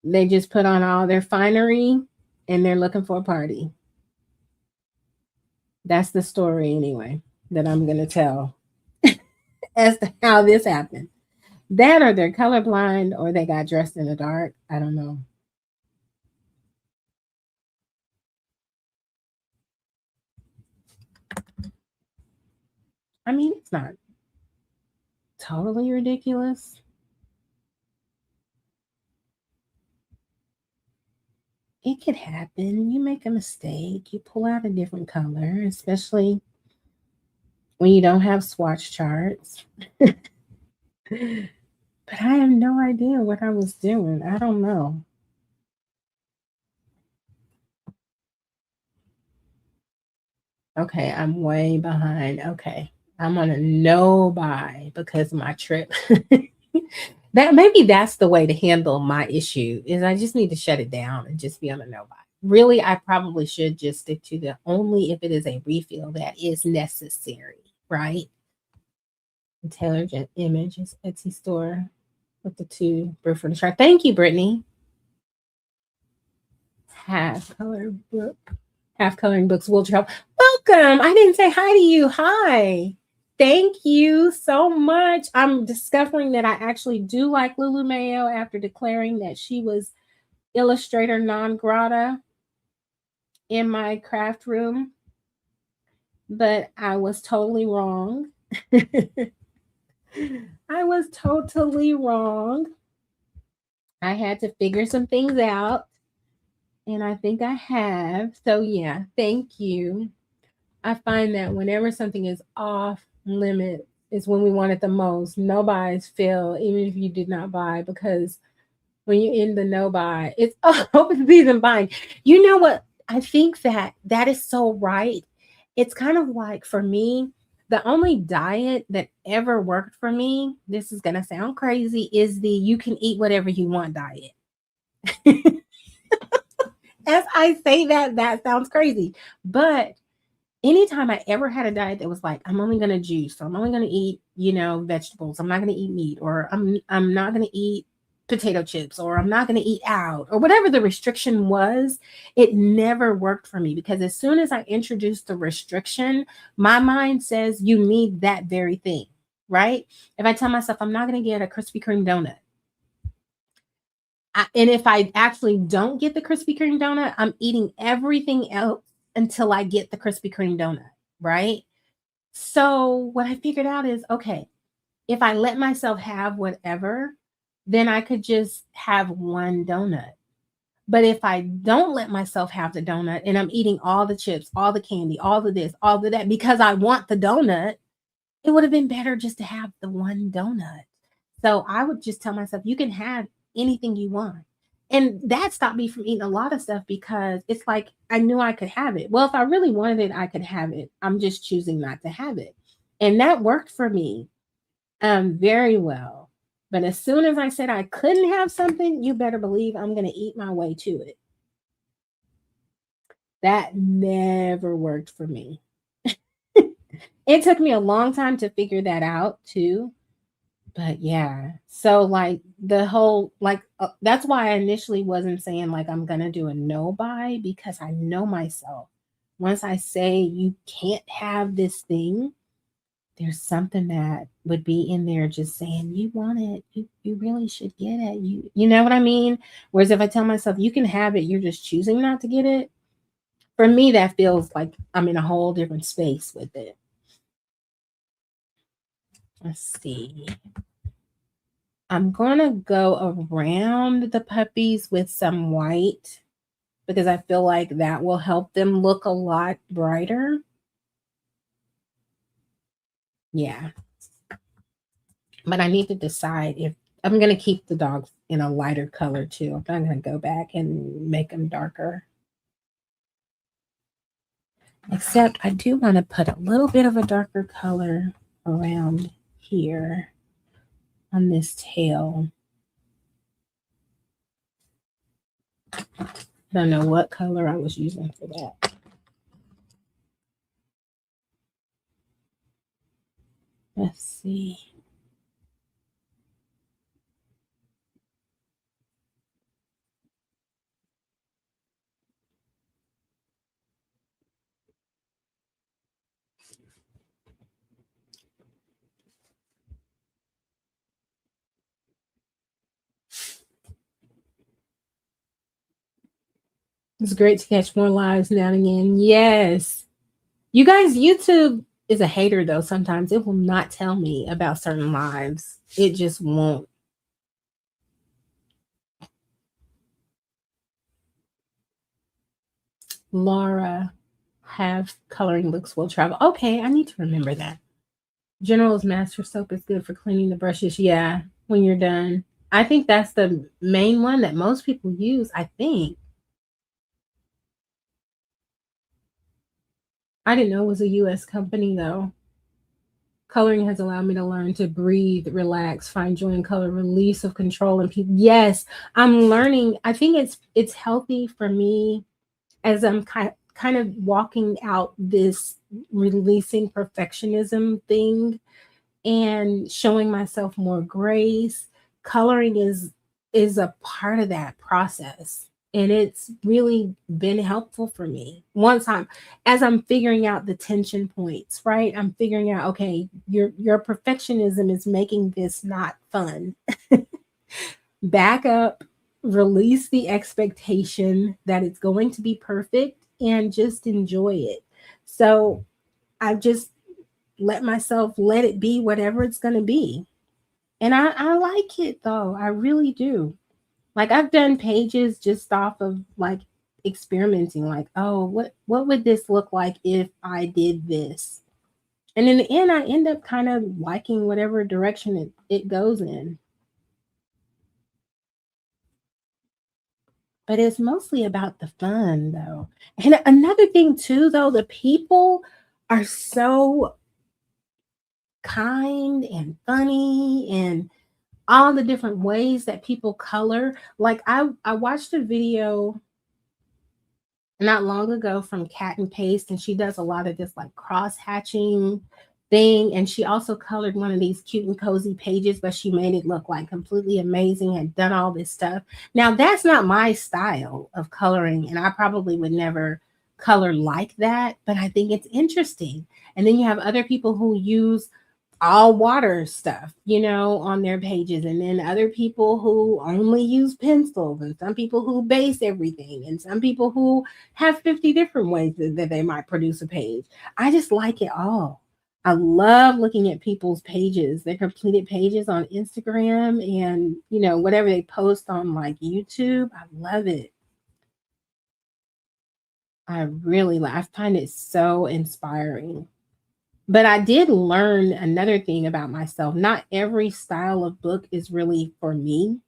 They just put on all their finery and they're looking for a party. That's the story, anyway, that I'm going to tell as to how this happened. That or they're colorblind or they got dressed in the dark. I don't know. I mean, it's not totally ridiculous. It could happen. You make a mistake, you pull out a different color, especially when you don't have swatch charts. But I have no idea what I was doing. I don't know. Okay, I'm way behind. Okay. I'm on a no buy because of my trip. That maybe that's the way to handle my issue is I just need to shut it down and just be on a no buy. Really, I probably should just stick to the only if it is a refill that is necessary, right? Intelligent Images Etsy store with the 2 Brew for the Shark. Thank you, Brittany. Half color book. Half coloring books will travel. Welcome. I didn't say hi to you. Hi. Thank you so much. I'm discovering that I actually do like Lulu Mayo after declaring that she was illustrator non grata in my craft room, but I was totally wrong. I was totally wrong. I had to figure some things out, and I think I have. So, yeah, thank you. I find that whenever something is off limit is when we want it the most. No buys fail, even if you did not buy, because when you're in the no buy, it's open season buying. You know what? I think that is so right. It's kind of like for me, the only diet that ever worked for me, this is going to sound crazy, is the you can eat whatever you want diet. As I say that, that sounds crazy. But anytime I ever had a diet that was like, I'm only gonna juice, or I'm only gonna eat, vegetables, I'm not gonna eat meat, or I'm not gonna eat potato chips, or I'm not gonna eat out, or whatever the restriction was, it never worked for me because as soon as I introduced the restriction, my mind says you need that very thing, right? If I tell myself I'm not gonna get a Krispy Kreme donut, and if I actually don't get the Krispy Kreme donut, I'm eating everything else until I get the Krispy Kreme donut, right? So what I figured out is okay, if I let myself have whatever, then I could just have one donut. But if I don't let myself have the donut and I'm eating all the chips, all the candy, all the this, all the that because I want the donut, it would have been better just to have the one donut. So I would just tell myself, you can have anything you want. And that stopped me from eating a lot of stuff because it's like I knew I could have it. Well, if I really wanted it, I could have it. I'm just choosing not to have it. And that worked for me very well. But as soon as I said I couldn't have something, you better believe I'm going to eat my way to it. That never worked for me. It took me a long time to figure that out too. But yeah, so like the whole like that's why I initially wasn't saying like I'm gonna do a no buy because I know myself. Once I say you can't have this thing, there's something that would be in there just saying you want it, you really should get it. You know what I mean? Whereas if I tell myself you can have it, you're just choosing not to get it. For me, that feels like I'm in a whole different space with it. Let's see. I'm gonna go around the puppies with some white because I feel like that will help them look a lot brighter. Yeah. But I need to decide if I'm gonna keep the dogs in a lighter color too. I'm not gonna go back and make them darker. Except I do want to put a little bit of a darker color around here on this tail. I don't know what color I was using for that. Let's see. It's great to catch more lives now and again. Yes. You guys, YouTube is a hater though. Sometimes it will not tell me about certain lives. It just won't. Laura, have coloring books will travel. Okay, I need to remember that. General's Master Soap is good for cleaning the brushes. Yeah, when you're done. I think that's the main one that most people use. I think. I didn't know it was a US company though. Coloring has allowed me to learn to breathe, relax, find joy in color, release of control and people. Yes, I'm learning. I think it's healthy for me as I'm kind of walking out this releasing perfectionism thing and showing myself more grace. Coloring is a part of that process, and it's really been helpful for me once I'm as I'm figuring out the tension points, right? I'm figuring out, okay, your perfectionism is making this not fun. Back up, release the expectation that it's going to be perfect and just enjoy it. So I just let myself let it be whatever it's going to be. And I like it though. I really do. Like I've done pages just off of like experimenting, like, oh, what would this look like if I did this? And in the end, I end up kind of liking whatever direction it goes in. But it's mostly about the fun though. And another thing too, though, the people are so kind and funny and all the different ways that people color. Like I watched a video not long ago from Cat and Paste, and she does a lot of this like cross hatching thing. And she also colored one of these cute and cozy pages, but she made it look like completely amazing and done all this stuff. Now, that's not my style of coloring, and I probably would never color like that, but I think it's interesting. And then you have other people who use all water stuff, on their pages. And then other people who only use pencils, and some people who base everything, and some people who have 50 different ways that they might produce a page. I just like it all. I love looking at people's pages, their completed pages on Instagram and, whatever they post on like YouTube. I love it. I find it so inspiring. But I did learn another thing about myself. Not every style of book is really for me.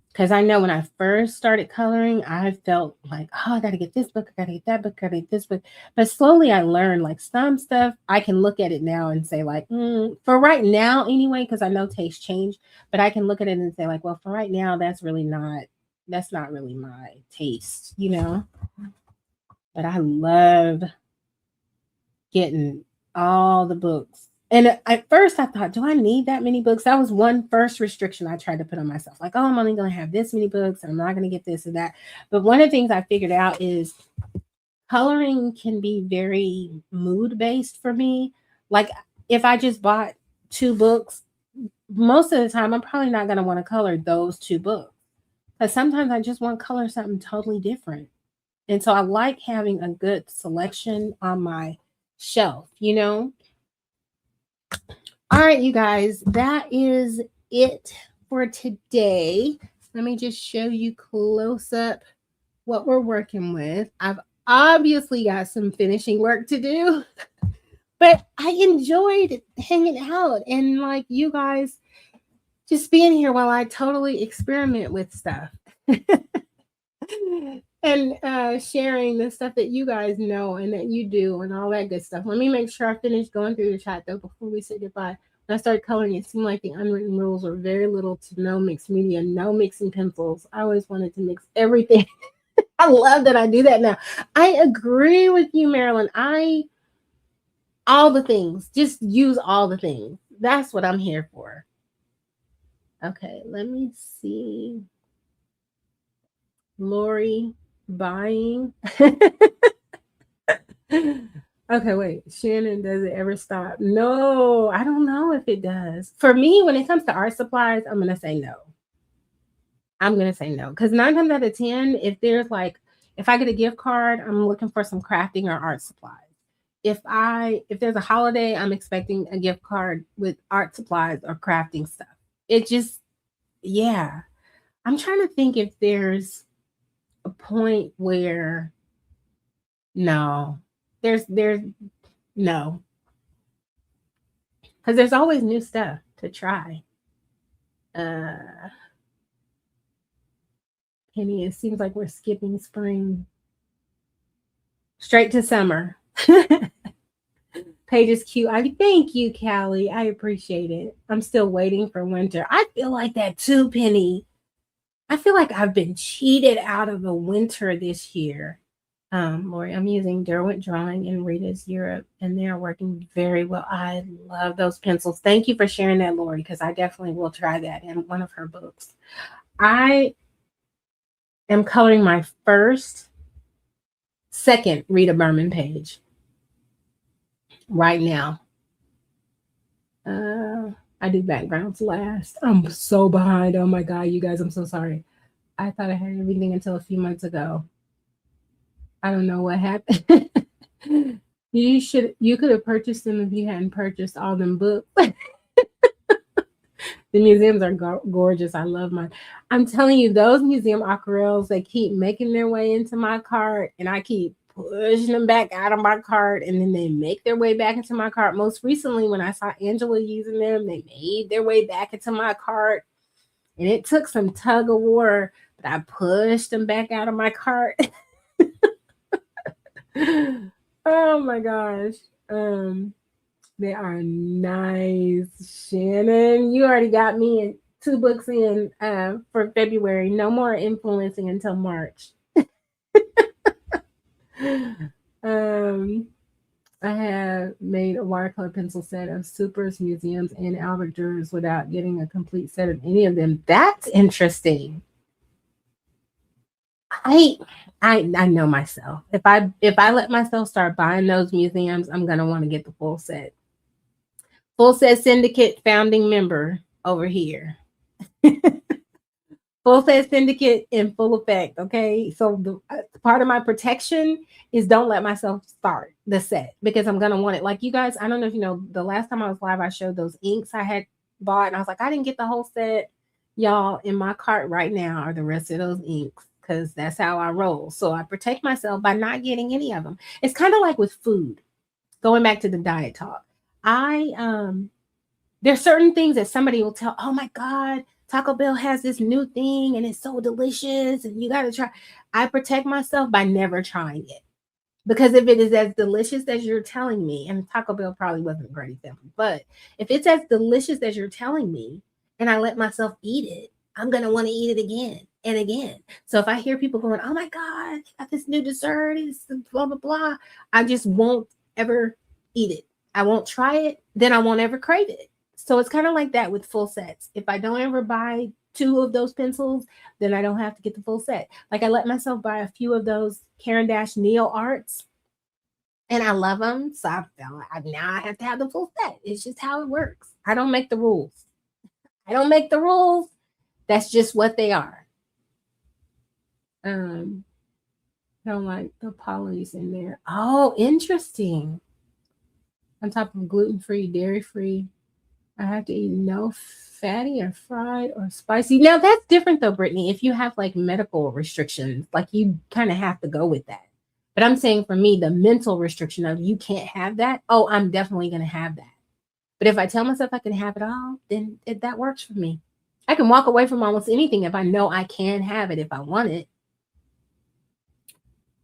Because I know when I first started coloring, I felt like, oh, I got to get this book, I got to get that book, I got to get this book. But slowly I learned like some stuff, I can look at it now and say, like, for right now, anyway, because I know tastes change, but I can look at it and say, like, well, for right now, that's not really my taste, But I love getting all the books. And at first I thought, do I need that many books? That was one first restriction I tried to put on myself. Like, oh, I'm only going to have this many books and I'm not going to get this and that. But one of the things I figured out is coloring can be very mood based for me. Like if I just bought 2 books, most of the time I'm probably not going to want to color those 2 books. Because sometimes I just want to color something totally different. And so I like having a good selection on my shelf. All right, you guys, that is it for today. Let me just show you close up what we're working with. I've obviously got some finishing work to do, but I enjoyed hanging out and like you guys just being here while I totally experiment with stuff. And sharing the stuff that you guys know and that you do and all that good stuff. Let me make sure I finish going through the chat though before we say goodbye. When I started coloring, it seemed like the unwritten rules were very little to no mixed media, no mixing pencils. I always wanted to mix everything. I love that I do that now. I agree with you, Marilyn. All the things, just use all the things. That's what I'm here for. Okay, let me see. Lori buying. Okay, wait. Shannon, does it ever stop? No, I don't know if it does. For me, when it comes to art supplies, I'm going to say no. I'm going to say no. Because 9 times out of 10, if I get a gift card, I'm looking for some crafting or art supplies. If there's a holiday, I'm expecting a gift card with art supplies or crafting stuff. It just, yeah. I'm trying to think if there's a point where no, there's no, because there's always new stuff to try. Penny, it seems like we're skipping spring straight to summer. Page is cute. Thank you, Callie. I appreciate it. I'm still waiting for winter. I feel like that too, Penny. I feel like I've been cheated out of a winter this year. Lori, I'm using Derwent Drawing in Rita's Europe, and they are working very well. I love those pencils. Thank you for sharing that, Lori, because I definitely will try that in one of her books. I am coloring my second Rita Berman page right now. I do backgrounds last. I'm so behind. Oh my God, you guys, I'm so sorry. I thought I had everything until a few months ago. I don't know what happened. You could have purchased them if you hadn't purchased all them books. The museums are gorgeous. I love mine. I'm telling you, those museum aquarels, they keep making their way into my cart, and I keep pushing them back out of my cart, and then they make their way back into my cart. Most recently, when I saw Angela using them, they made their way back into my cart, and it took some tug of war, but I pushed them back out of my cart. Oh my gosh. They are nice. Shannon, you already got me in 2 books in for February. No more influencing until March. I have made a watercolor pencil set of Supers, museums, and Albert Durers without getting a complete set of any of them. That's interesting. I know myself. If I let myself start buying those museums, I'm gonna want to get the full set. Full set syndicate founding member over here. Full set syndicate in full effect. Okay. So the part of my protection is don't let myself start the set because I'm going to want it. Like you guys, I don't know if you know, the last time I was live, I showed those inks I had bought and I was like, I didn't get the whole set. Y'all, in my cart right now are the rest of those inks because that's how I roll. So I protect myself by not getting any of them. It's kind of like with food, going back to the diet talk. There's certain things that somebody will tell, oh my God, Taco Bell has this new thing and it's so delicious and you got to try. I protect myself by never trying it. Because if it is as delicious as you're telling me, and Taco Bell probably wasn't a great example, but if it's as delicious as you're telling me and I let myself eat it, I'm going to want to eat it again and again. So if I hear people going, oh my God, they got this new dessert, it's blah, blah, blah, I just won't ever eat it. I won't try it, then I won't ever crave it. So it's kind of like that with full sets. If I don't ever buy 2 of those pencils, then I don't have to get the full set. Like I let myself buy a few of those Caran d'Ache Neo Arts, and I love them. So now I have to have the full set. It's just how it works. I don't make the rules. I don't make the rules. That's just what they are. I don't like the polys in there. Oh, interesting. On top of gluten-free, dairy-free, I have to eat no fatty or fried or spicy. Now that's different though, Brittany. If you have like medical restrictions, like you kind of have to go with that. But I'm saying for me, the mental restriction of you can't have that. Oh, I'm definitely going to have that. But if I tell myself I can have it all, then that works for me. I can walk away from almost anything if I know I can have it if I want it.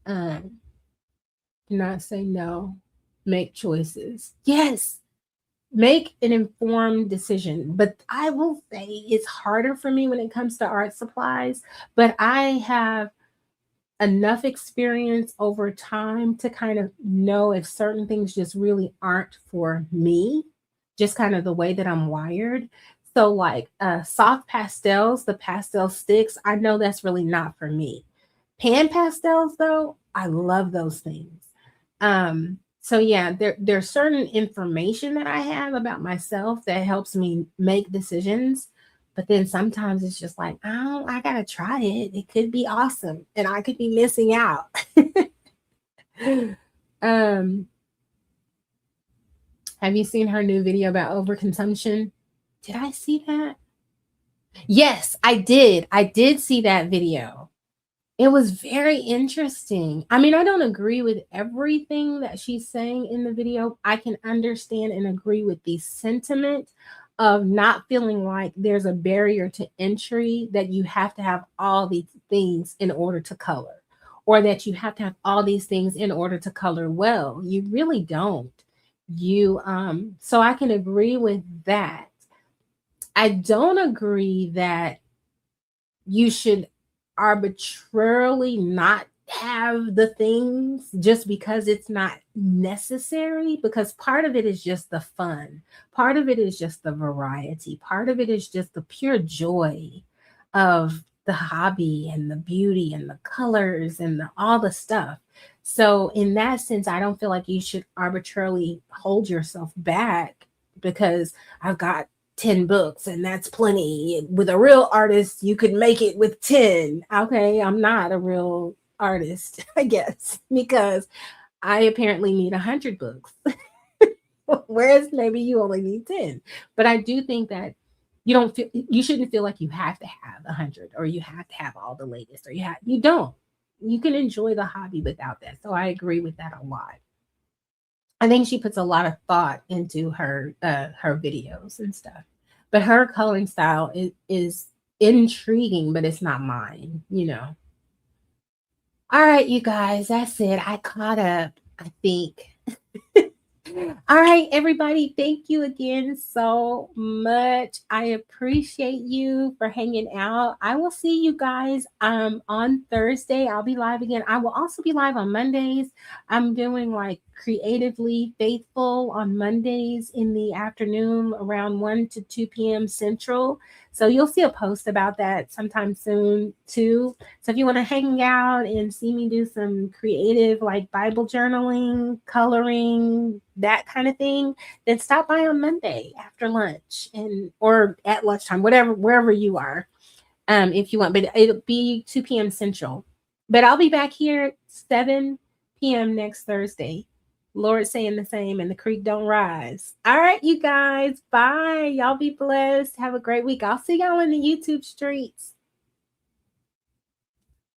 Do not say no. Make choices. Yes. Make an informed decision. But I will say it's harder for me when it comes to art supplies. But I have enough experience over time to kind of know if certain things just really aren't for me, just kind of the way that I'm wired. So, like soft pastels, the pastel sticks, I know that's really not for me. Pan pastels, though, I love those things. So yeah, there's certain information that I have about myself that helps me make decisions. But then sometimes it's just like, oh, I gotta try it. It could be awesome, and I could be missing out. um, have you seen her new video about overconsumption? Did I see that? Yes, I did. I did see that video. It was very interesting. I mean, I don't agree with everything that she's saying in the video. I can understand and agree with the sentiment of not feeling like there's a barrier to entry, that you have to have all these things in order to color, or that you have to have all these things in order to color well. You really don't. So I can agree with that. I don't agree that you should arbitrarily not have the things just because it's not necessary, because part of it is just the fun, part of it is just the variety, part of it is just the pure joy of the hobby and the beauty and the colors and all the stuff. So in that sense, I don't feel like you should arbitrarily hold yourself back because I've got 10 books and that's plenty. With a real artist, you could make it with 10. Okay, I'm not a real artist, I guess, because I apparently need 100 books. Whereas maybe you only need 10. But I do think that you shouldn't feel like you have to have 100 or you have to have all the latest, or you don't. You can enjoy the hobby without that. So I agree with that a lot. I think she puts a lot of thought into her videos and stuff. But her coloring style is intriguing, but it's not mine, you know. All right, you guys, that's it. I caught up, I think. All right, everybody, thank you again so much. I appreciate you for hanging out. I will see you guys on Thursday. I'll be live again. I will also be live on Mondays. I'm doing like Creatively Faithful on Mondays in the afternoon around 1 to 2 p.m. Central. So you'll see a post about that sometime soon too. So if you want to hang out and see me do some creative like Bible journaling, coloring, that kind of thing, then stop by on Monday after lunch or at lunchtime, wherever you are. if you want, but it'll be 2 p.m. Central. But I'll be back here 7 p.m. next Thursday. Lord saying the same, and the creek don't rise. All right, you guys. Bye. Y'all be blessed. Have a great week. I'll see y'all in the YouTube streets.